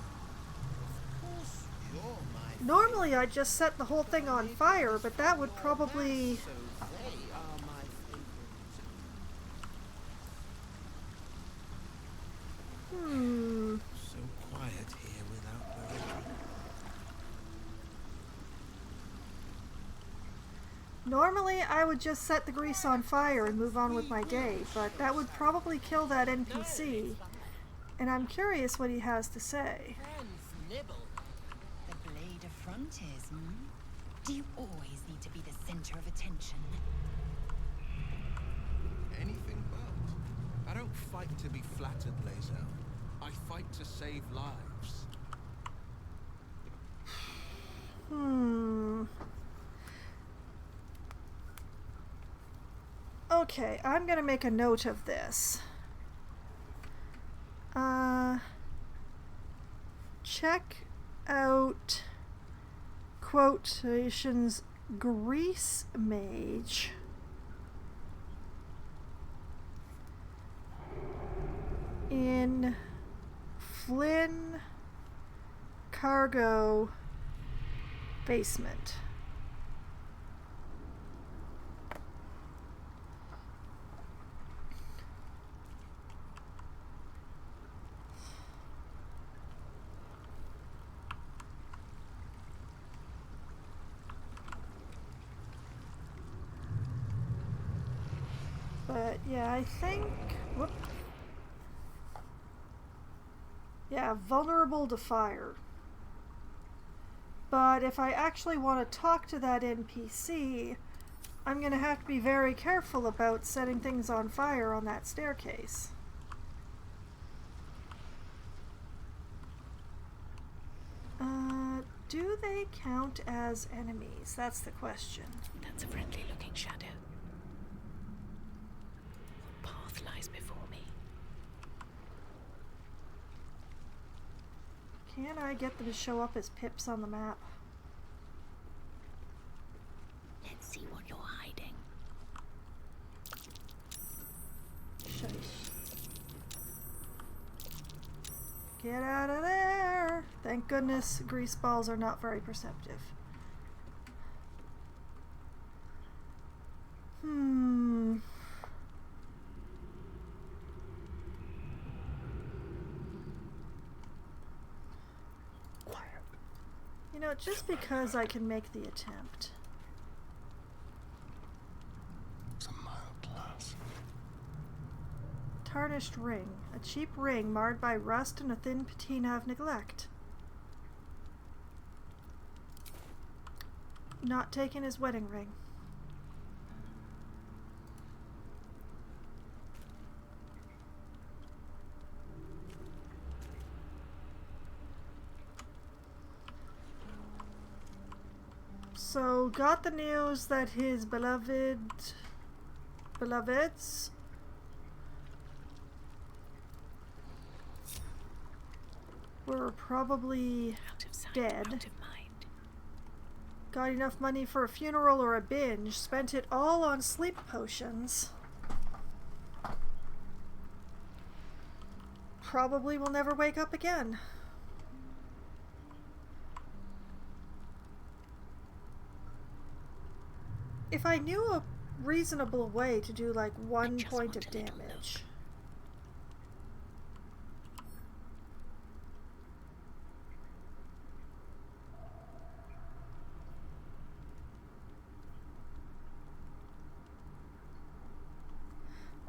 Normally I'd just set the whole thing on fire, but that would probably... So quiet here without poetry. Normally I would just set the grease on fire and move on with my day, but that would probably kill that NPC, and I'm curious what he has to say. The blade of frontiers, Do you always need to be the center of attention? Anything but. I don't fight to be flattered, Lae'zel. I fight to save lives. Okay, I'm gonna make a note of this. Check out quotations grease mage. In Flynn cargo basement. But yeah, I think, whoop. Yeah, vulnerable to fire. But if I actually want to talk to that NPC, I'm going to have to be very careful about setting things on fire on that staircase. Do they count as enemies? That's the question. That's a friendly looking shadow. What path lies before me? Can I get them to show up as pips on the map? Let's see what you're hiding. Shush. Get out of there! Thank goodness grease balls are not very perceptive. know, just because I can make the attempt. It's a mild glass. Tarnished ring. A cheap ring marred by rust and a thin patina of neglect. Not taking his wedding ring. So, got the news that his beloveds were probably dead. Out of mind. Got enough money for a funeral or a binge. Spent it all on sleep potions. Probably will never wake up again. If I knew a reasonable way to do like 1 point of damage.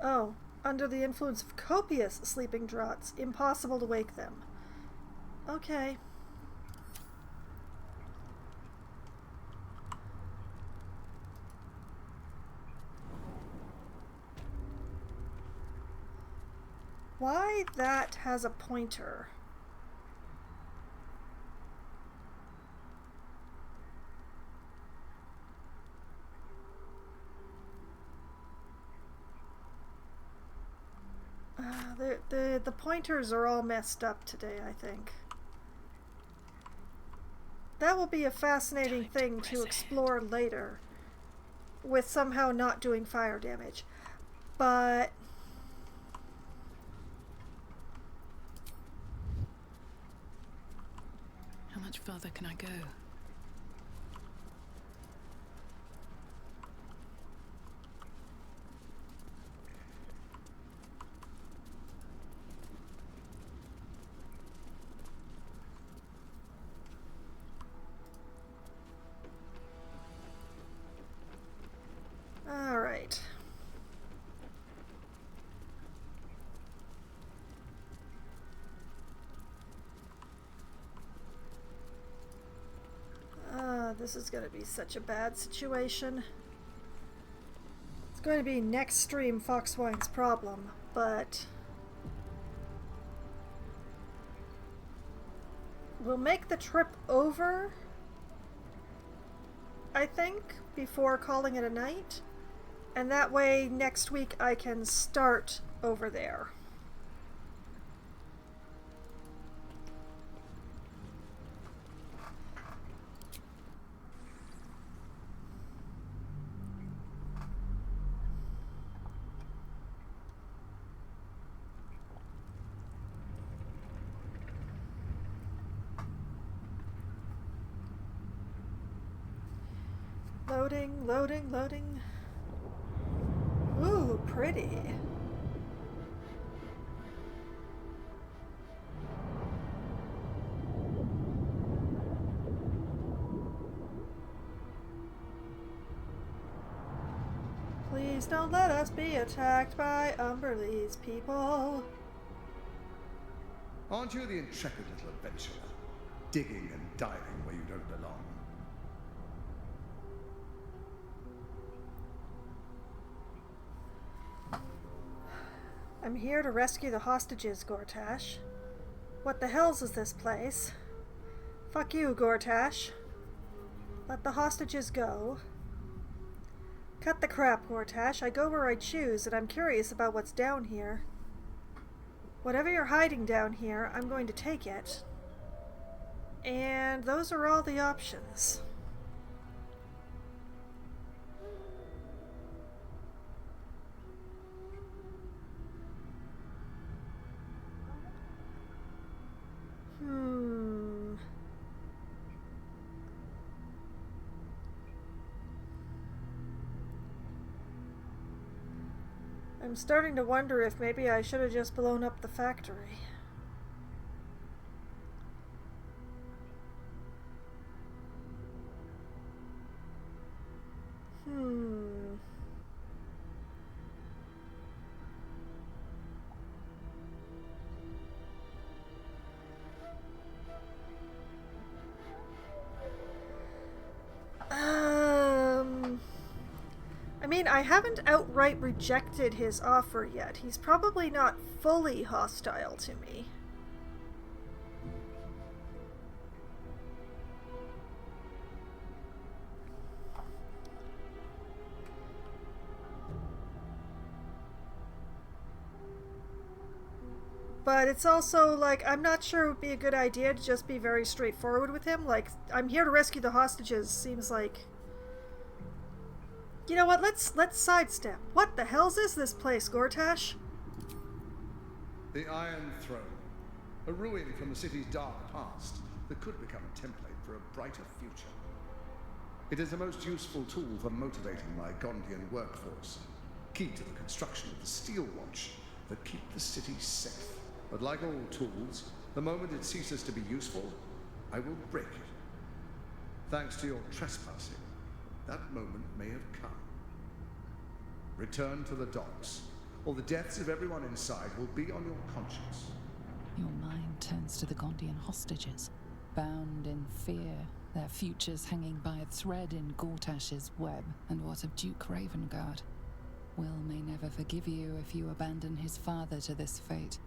Oh, under the influence of copious sleeping draughts, impossible to wake them. Okay. Why that has a pointer? The pointers are all messed up today, I think. That will be a fascinating thing to explore later, with somehow not doing fire damage. But How much further can I go? all right. This is going to be such a bad situation. It's going to be next stream Foxwine's problem, but we'll make the trip over, I think, before calling it a night. And that way next week I can start over there. Loading, loading, loading. Ooh, pretty. Please don't let us be attacked by Umberlee's people. Aren't you the intrepid little adventurer, digging and diving where you don't belong? I'm here to rescue the hostages, Gortash. What the hells is this place? Fuck you, Gortash. Let the hostages go. Cut the crap, Gortash. I go where I choose, and I'm curious about what's down here. Whatever you're hiding down here, I'm going to take it. And those are all the options. I'm starting to wonder if maybe I should have just blown up the factory. Hmm. I mean, I haven't outright rejected his offer yet. He's probably not fully hostile to me. But it's also, like, I'm not sure it would be a good idea to just be very straightforward with him. Like, I'm here to rescue the hostages seems like... You know what, let's sidestep. What the hell's is this place, Gortash? The Iron Throne. A ruin from the city's dark past that could become a template for a brighter future. It is a most useful tool for motivating my Gondian workforce. Key to the construction of the Steel Watch that keep the city safe. But like all tools, the moment it ceases to be useful, I will break it. Thanks to your trespassing, that moment may have come. Return to the docks, or the deaths of everyone inside will be on your conscience. Your mind turns to the Gondian hostages, bound in fear, their futures hanging by a thread in Gortash's web. And what of Duke Ravengard? Will may never forgive you if you abandon his father to this fate.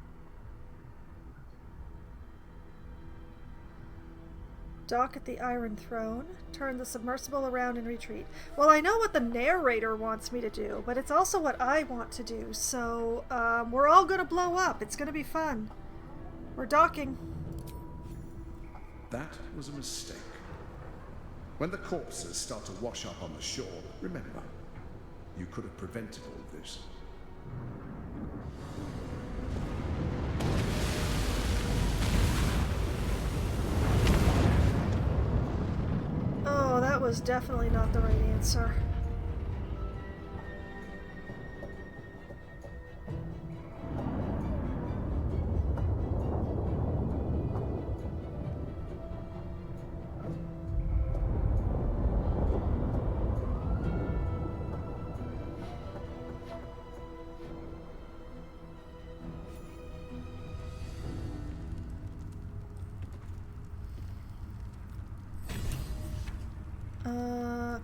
Dock at the Iron Throne. Turn the submersible around and retreat. Well, I know what the narrator wants me to do, but it's also what I want to do, so we're all gonna blow up. It's gonna be fun. We're docking. That was a mistake. When the corpses start to wash up on the shore, remember, you could have prevented all this. Oh, that was definitely not the right answer.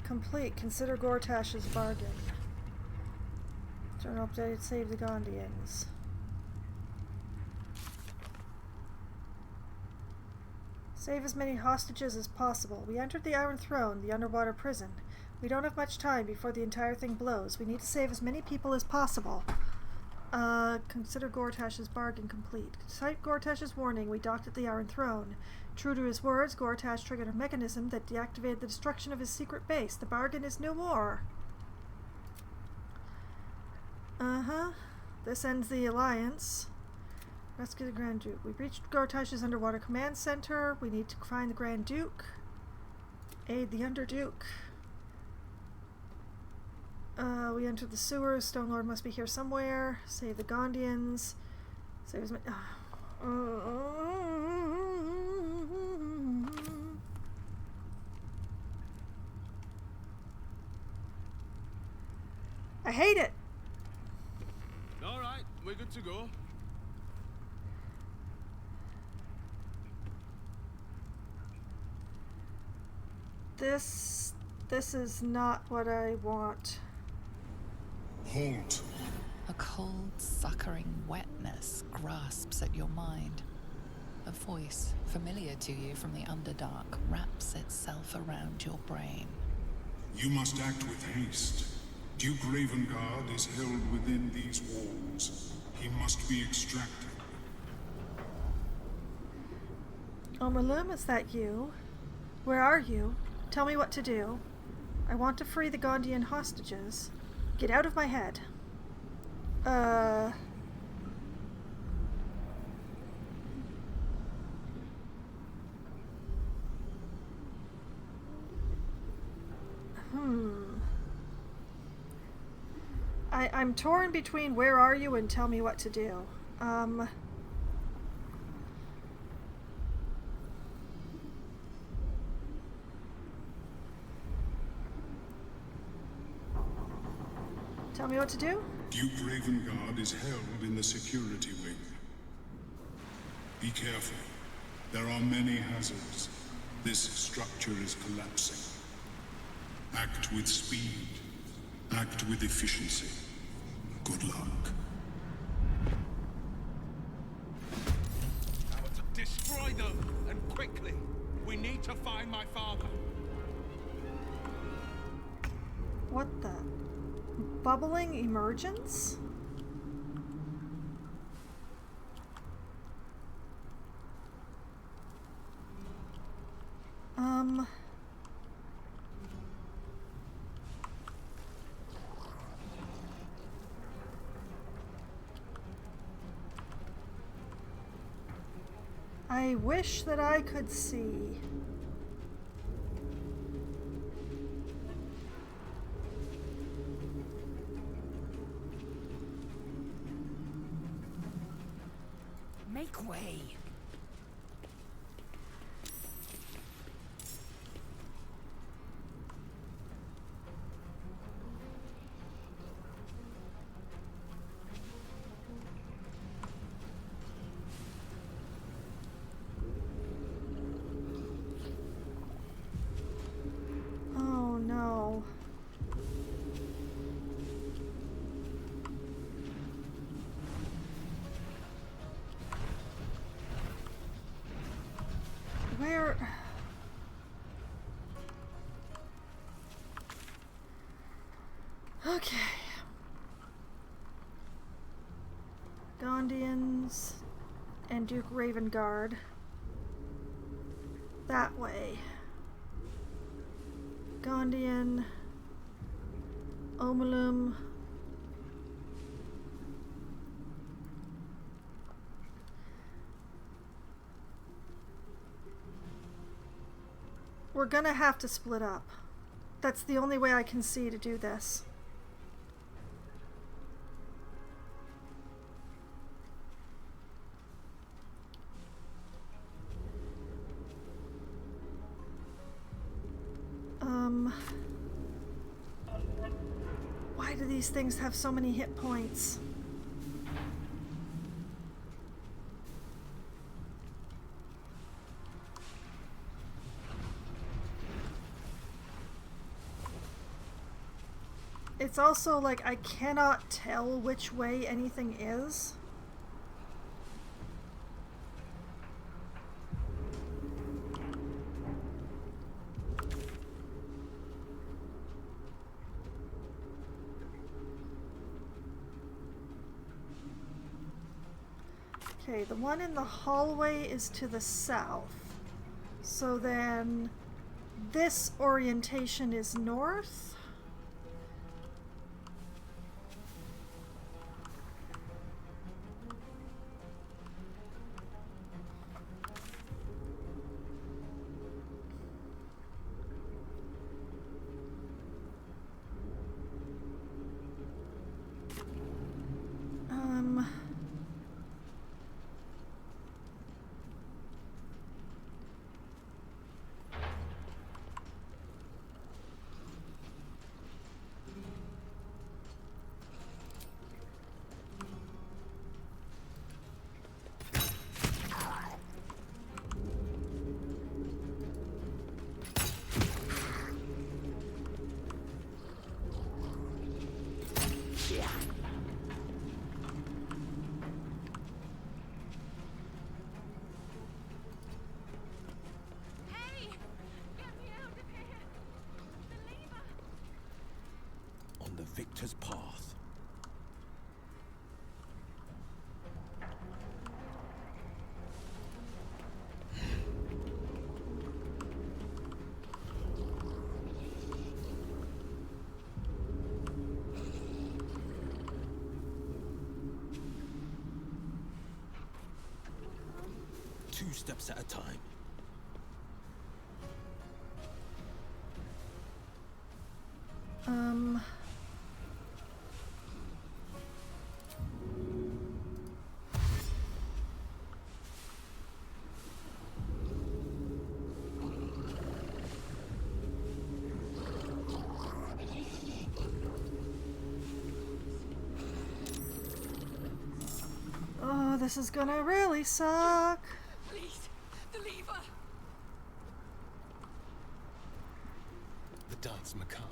Complete. Consider Gortash's bargain. Turn update, save the Gondians. Save as many hostages as possible. We entered the Iron Throne, the underwater prison. We don't have much time before the entire thing blows. We need to save as many people as possible. Consider Gortash's bargain complete. Despite Gortash's warning, we docked at the Iron Throne. True to his words, Gortash triggered a mechanism that deactivated the destruction of his secret base. The bargain is no more. This ends the alliance. Rescue the Grand Duke. We reached Gortash's underwater command center. We need to find the Grand Duke. Aid the Underduke. We entered the sewers. Stone Lord must be here somewhere. Save the Gondians. Save as many... I hate it. All right, we're good to go. This is not what I want. Halt. A cold, suckering wetness grasps at your mind. A voice, familiar to you from the Underdark, wraps itself around your brain. You must act with haste. Duke Ravengard is held within these walls. He must be extracted. Omerlum, is that you? Where are you? Tell me what to do. I want to free the Gondian hostages. Get out of my head. I'm torn between where are you and tell me what to do. Tell me what to do? Duke Ravengard is held in the security wing. Be careful. There are many hazards. This structure is collapsing. Act with speed. Act with efficiency. Good luck. Now to destroy them, and quickly. We need to find my father. What the? Bubbling emergence? I wish that I could see. Make way. Oh no. Where? Okay. Gondians and Duke Ravengard. That way. Gondian, Omalum. We're gonna have to split up. That's the only way I can see to do this. Why do these things have so many hit points? It's also like I cannot tell which way anything is. Okay, the one in the hallway is to the south. So then this orientation is north. The victor's path. Two steps at a time. this is gonna really suck. Please, the lever. The dance macabre.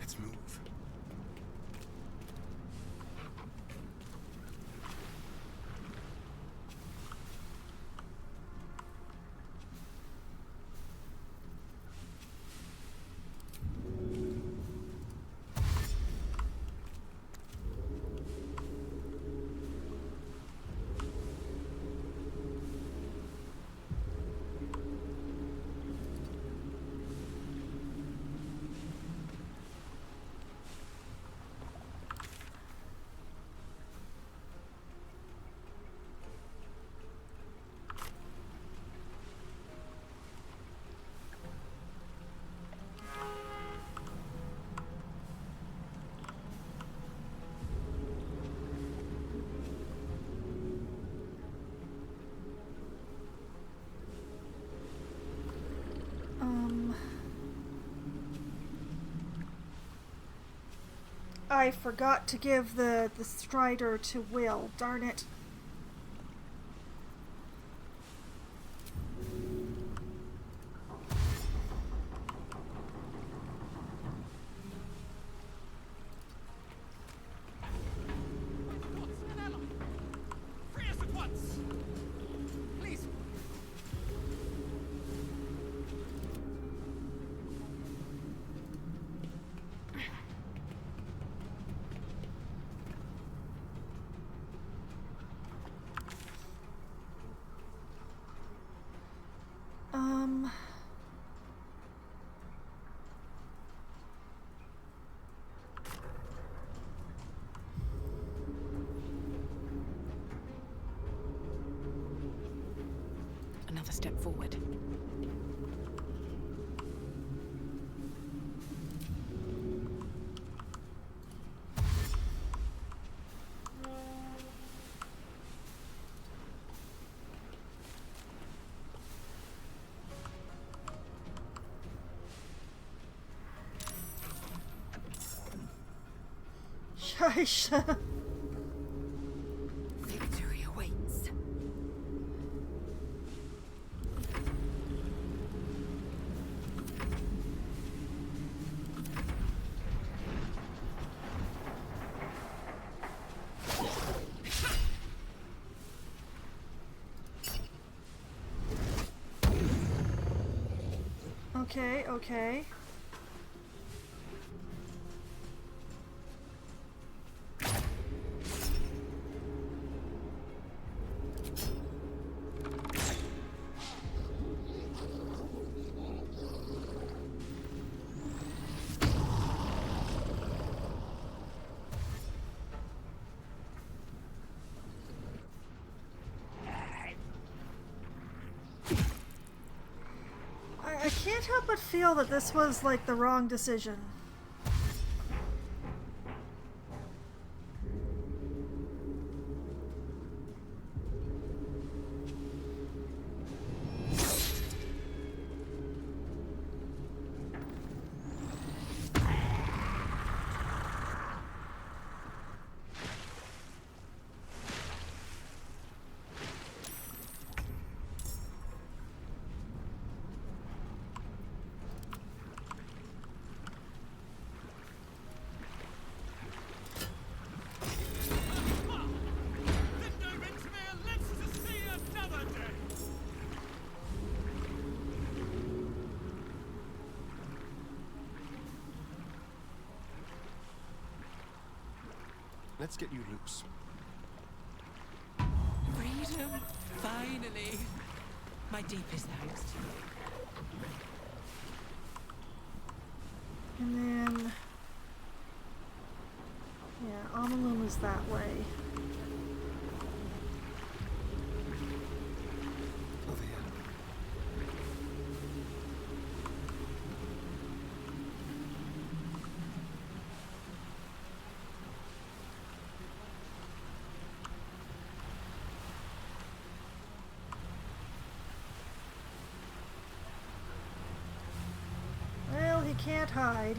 Let's move. I forgot to give the Strider to Will. Darn it. Free us at once! Please! Another step forward. Scheisse. Victory awaits. Okay, okay. I can't help but feel that this was like the wrong decision. Let's get you loose. Freedom! Finally! My deepest thanks to you. And then... yeah, Amaluma's that way. Over here. can't hide.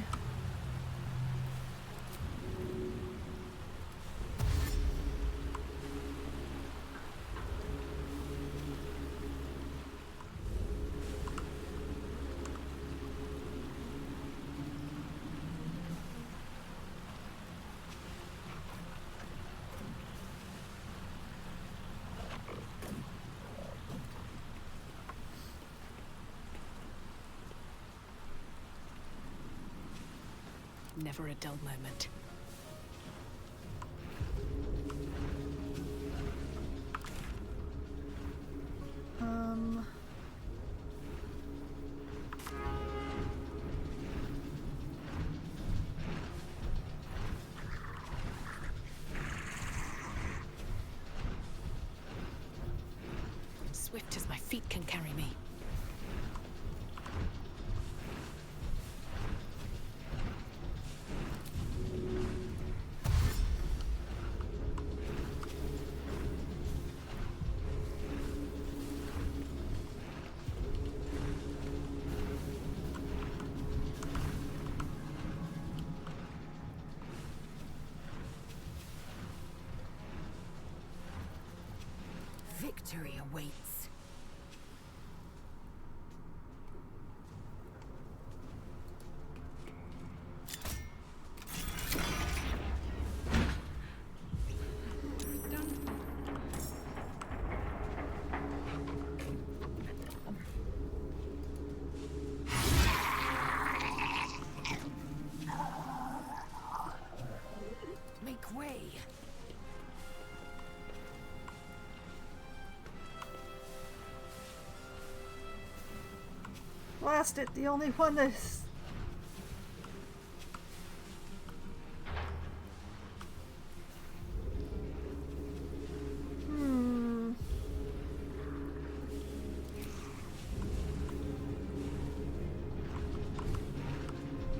Never a dull moment. Swift as my feet can carry me. Victory awaits. Make way. Blast it, the only one that's...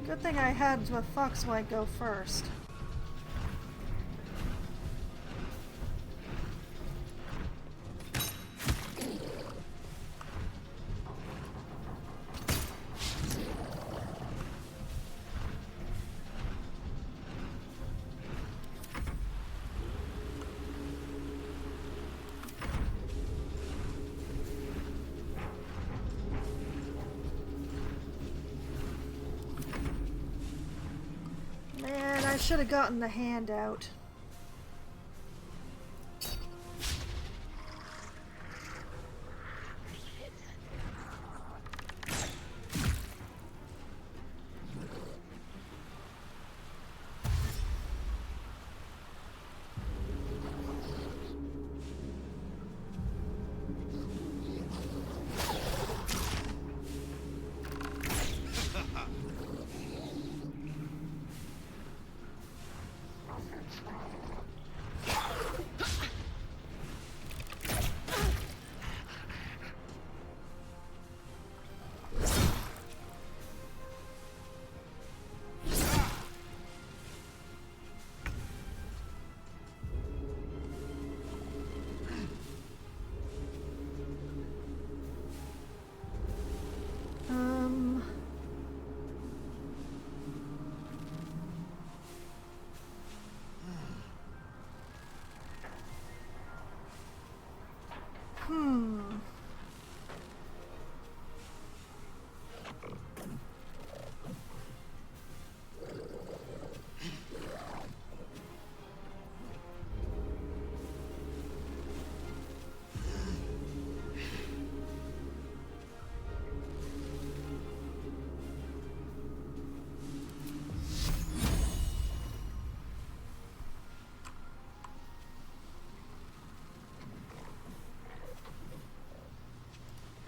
Good thing I had the Foxwine go first. Man, I should have gotten the handout.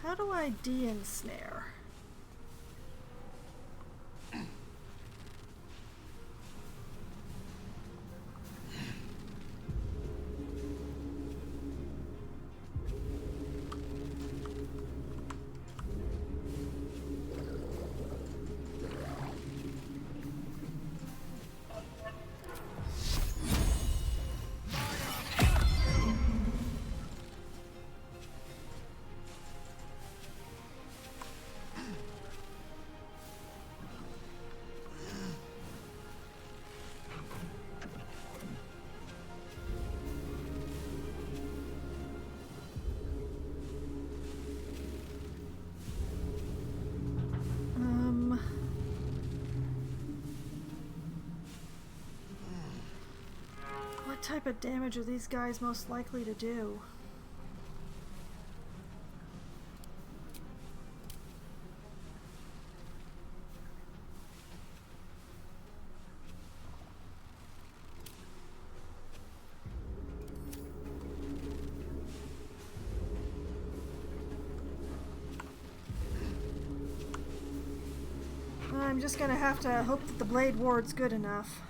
How do I de-ensnare? type of damage are these guys most likely to do? I'm just gonna have to hope that the blade ward's good enough.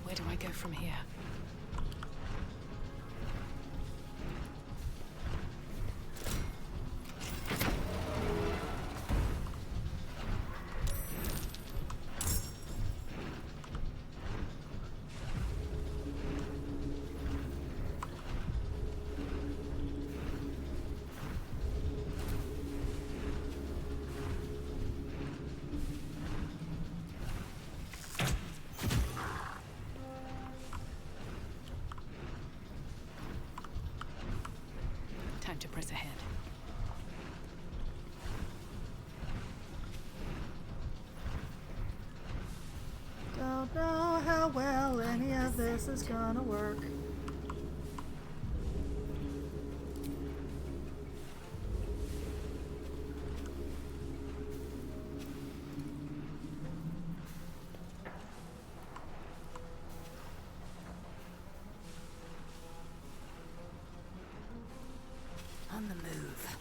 Where do I go from here? Time to press ahead. Don't know how well any of this is gonna work. On the move.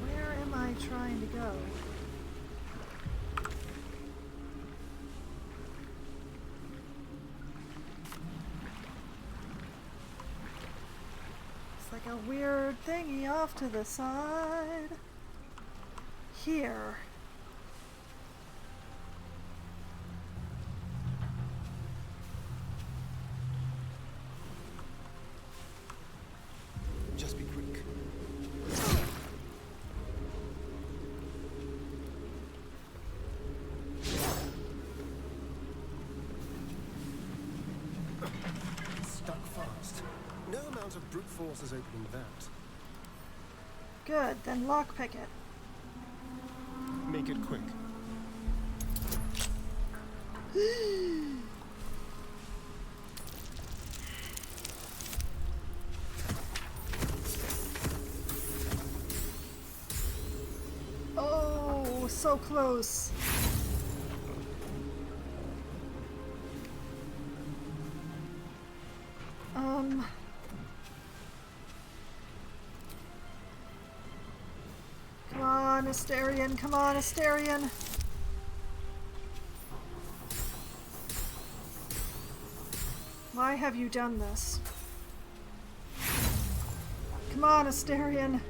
Where am I trying to go? It's like a weird thingy off to the side. Here. Just be quick. Stuck fast. No amount of brute force is opening that. Good, then lockpick it. Make it quick. Oh, so close. Come on, Asterion, come on, Asterion. Why have you done this? Come on, Asterion.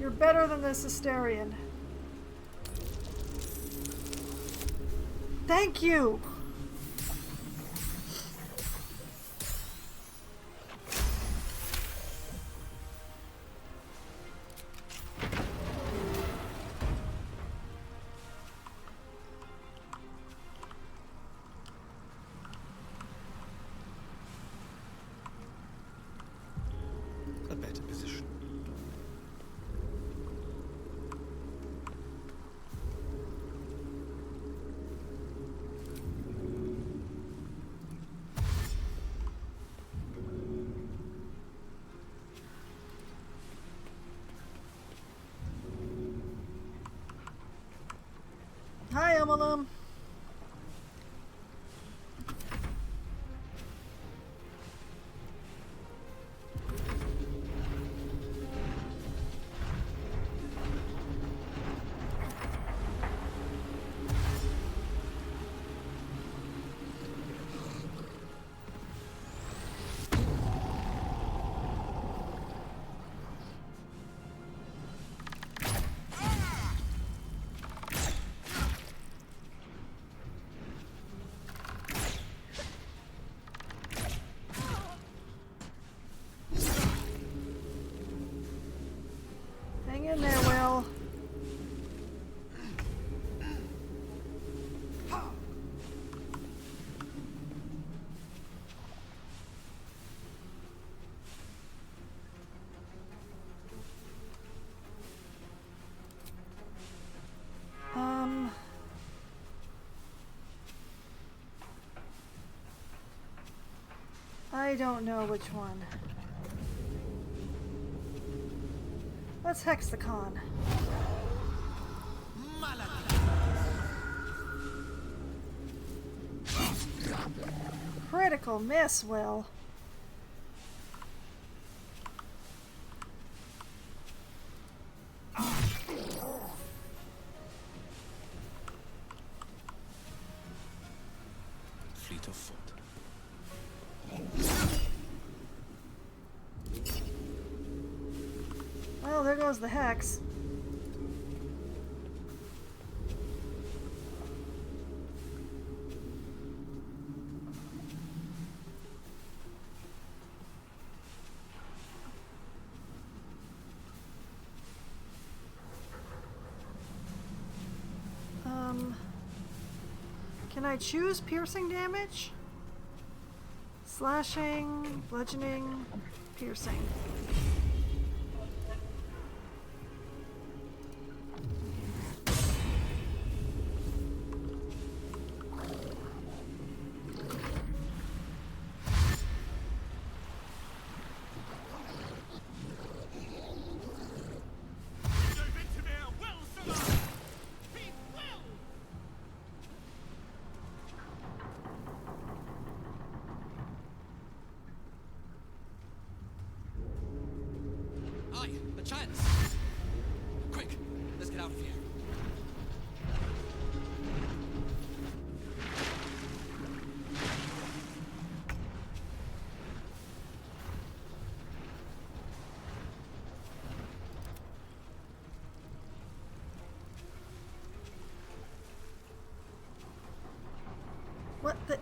You're better than this, Asterion. Thank you! some of them. Hang in there, Will. I don't know which one. Let's hexacon. Critical miss, Will. Fleet of foot. Well, there goes the hex. Can I choose piercing damage? Slashing, bludgeoning, piercing. Aye, a chance! Quick, let's get out of here. What the?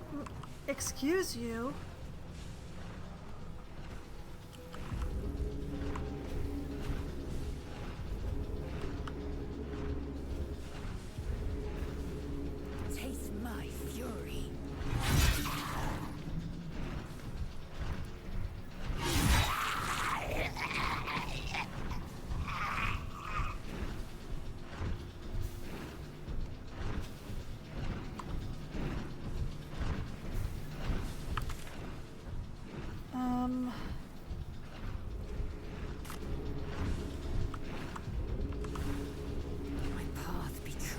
Excuse you? Taste my fury. My path be true.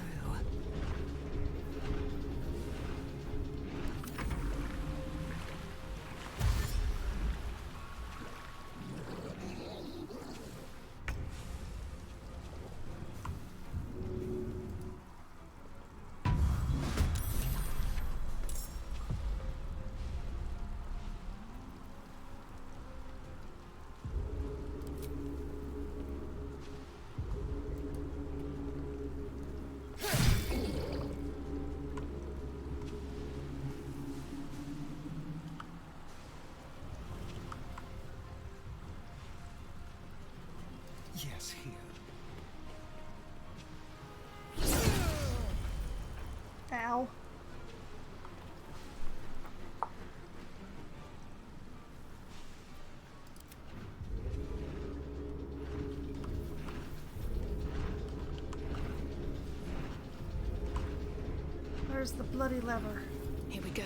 Yes, here. Ow. Where's the bloody lever? Here we go.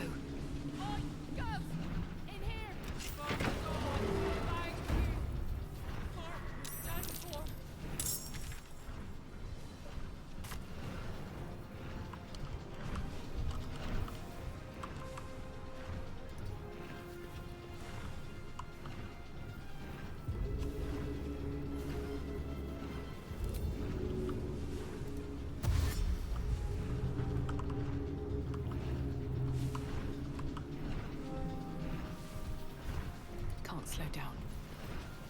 slow down.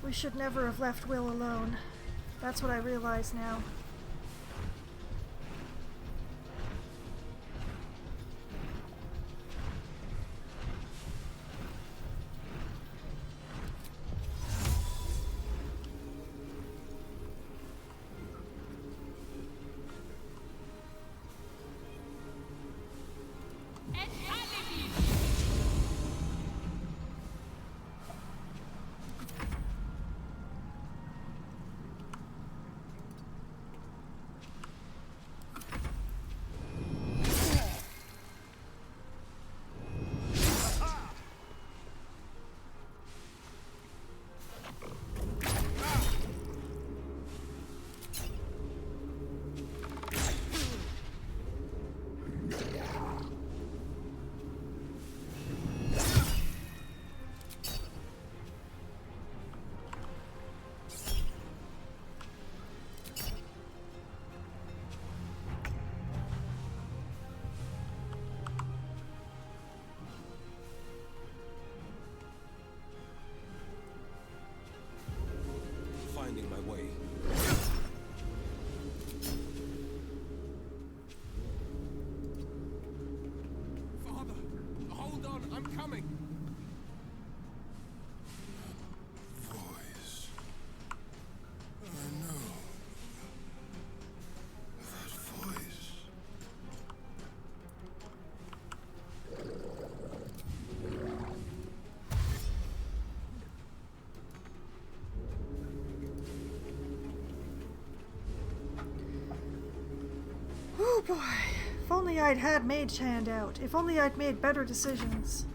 We should never have left Will alone. That's what I realize now. Finding my way. Father, hold on, I'm coming. Voice. I know. That voice. Oh boy. If only I'd had Mage Hand out. If only I'd made better decisions.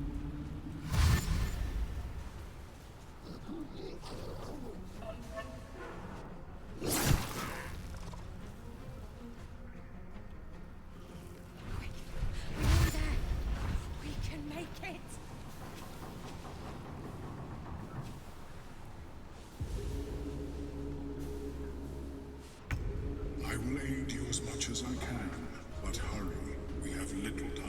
We can make it! I will aid you as much as I can, but hurry. We have little time.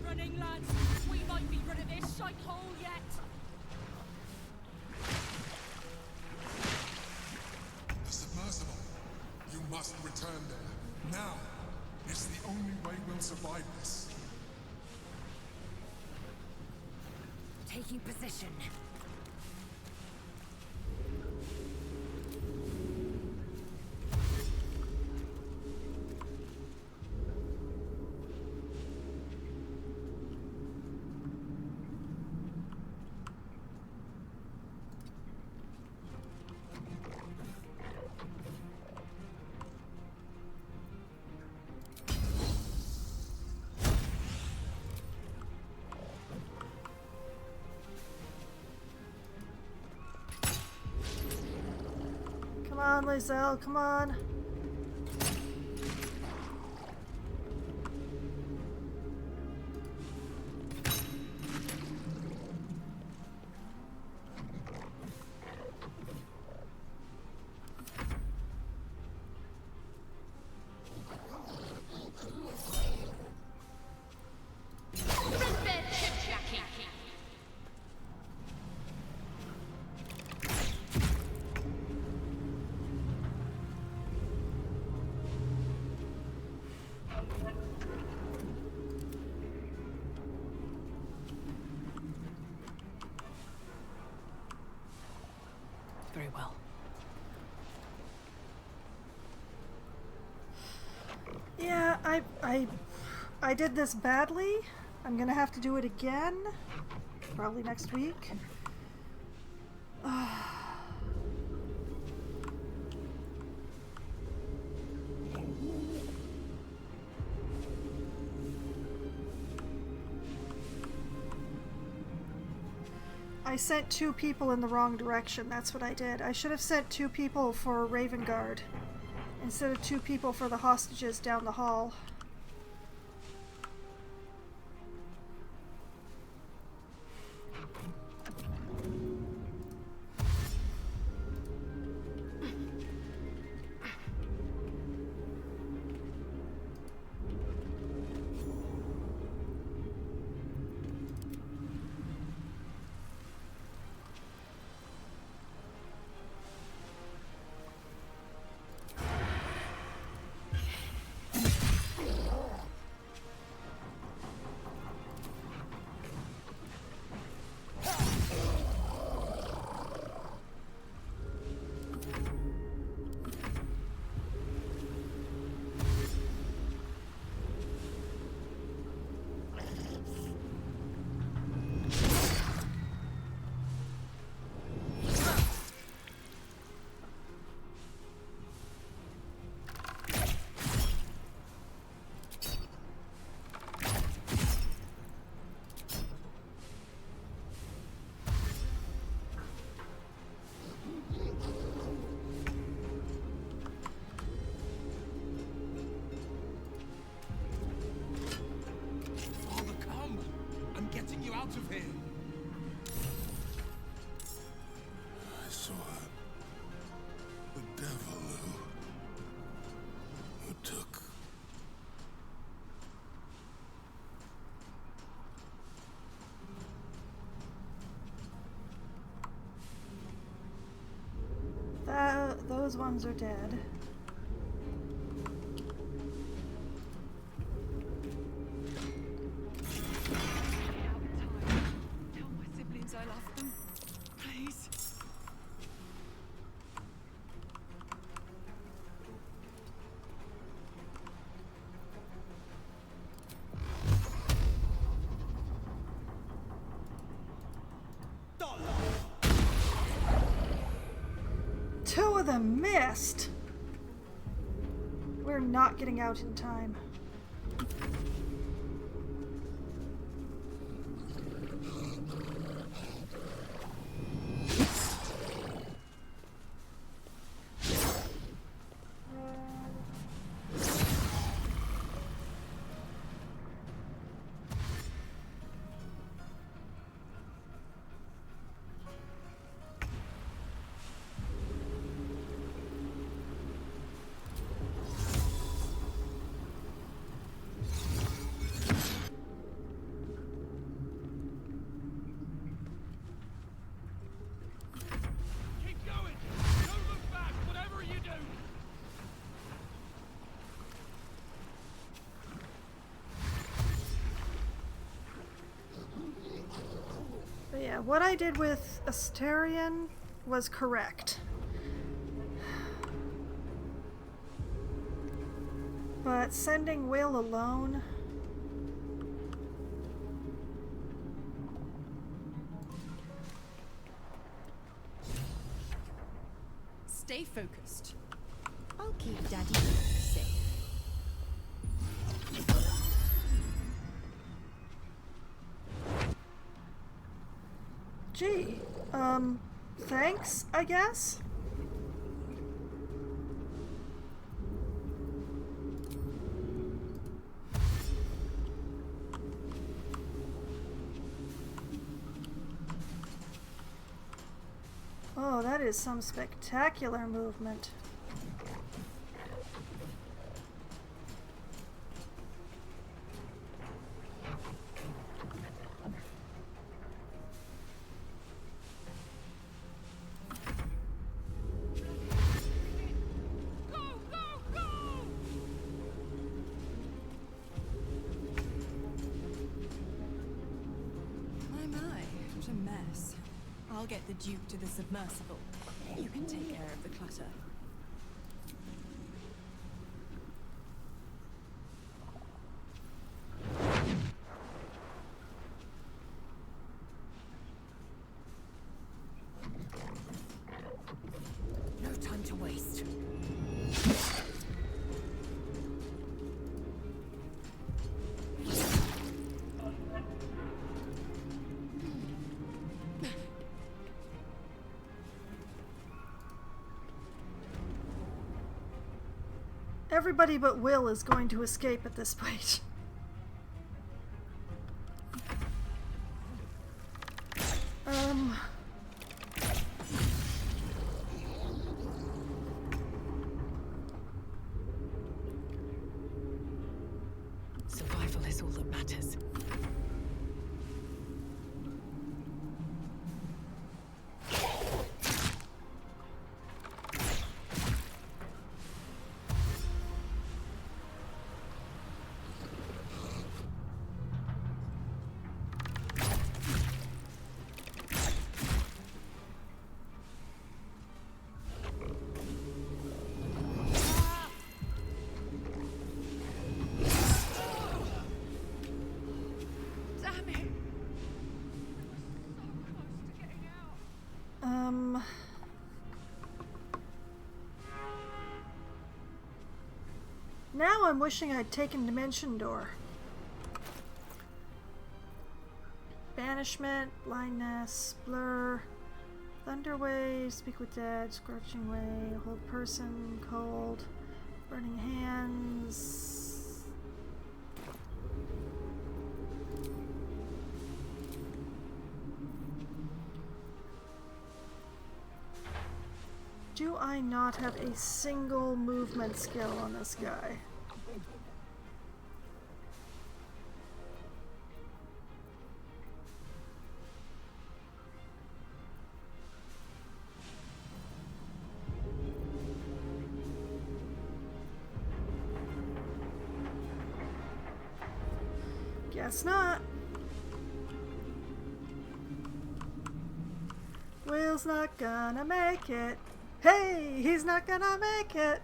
Running, lads! We might be rid of this shite hole yet! The submersible. You must return there. Now. It's the only way we'll survive this. Taking position. Come on, Lizelle, come on. very well. Yeah, I did this badly. I'm gonna have to do it again. Probably next week. I sent 2 people in the wrong direction. That's what I did. I should have sent 2 people for Raven Guard instead of 2 people for the hostages down the hall. Out of here! I saw it. The devil who took. Those ones are dead. I love them. Please. Two of them missed! We're not getting out in time. But yeah, what I did with Asterion was correct. But sending Will alone... Stay focused. I'll keep Daddy safe. Gee, thanks, I guess? Oh, that is some spectacular movement. My, what a mess. I'll get the Duke to the submersible. You can take care of the clutter. No time to waste. Everybody but Will is going to escape at this point. Survival is all that matters. Now I'm wishing I'd taken Dimension Door. Banishment, Blindness, Blur, Thunderwave, Speak with Dead, Scorching Ray, Hold Person, Cold, Burning Hands. Do I not have a single movement skill on this guy? Guess not. Will's not gonna make it. Hey, he's not gonna make it.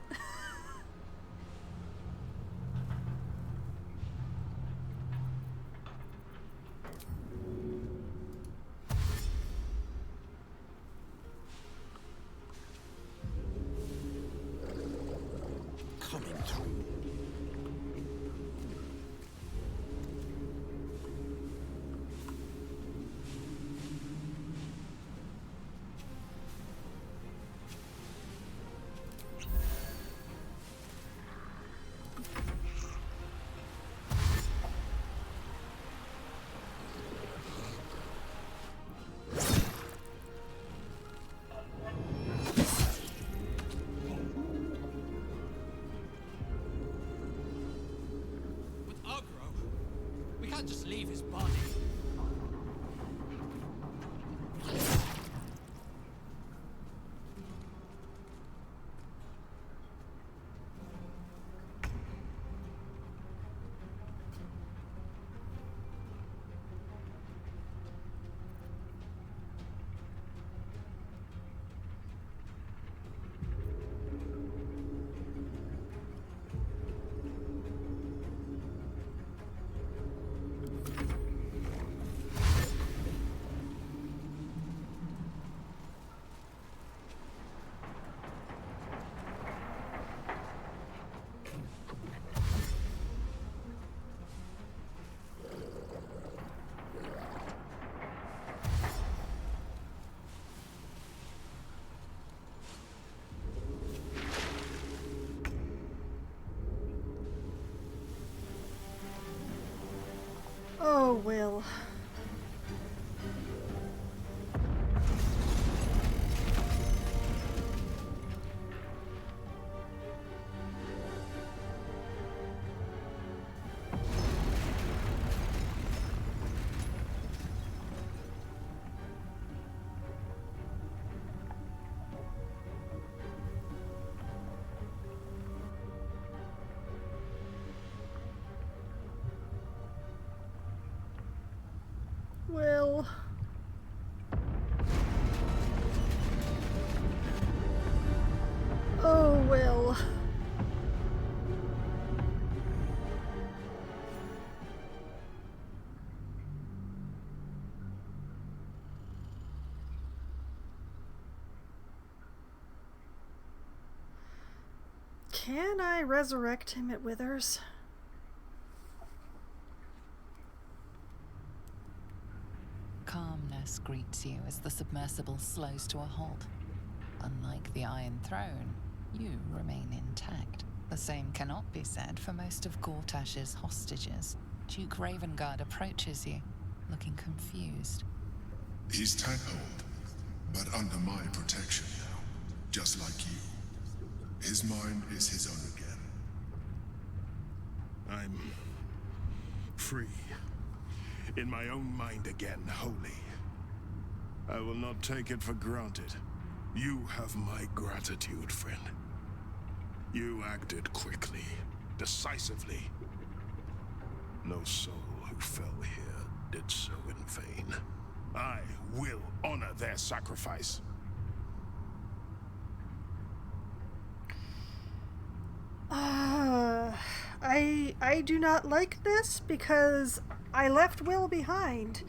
Coming through. Just leave his body. Oh, Will. Will. Can I resurrect him at Withers? Calmness greets you as the submersible slows to a halt. Unlike the Iron Throne, you remain intact. The same cannot be said for most of Gortash's hostages. Duke Ravengard approaches you, looking confused. He's tackled, but under my protection now, just like you. His mind is his own again. I'm free. In my own mind again, wholly. I will not take it for granted. You have my gratitude, friend. You acted quickly, decisively. No soul who fell here did so in vain. I will honor their sacrifice. I do not like this because I left Will behind.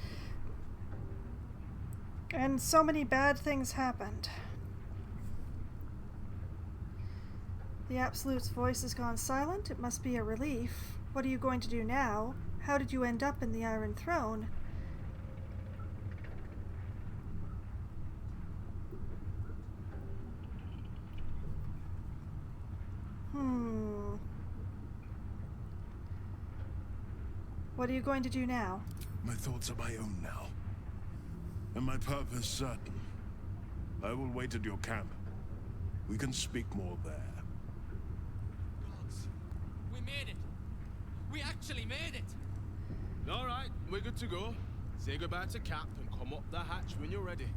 And so many bad things happened. The Absolute's voice has gone silent. It must be a relief. What are you going to do now? How did you end up in the Iron Throne? What are you going to do now? My thoughts are my own now. And my purpose certain. I will wait at your camp. We can speak more there. Gods, we made it. We actually made it. All right, we're good to go. Say goodbye to Cap and come up the hatch when you're ready.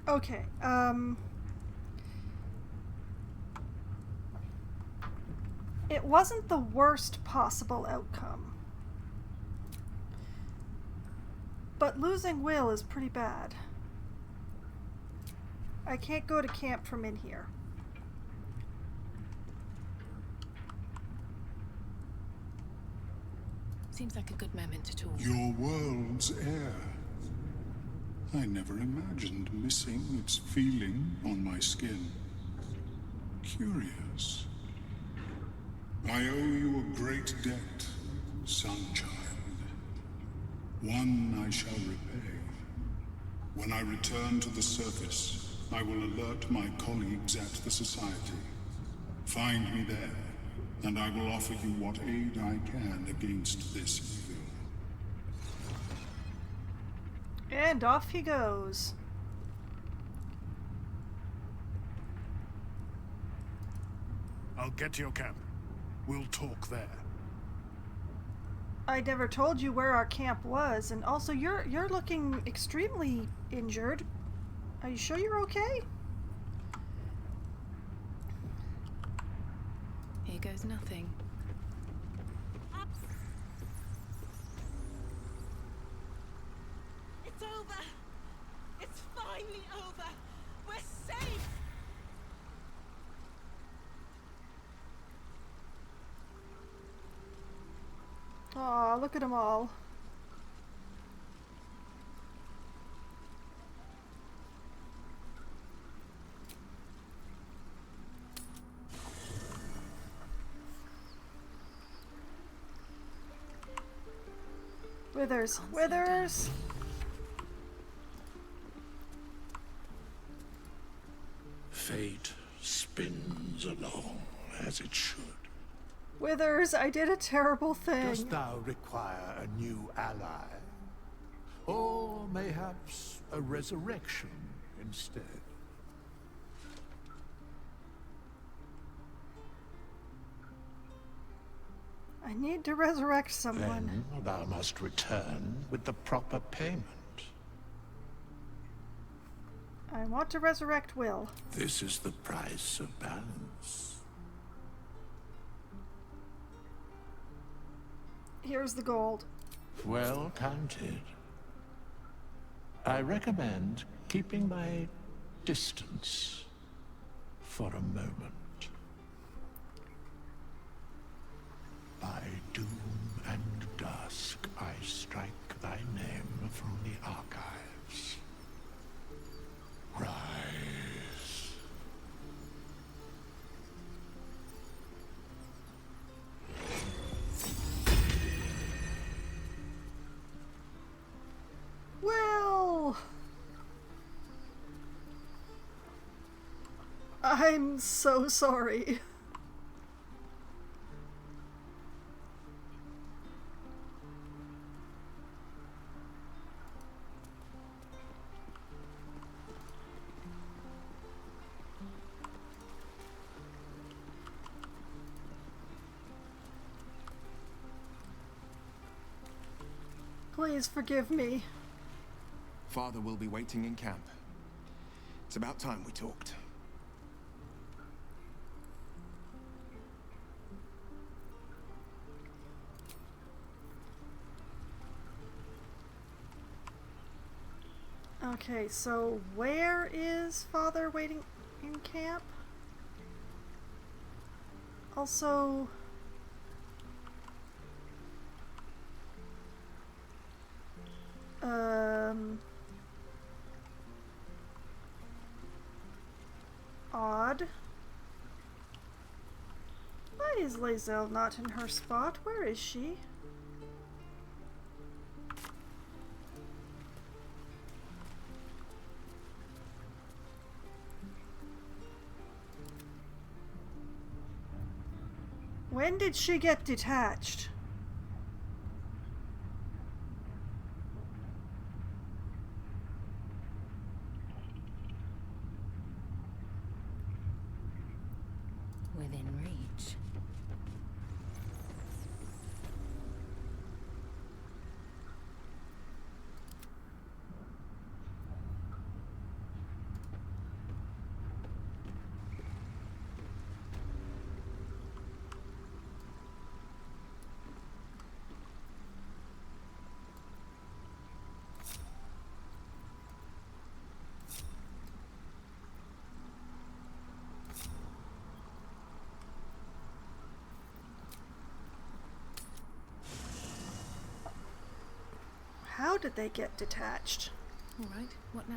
Okay, it wasn't the worst possible outcome. But losing Will is pretty bad. I can't go to camp from in here. Seems like a good moment to talk. Your world's air. I never imagined missing its feeling on my skin. Curious. I owe you a great debt, Sunchild. One I shall repay. When I return to the surface, I will alert my colleagues at the Society. Find me there, and I will offer you what aid I can against this evil. And off he goes. I'll get to your camp. We'll talk there. I never told you where our camp was, and also you're looking extremely injured. Are you sure you're okay? Here goes nothing. It's over. It's finally over. We're safe. Aw, look at them all. Withers, Withers! Fate spins along as it should. Withers, I did a terrible thing. Dost thou require a new ally? Or mayhaps a resurrection instead? I need to resurrect someone. Then thou must return with the proper payment. I want to resurrect Will. This is the price of balance. Here's the gold. Well counted. I recommend keeping my distance for a moment. I'm so sorry. Please forgive me. Father will be waiting in camp. It's about time we talked. Okay, so where is Father waiting in camp? Also... Odd. Why is Lae'zel not in her spot? Where is she? When did she get detached? Within reach. How did they get detached? All right, what now?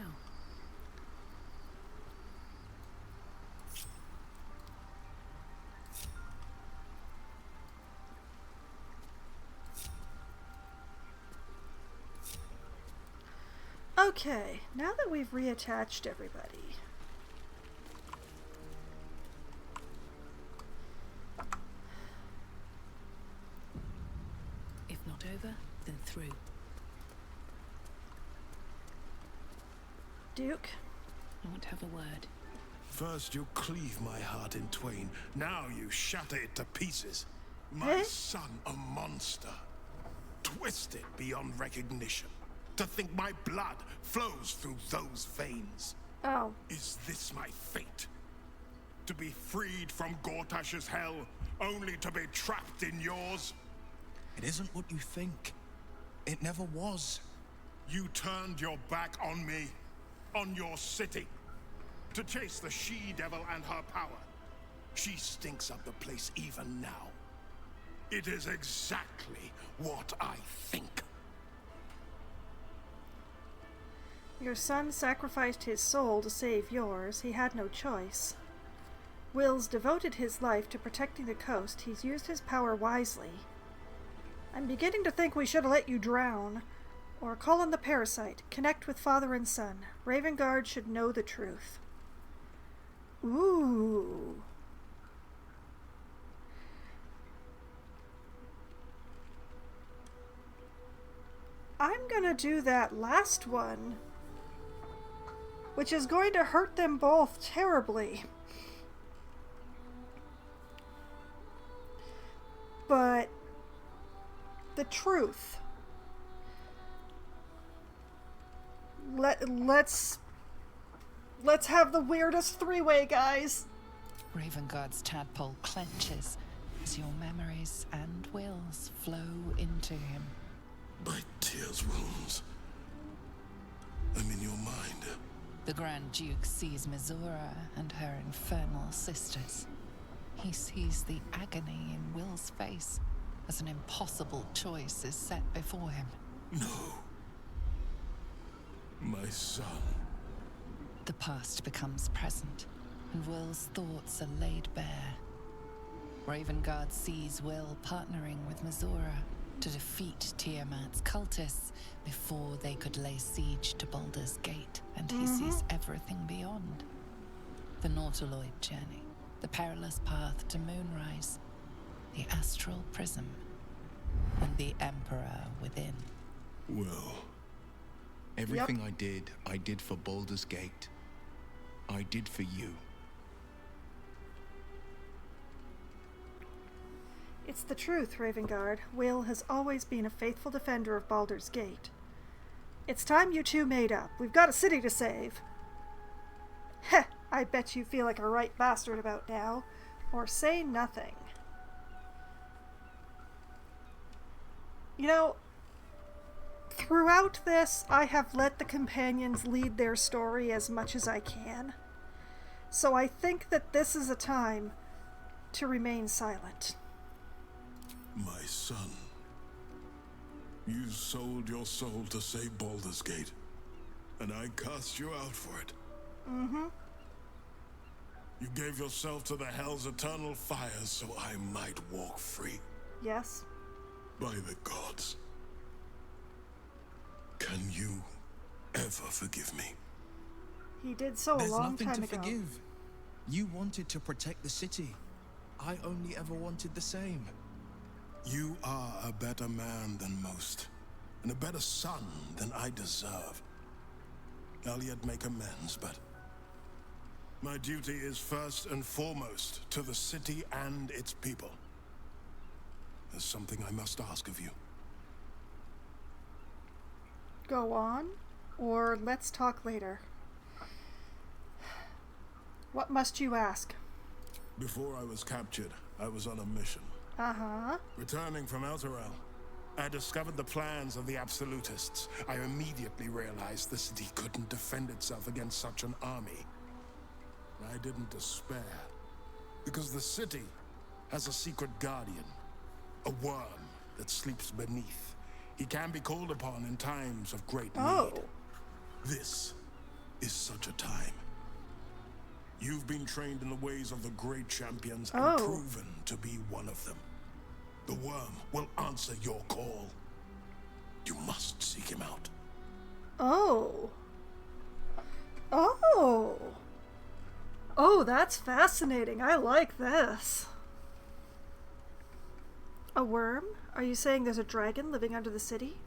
Okay, now that we've reattached everybody. If not over, then through. Duke? I want to have a word. First you cleave my heart in twain, now you shatter it to pieces. My son a monster, twisted beyond recognition. To think my blood flows through those veins. Oh. Is this my fate? To be freed from Gortash's hell, only to be trapped in yours? It isn't what you think. It never was. You turned your back on me, on your city, to chase the she-devil and her power. She stinks up the place even now. It is exactly what I think. Your son sacrificed his soul to save yours. He had no choice. Will's devoted his life to protecting the coast. He's used his power wisely. I'm beginning to think we should have let you drown. Or call on the parasite. Connect with father and son. Ravengard should know the truth. Ooh. I'm gonna do that last one, which is going to hurt them both terribly. But the truth. Let's have the weirdest three-way, guys. Ravengard's tadpole clenches as your memories and wills flow into him. My tears wounds. I'm in your mind. The Grand Duke sees Mizora and her infernal sisters. He sees the agony in Will's face as an impossible choice is set before him. No. My son. The past becomes present, and Will's thoughts are laid bare. Ravengard sees Will partnering with Mizora to defeat Tiamat's cultists before they could lay siege to Baldur's Gate, and he sees everything beyond. The Nautiloid journey, the perilous path to Moonrise, the astral prism, and the Emperor within. Well, everything I did for Baldur's Gate. I did for you. It's the truth, Ravengard. Will has always been a faithful defender of Baldur's Gate. It's time you two made up. We've got a city to save. Heh, I bet you feel like a right bastard about now. Or say nothing. You know, throughout this, I have let the companions lead their story as much as I can. So I think that this is a time to remain silent. My son, you sold your soul to save Baldur's Gate, and I cast you out for it. Mm-hmm. You gave yourself to the Hell's eternal fires so I might walk free. Yes. By the gods. Can you ever forgive me? He did so a long time ago. There's nothing to forgive. You wanted to protect the city. I only ever wanted the same. You are a better man than most, and a better son than I deserve. I'll yet make amends, but my duty is first and foremost to the city and its people. There's something I must ask of you. Go on, or let's talk later. What must you ask? Before I was captured, I was on a mission. Uh-huh. Returning from Elturel, I discovered the plans of the Absolutists. I immediately realized the city couldn't defend itself against such an army. I didn't despair, because the city has a secret guardian, a worm that sleeps beneath. He can be called upon in times of great need. This is such a time. You've been trained in the ways of the great champions and proven to be one of them. The worm will answer your call. You must seek him out. Oh. Oh. Oh, that's fascinating. I like this. A worm? Are you saying there's a dragon living under the city?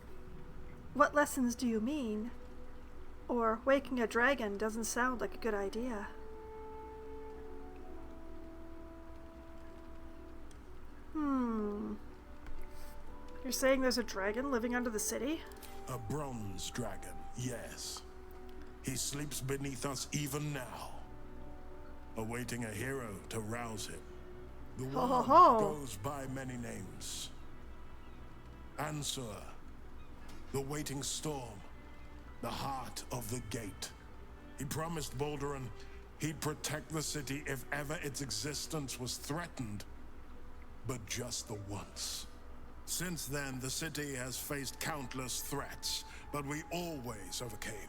What lessons do you mean? Or waking a dragon doesn't sound like a good idea. You're saying there's a dragon living under the city? A bronze dragon, yes. He sleeps beneath us even now, awaiting a hero to rouse him. The worm goes by many names. Ansur, the waiting storm, the heart of the gate. He promised Baldur he'd protect the city if ever its existence was threatened, but just the once. Since then, the city has faced countless threats, but we always overcame.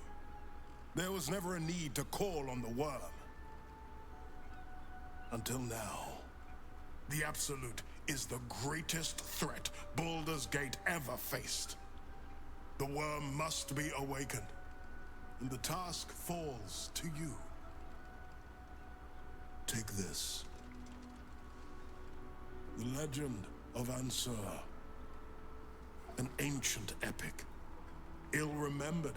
There was never a need to call on the worm. Until now. The Absolute is the greatest threat Baldur's Gate ever faced. The worm must be awakened, and the task falls to you. Take this. The legend of Ansur. An ancient epic. Ill-remembered.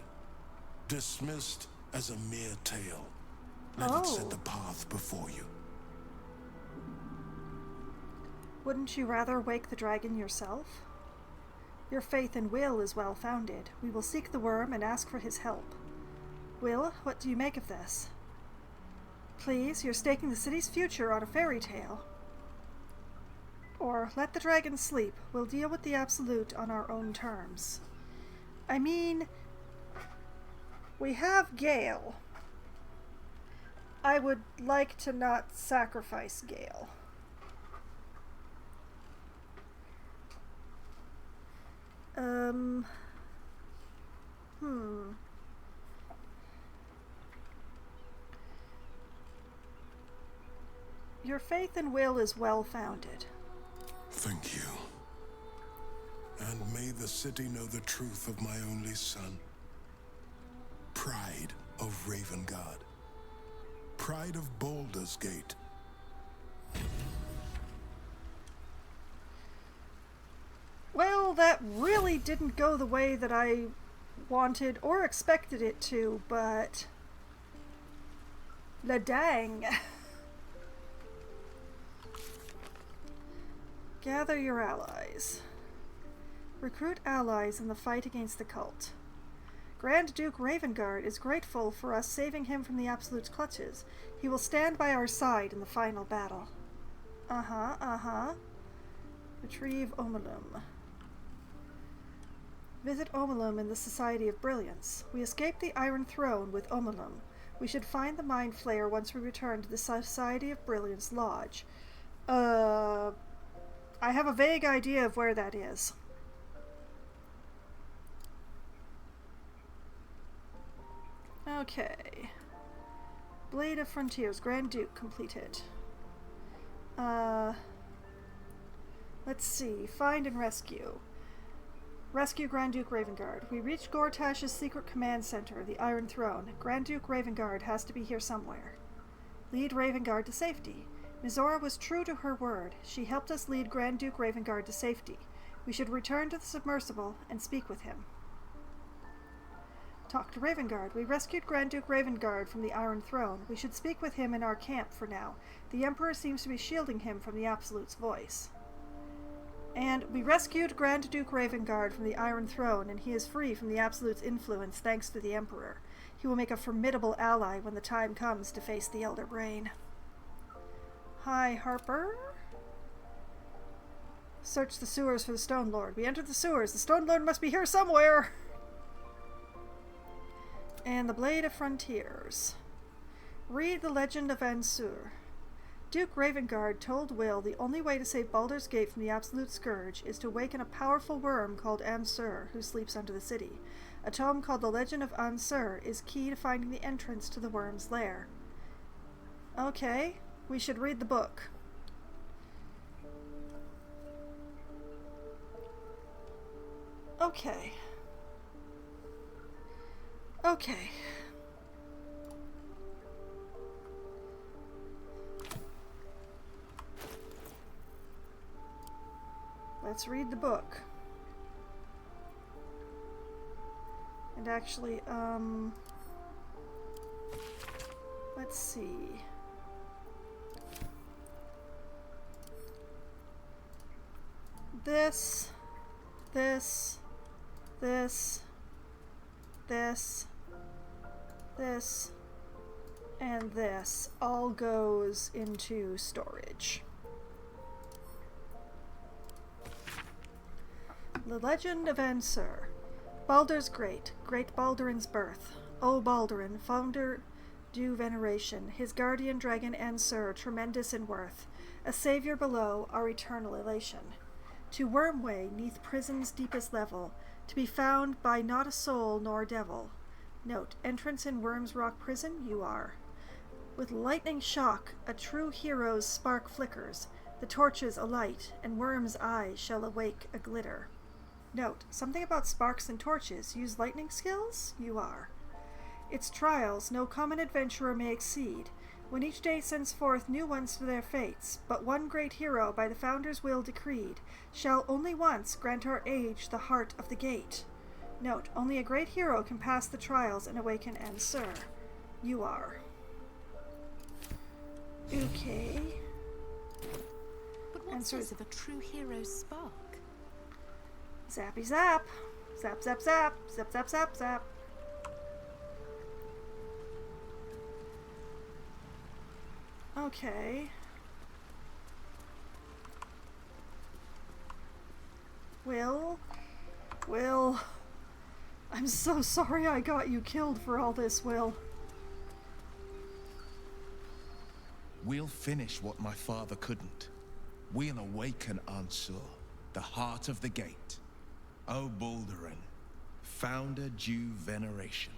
Dismissed as a mere tale. Let it set the path before you. Wouldn't you rather wake the dragon yourself? Your faith in Will is well-founded. We will seek the worm and ask for his help. Will, what do you make of this? Please, you're staking the city's future on a fairy tale. Or let the dragon sleep. We'll deal with the Absolute on our own terms. I mean, we have Gale. I would like to not sacrifice Gale. Your faith in Will is well-founded. Thank you. And may the city know the truth of my only son. Pride of Ravengard. pride of Baldur's Gate. Well, that really didn't go the way that I wanted or expected it to, but... La dang! Gather your allies. Recruit allies in the fight against the cult. Grand Duke Ravengard is grateful for us saving him from the Absolute's clutches. He will stand by our side in the final battle. Retrieve Omalum. Visit Omalum in the Society of Brilliance. We escaped the Iron Throne with Omalum. We should find the Mind Flayer once we return to the Society of Brilliance Lodge. I have a vague idea of where that is. Okay. Blade of Frontiers, Grand Duke completed. Let's see. Find and rescue. Rescue Grand Duke Ravengard. We reached Gortash's secret command center, the Iron Throne. Grand Duke Ravengard has to be here somewhere. Lead Ravengard to safety. Mizora was true to her word. She helped us lead Grand Duke Ravengard to safety. We should return to the submersible and speak with him. Talk to Ravengard. We rescued Grand Duke Ravengard from the Iron Throne. We should speak with him in our camp for now. The Emperor seems to be shielding him from the Absolute's voice. And we rescued Grand Duke Ravengard from the Iron Throne, and he is free from the Absolute's influence thanks to the Emperor. He will make a formidable ally when the time comes to face the Elder Brain. Hi, Harper. Search the sewers for the Stone Lord. We entered the sewers. The Stone Lord must be here somewhere! And the Blade of Frontiers. Read the Legend of Ansur. Duke Ravengard told Will the only way to save Baldur's Gate from the Absolute Scourge is to awaken a powerful worm called Ansur, who sleeps under the city. A tome called The Legend of Ansur is key to finding the entrance to the worm's lair. Okay, we should read the book. Okay. Okay. Let's read the book. And actually, let's see. This, and this all goes into storage. The Legend of Ansur. Baldur's Great, Great Baldurin's birth. O Baldurin, founder due veneration, his guardian dragon Ansur, tremendous in worth, a savior below, our eternal elation. To Wormway, neath prison's deepest level, to be found by not a soul nor devil. Note, entrance in Worm's Rock prison you are. With lightning shock, a true hero's spark flickers, the torches alight, and Worm's eyes shall awake a glitter. Note, something about sparks and torches. Use lightning skills? You are. Its trials no common adventurer may exceed, when each day sends forth new ones to their fates, but one great hero by the Founder's will decreed, shall only once grant our age the heart of the gate. Note, only a great hero can pass the trials and awaken Ansur. You are. Okay. But what says of a true hero's spark? Zappy zap! Zap zap zap! Zap zap zap zap! Okay. Will? I'm so sorry I got you killed for all this, Will. We'll finish what my father couldn't. We'll awaken Ansur, the heart of the gate. O Baldurin, founder due veneration.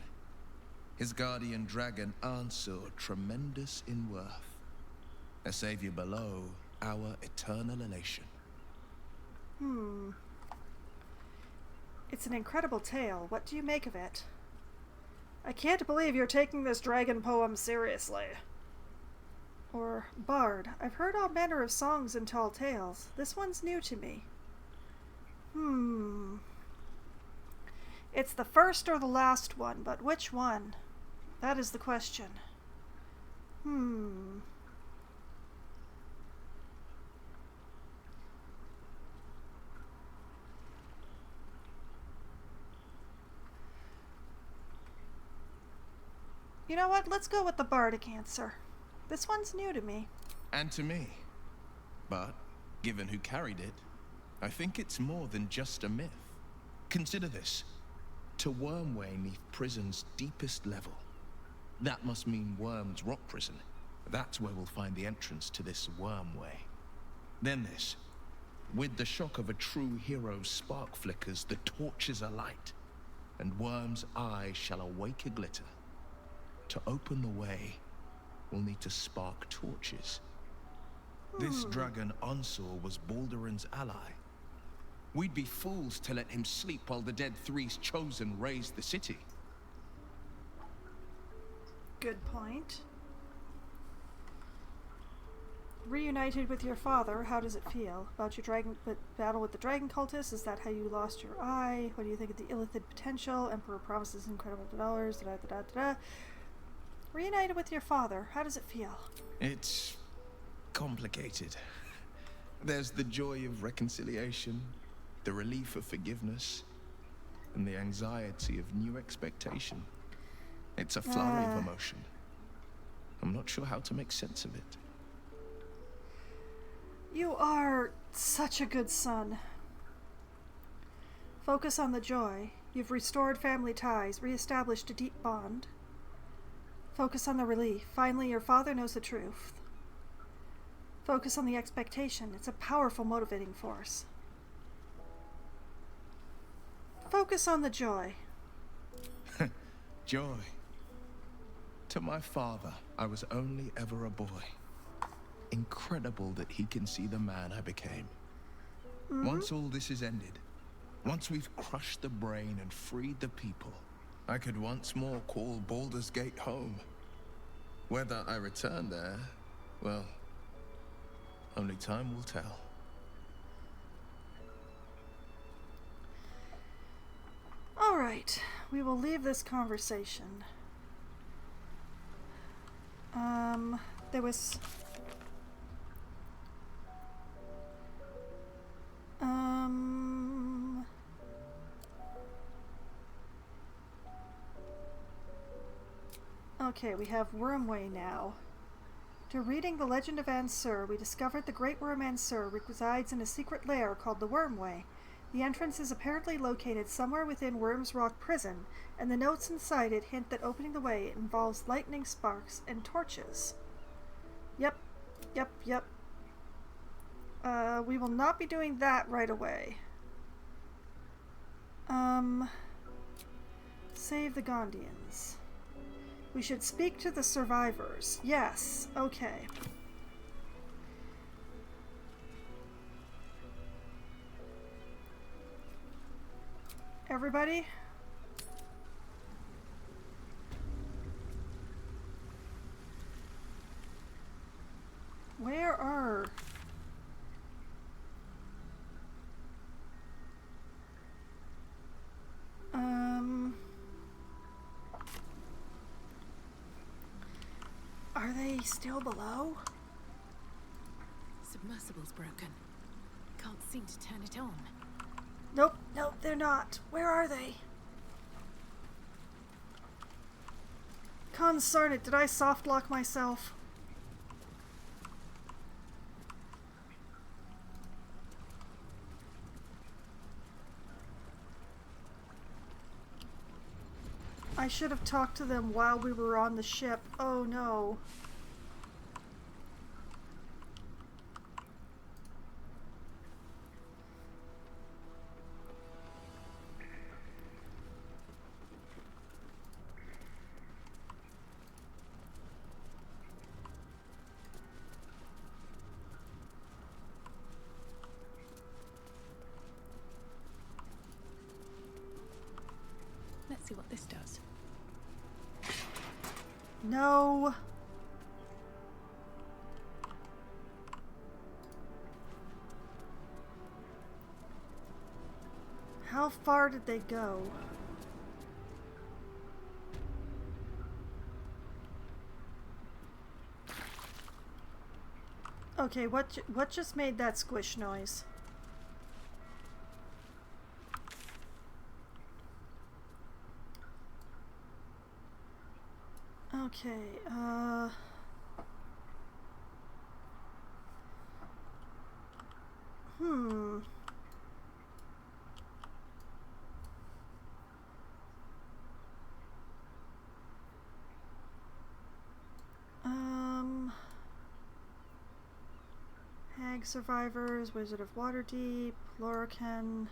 His guardian dragon Ansur, tremendous in worth. A savior below, our eternal elation. It's an incredible tale. What do you make of it? I can't believe you're taking this dragon poem seriously. Or bard. I've heard all manner of songs and tall tales. This one's new to me. It's the first or the last one, but which one? That is the question. You know what? Let's go with the bardic answer. This one's new to me. And to me. But, given who carried it, I think it's more than just a myth. Consider this. To Wormway 'neath prison's deepest level. That must mean Worm's rock prison. That's where we'll find the entrance to this Wormway. Then this. With the shock of a true hero's spark flickers, the torches alight, and Worm's eye shall awake a glitter. To open the way, we'll need to spark torches. This dragon Onsor was Baldur's ally. We'd be fools to let him sleep while the dead Three's chosen raised the city. Good point. Reunited with your father, how does it feel? About your battle with the dragon cultists? Is that how you lost your eye? What do you think of the illithid potential? Emperor promises incredible dollars. Reunited with your father, how does it feel? It's complicated. There's the joy of reconciliation, the relief of forgiveness, and the anxiety of new expectation. It's a flurry of emotion. I'm not sure how to make sense of it. You are such a good son. Focus on the joy. You've restored family ties, reestablished a deep bond. Focus on the relief. Finally, your father knows the truth. Focus on the expectation. It's a powerful motivating force. Focus on the joy. Joy. To my father, I was only ever a boy. Incredible that he can see the man I became. Once all this is ended, once we've crushed the brain and freed the people, I could once more call Baldur's Gate home. Whether I return there, well, only time will tell. All right, we will leave this conversation. There was... Okay, we have Wormway now. To reading the Legend of Ansur, we discovered the Great Worm Ansur resides in a secret lair called the Wormway. The entrance is apparently located somewhere within Worm's Rock Prison, and the notes inside it hint that opening the way involves lightning sparks and torches. Yep. We will not be doing that right away. Save the Gondians. We should speak to the survivors. Yes, okay. Everybody? Where are... Are they still below? Submersible's broken. Can't seem to turn it on. Nope, they're not. Where are they? Concern it, did I soft lock myself? I should have talked to them while we were on the ship. Oh no. Let's see what this does. No. How far did they go? Okay, what just made that squish noise? Okay, Hag Survivors, Wizard of Waterdeep, Lorcan.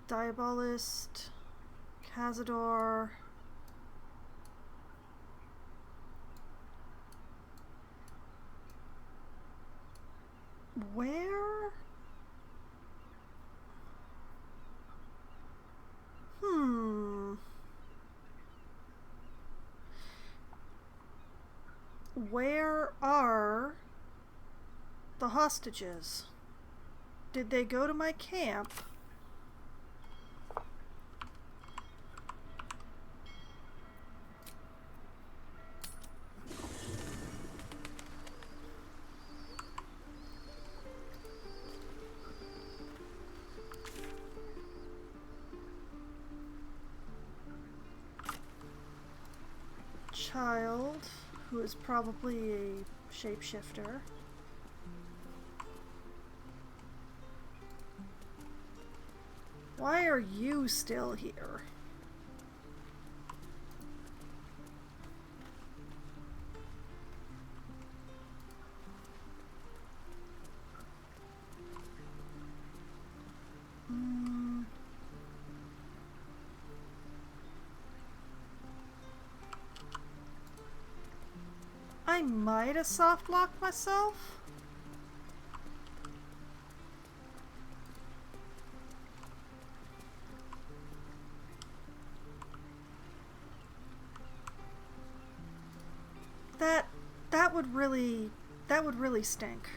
Diabolist, Cazador. Where? Where are the hostages? Did they go to my camp? Child, who is probably a shapeshifter. Why are you still here? I might have soft locked myself. That would really stink.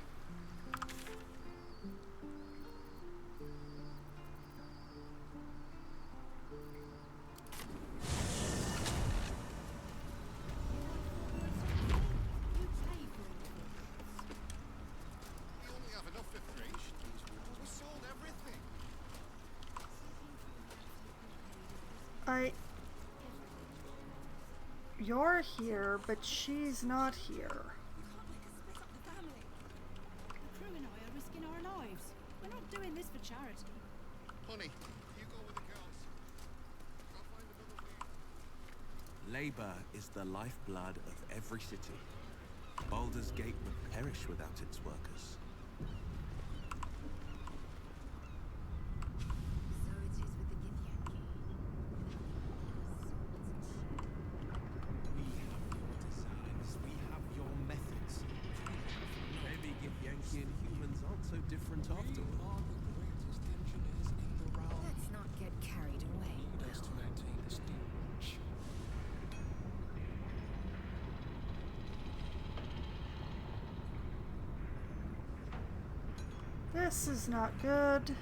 You're here, but she's not here. The crew and I are risking our lives. We're not doing this for charity. Honey, you go with the girls. I'll find another way. Labor is the lifeblood of every city. Baldur's Gate would perish without its workers. Let's not get carried away. This is not good.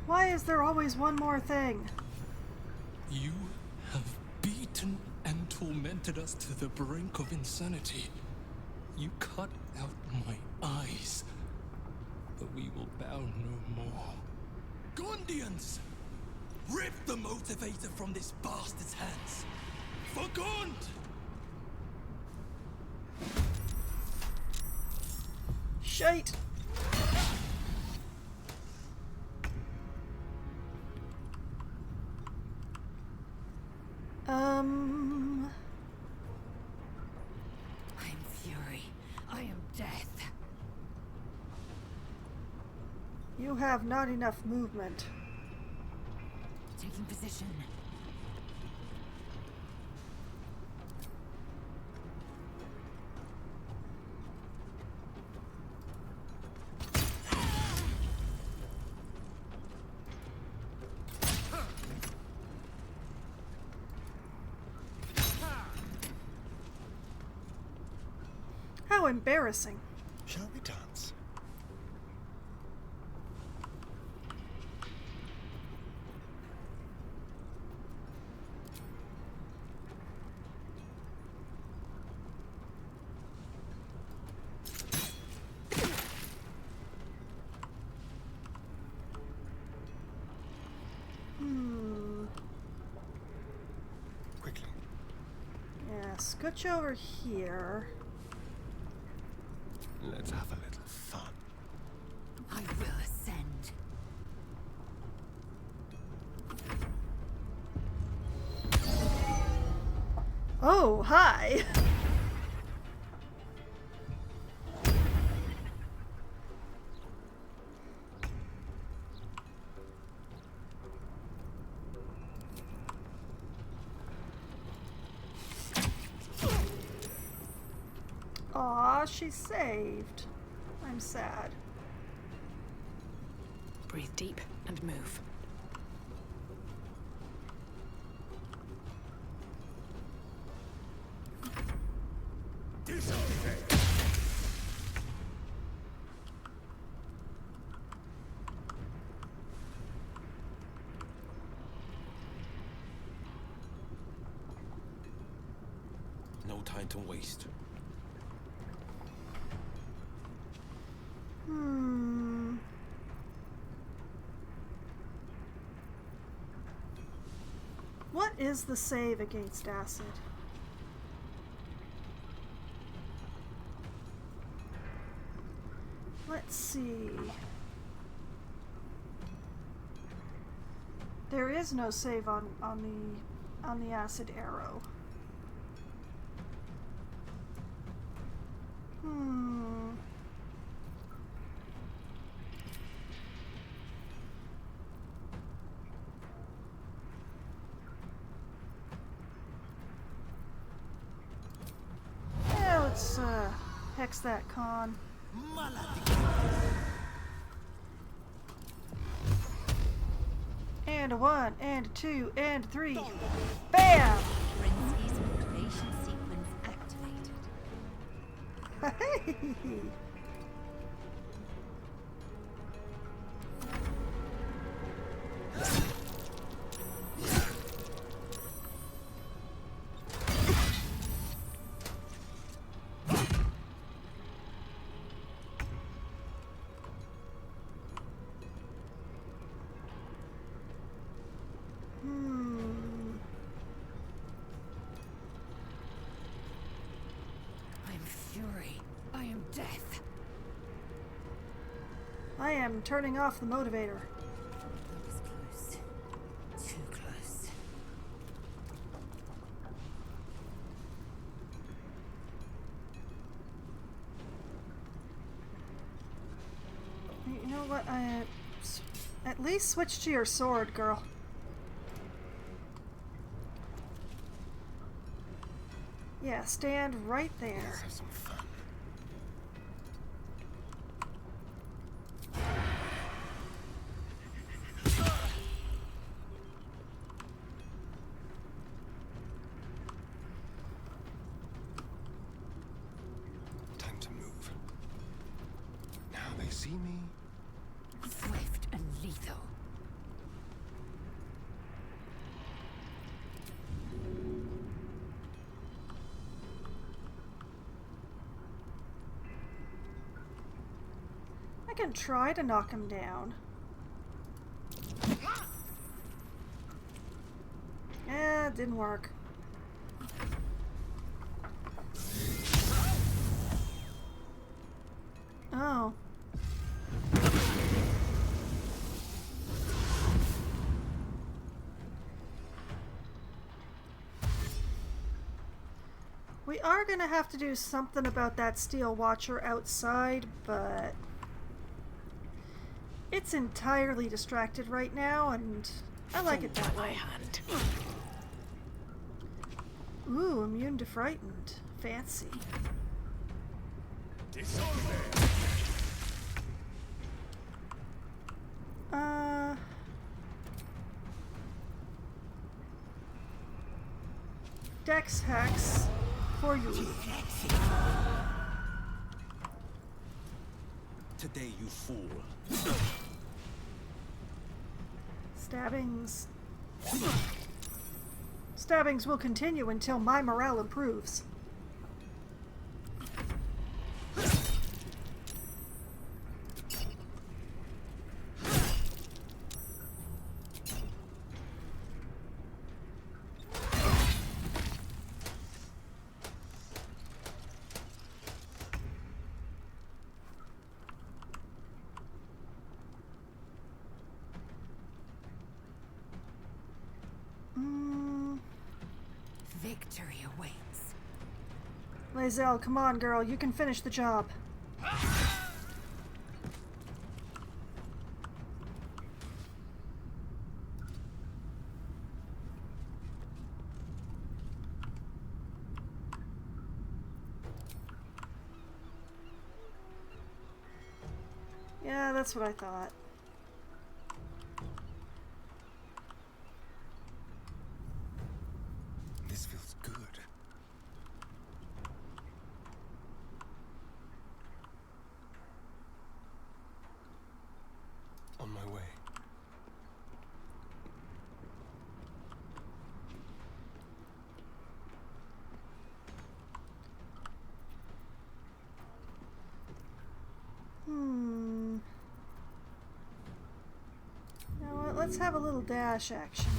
Why is there always one more thing? You have beaten and tormented us to the brink of insanity. You cut out my eyes, but we will bow no more. Gondians! Rip the motivator from this bastard's hands! For Gond! Shite! I am fury. I am death. You have not enough movement. Taking position. so embarrassing. Shall we dance? Quickly. Yeah, scooch over here. Let's have a little fun. I will ascend. Oh, hi! Aw, she's saved. I'm sad. Breathe deep and move. No time to waste. What is the save against acid? Let's see. There is no save on the acid arrow. Yeah, let's hex that con. And a 1, and a 2, and a 3. Bam! Frenzy's motivation sequence activated. Hey! I am death. I am turning off the motivator. That was close. Too close. You know what? At least switch to your sword, girl. Yeah, stand right there. Let's have some fun. Time to move. Now they see me. Swift and lethal. I can try to knock him down. Eh, it didn't work. Oh. We are gonna have to do something about that steel watcher outside, but it's entirely distracted right now, and I like it that way. Ooh, immune to frightened. Fancy. Dex hex for you. today, you fool. Stabbings. Stabbings will continue until my morale improves. Victory awaits. Lae'zel, come on, girl. You can finish the job. Yeah, that's what I thought. This feels good. On my way. You know what? Let's have a little dash action.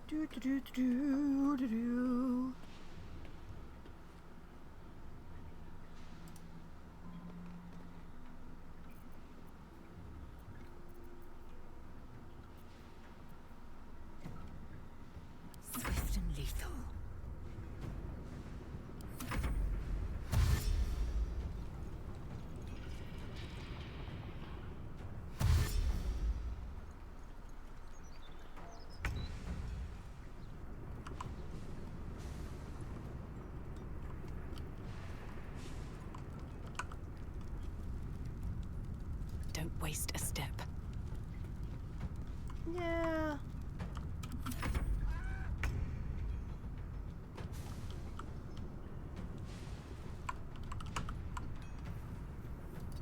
Do do do do do do. Swift and lethal. Don't waste a step. Yeah.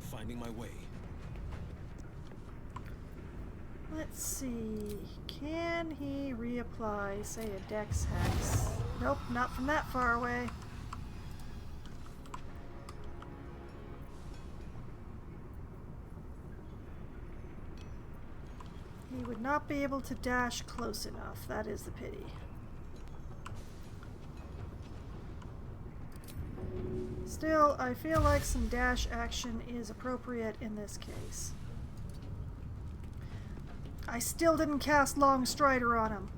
Finding my way. Let's see. Can he reapply, say, a dex hex? Nope, not from that far away. He would not be able to dash close enough. That is the pity. Still, I feel like some dash action is appropriate in this case. I still didn't cast Long Strider on him.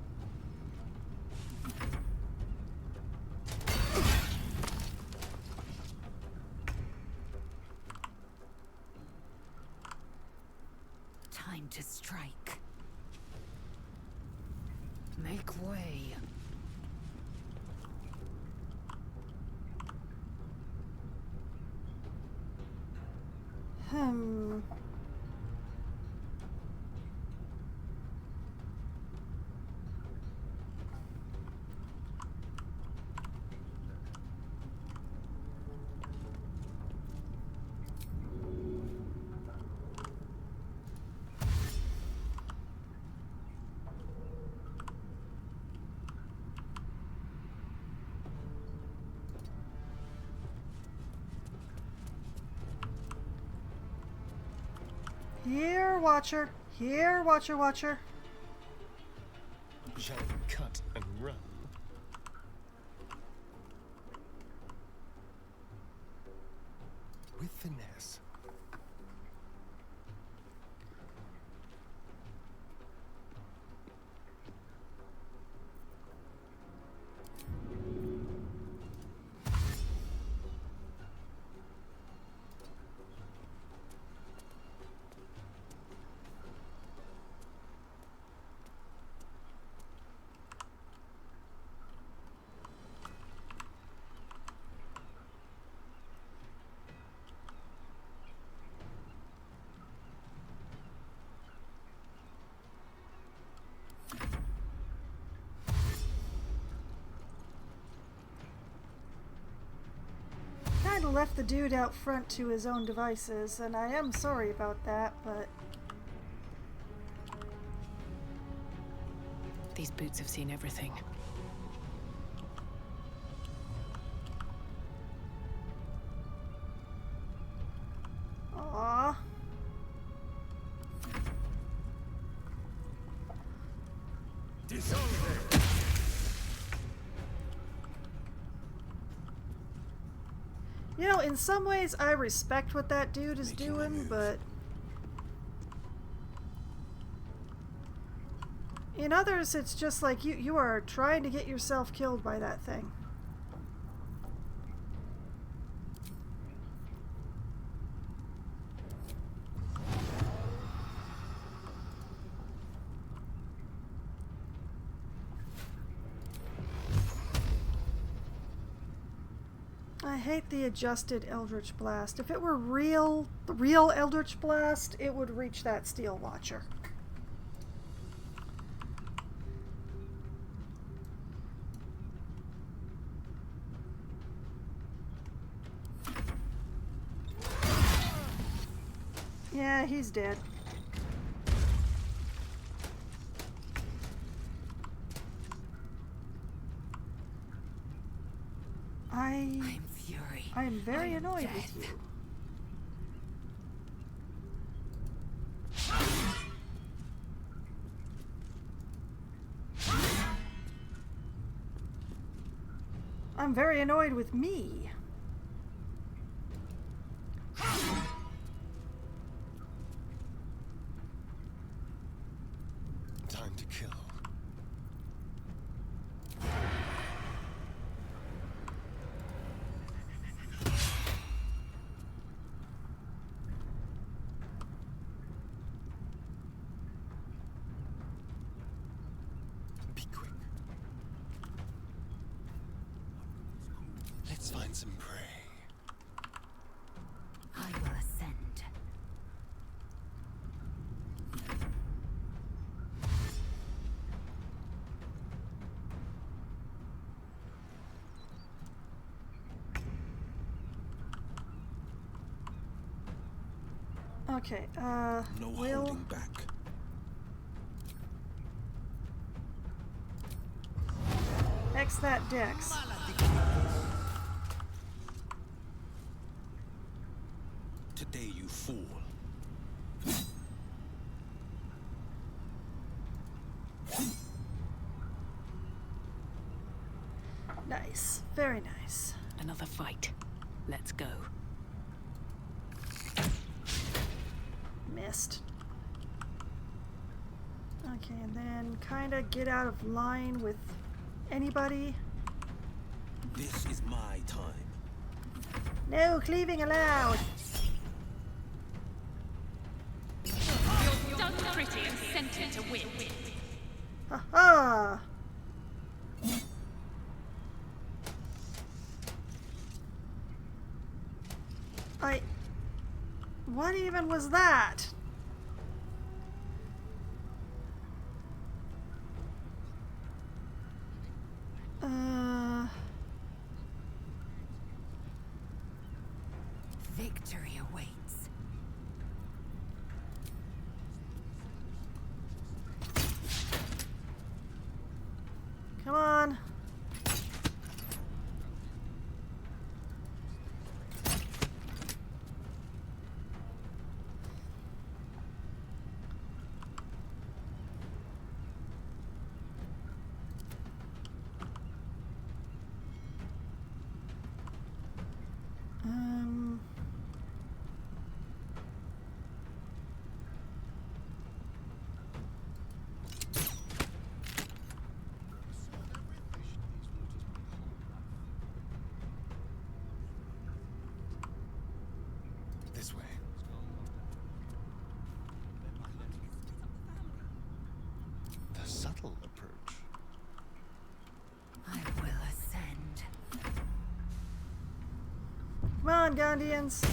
Time to strike. Make way. Here, Watcher. Here, Watcher, Watcher. Shall we cut and run? With finesse. left the dude out front to his own devices, and I am sorry about that, but... These boots have seen everything. Aww. You know, in some ways I respect what that dude is doing, but in others it's just like you are trying to get yourself killed by that thing. I hate the adjusted Eldritch Blast. If it were the real Eldritch Blast, it would reach that Steel Watcher. Yeah, he's dead. I'm Fury. I am very annoyed with you. I'm very annoyed with me. Time to kill. Be quick. Let's find some prey. I will ascend. Okay, No Will... holding back. X that Dex. Today you fall. Nice. Very nice. Another fight. Let's go. Missed. Okay, and then kinda get out of line with anybody. This is my time. No cleaving allowed. You're done pretty and sent it to win. Ha-ha! What even was that? Victory awaits. Come on. This way. The subtle approach. I will ascend. Come on, Gondians.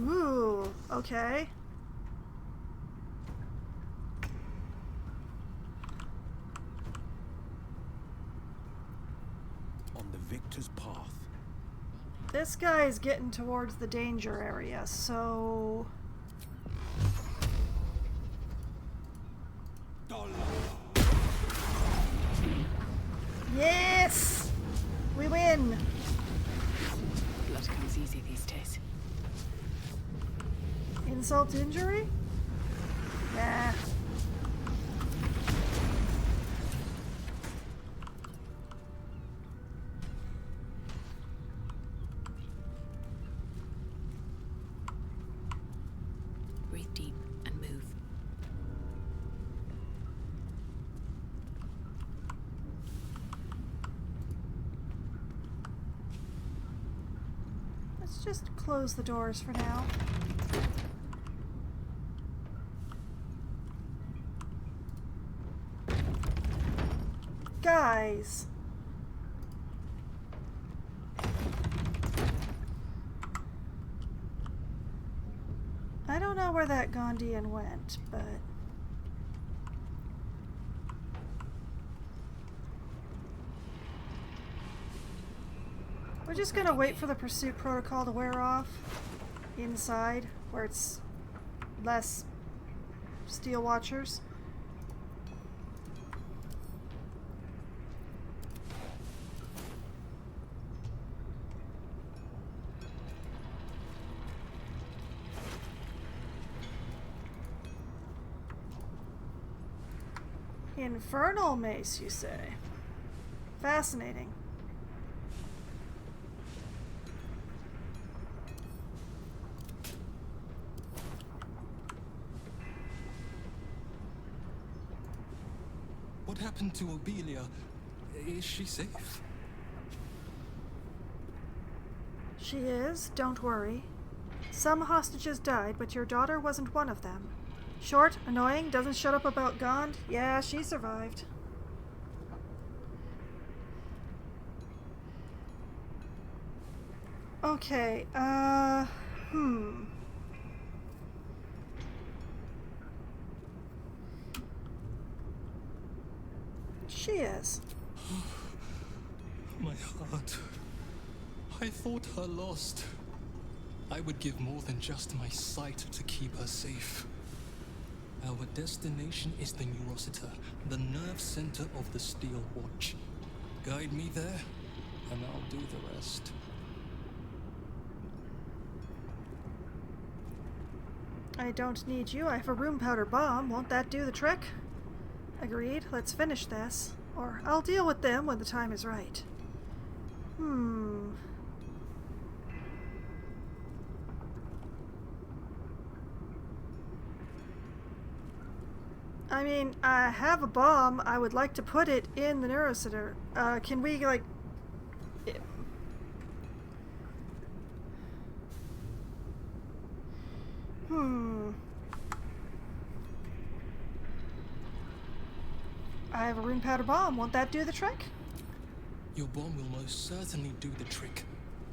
Ooh, okay. On the victor's path, This guy is getting towards the danger area, so... Yes! We win! Blood comes easy these days. Insult to injury? Nah. Breathe deep and move. Let's just close the doors for now. Guys! I don't know where that Gondian went, but... we're just gonna wait for the pursuit protocol to wear off inside, where it's less steel watchers. Infernal mace, you say? Fascinating. What happened to Obelia? Is she safe? She is, don't worry. Some hostages died, but your daughter wasn't one of them. Short, annoying, doesn't shut up about Gond? Yeah, she survived. Okay, She is. My heart. I thought her lost. I would give more than just my sight to keep her safe. Our destination is the Neurosita, the nerve center of the Steel Watch. Guide me there, and I'll do the rest. I don't need you. I have a room powder bomb. Won't that do the trick? Agreed. Let's finish this. Or I'll deal with them when the time is right. I mean, I have a bomb. I would like to put it in the Neurocenter. Can we, like... I have a rune powder bomb. Won't that do the trick? Your bomb will most certainly do the trick.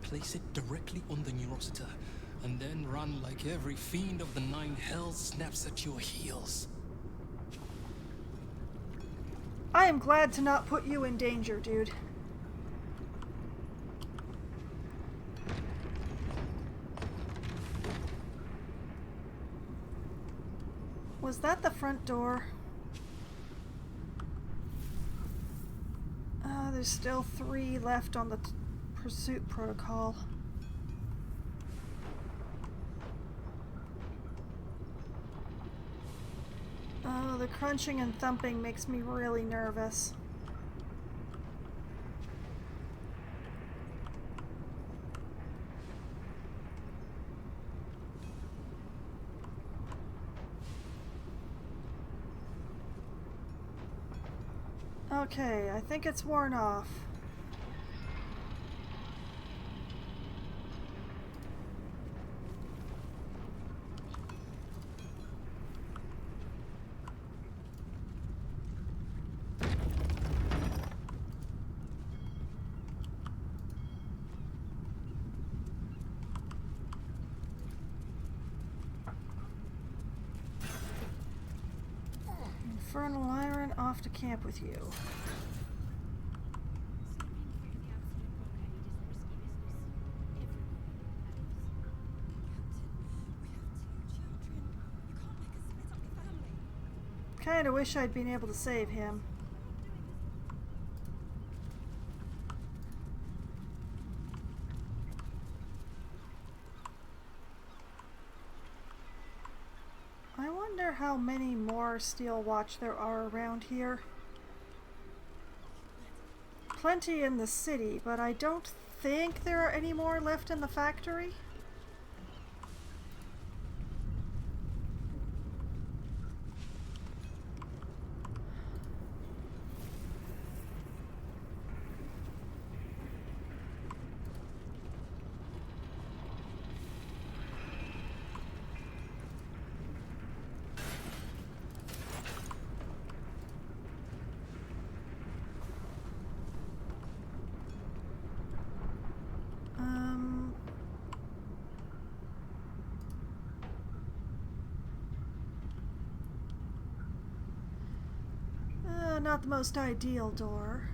Place it directly on the Neurosita, and then run like every fiend of the Nine Hells snaps at your heels. I am glad to not put you in danger, dude. Was that the front door? There's still 3 left on the pursuit protocol. Oh, the crunching and thumping makes me really nervous. Okay, I think it's worn off. Infernal Iron, off to camp with you. Kinda wish I'd been able to save him. I wonder how many more Steel Watch there are around here. Plenty in the city, but I don't think there are any more left in the factory. Not the most ideal door.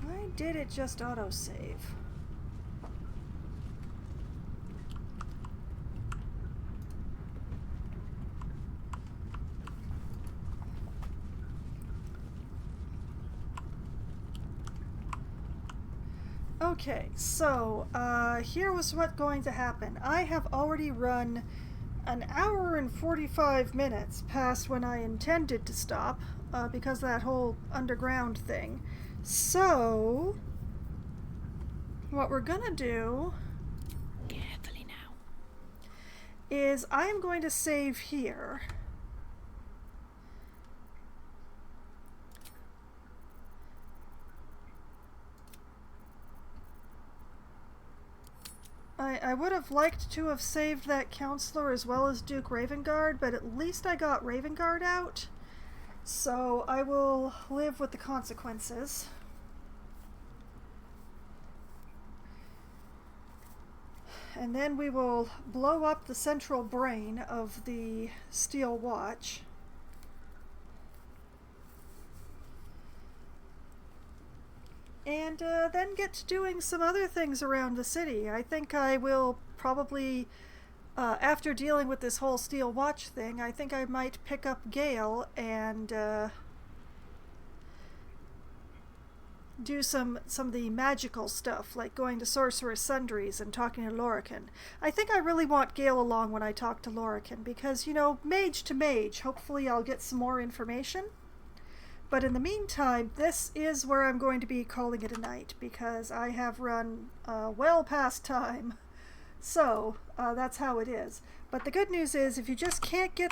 Why did it just autosave? Okay, so here was what's going to happen. I have already run an hour and 45 minutes past when I intended to stop because of that whole underground thing. So, what we're gonna do Carefully now. is I'm going to save here. I would have liked to have saved that counselor as well as Duke Ravengard, but at least I got Ravengard out. So I will live with the consequences. And then we will blow up the central brain of the Steel Watch. And then get to doing some other things around the city. I think I will probably, after dealing with this whole Steel Watch thing, I think I might pick up Gale and do some of the magical stuff, like going to Sorcerer's Sundries and talking to Lorcan. I think I really want Gale along when I talk to Lorcan, because, you know, mage to mage, hopefully I'll get some more information. But in the meantime, this is where I'm going to be calling it a night, because I have run well past time. So, that's how it is. But the good news is, if you just can't get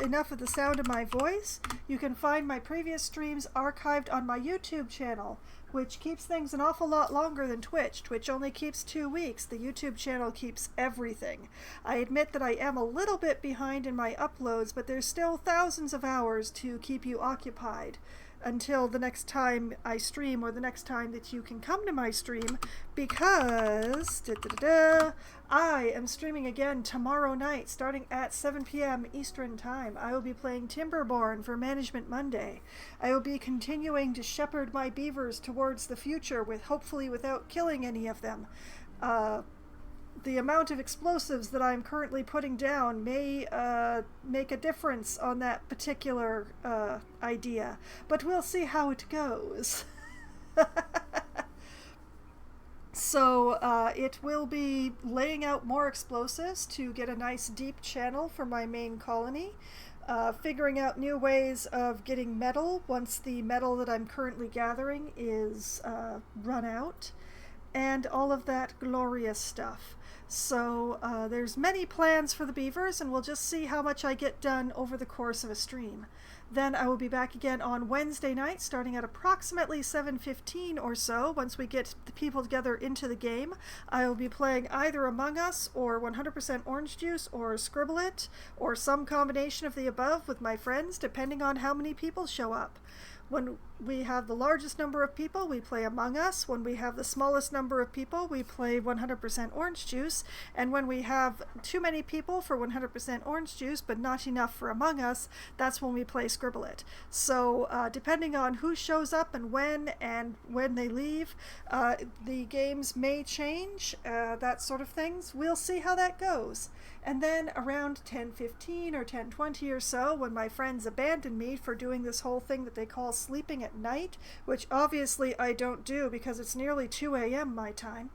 enough of the sound of my voice, you can find my previous streams archived on my YouTube channel, which keeps things an awful lot longer than Twitch. Twitch only keeps 2 weeks. The YouTube channel keeps everything. I admit that I am a little bit behind in my uploads, but there's still thousands of hours to keep you occupied until the next time I stream, or the next time that you can come to my stream, because I am streaming again tomorrow night starting at 7 p.m. Eastern Time. I will be playing Timberborn for Management Monday. I will be continuing to shepherd my beavers towards the future, with hopefully without killing any of them. The amount of explosives that I'm currently putting down may make a difference on that particular idea, but we'll see how it goes. So it will be laying out more explosives to get a nice deep channel for my main colony, figuring out new ways of getting metal once the metal that I'm currently gathering is run out, and all of that glorious stuff. So there's many plans for the beavers, and we'll just see how much I get done over the course of a stream. Then I will be back again on Wednesday night, starting at approximately 7:15 or so. Once we get the people together into the game, I will be playing either Among Us, or 100% Orange Juice, or Scribble It, or some combination of the above with my friends, depending on how many people show up. When we have the largest number of people, we play Among Us. When we have the smallest number of people, we play 100% Orange Juice. And when we have too many people for 100% Orange Juice, but not enough for Among Us, that's when we play Scribble It. So depending on who shows up and when they leave, the games may change, that sort of things. We'll see how that goes. And then around 10:15 or 10:20 or so, when my friends abandon me for doing this whole thing that they call sleeping at night, which obviously I don't do because it's nearly 2 a.m. my time,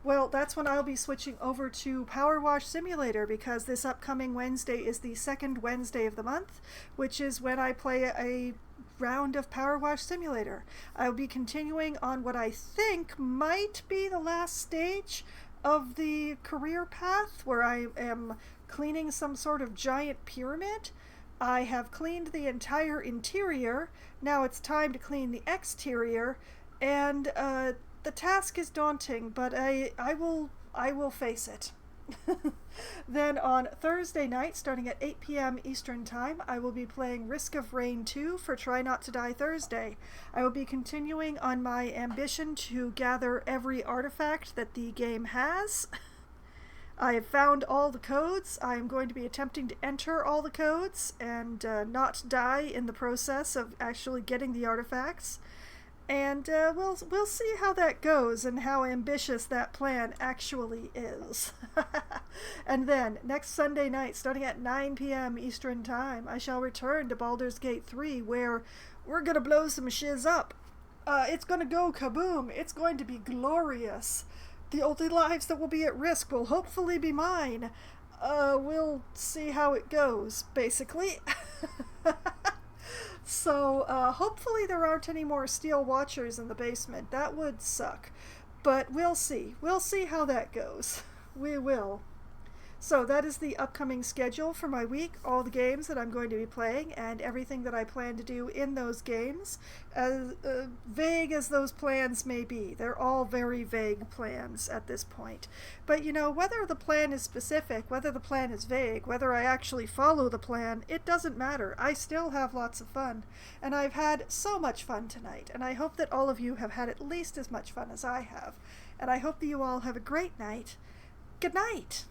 well, that's when I'll be switching over to Power Wash Simulator, because this upcoming Wednesday is the second Wednesday of the month, which is when I play a round of Power Wash Simulator. I'll be continuing on what I think might be the last stage of the career path, where I am cleaning some sort of giant pyramid. I have cleaned the entire interior. Now it's time to clean the exterior, and the task is daunting, but I will face it. Then on Thursday night, starting at 8 p.m. Eastern Time, I will be playing Risk of Rain 2 for Try Not to Die Thursday. I will be continuing on my ambition to gather every artifact that the game has. I have found all the codes. I am going to be attempting to enter all the codes and not die in the process of actually getting the artifacts. And we'll see how that goes and how ambitious that plan actually is. And then, next Sunday night, starting at 9 p.m. Eastern Time, I shall return to Baldur's Gate 3, where we're going to blow some shiz up. It's going to go kaboom. It's going to be glorious. The only lives that will be at risk will hopefully be mine. We'll see how it goes, basically. So, hopefully there aren't any more Steel Watchers in the basement. That would suck. But we'll see. We'll see how that goes. We will. So that is the upcoming schedule for my week, all the games that I'm going to be playing, and everything that I plan to do in those games. As vague as those plans may be, they're all very vague plans at this point. But you know, whether the plan is specific, whether the plan is vague, whether I actually follow the plan, it doesn't matter. I still have lots of fun, and I've had so much fun tonight, and I hope that all of you have had at least as much fun as I have. And I hope that you all have a great night. Good night!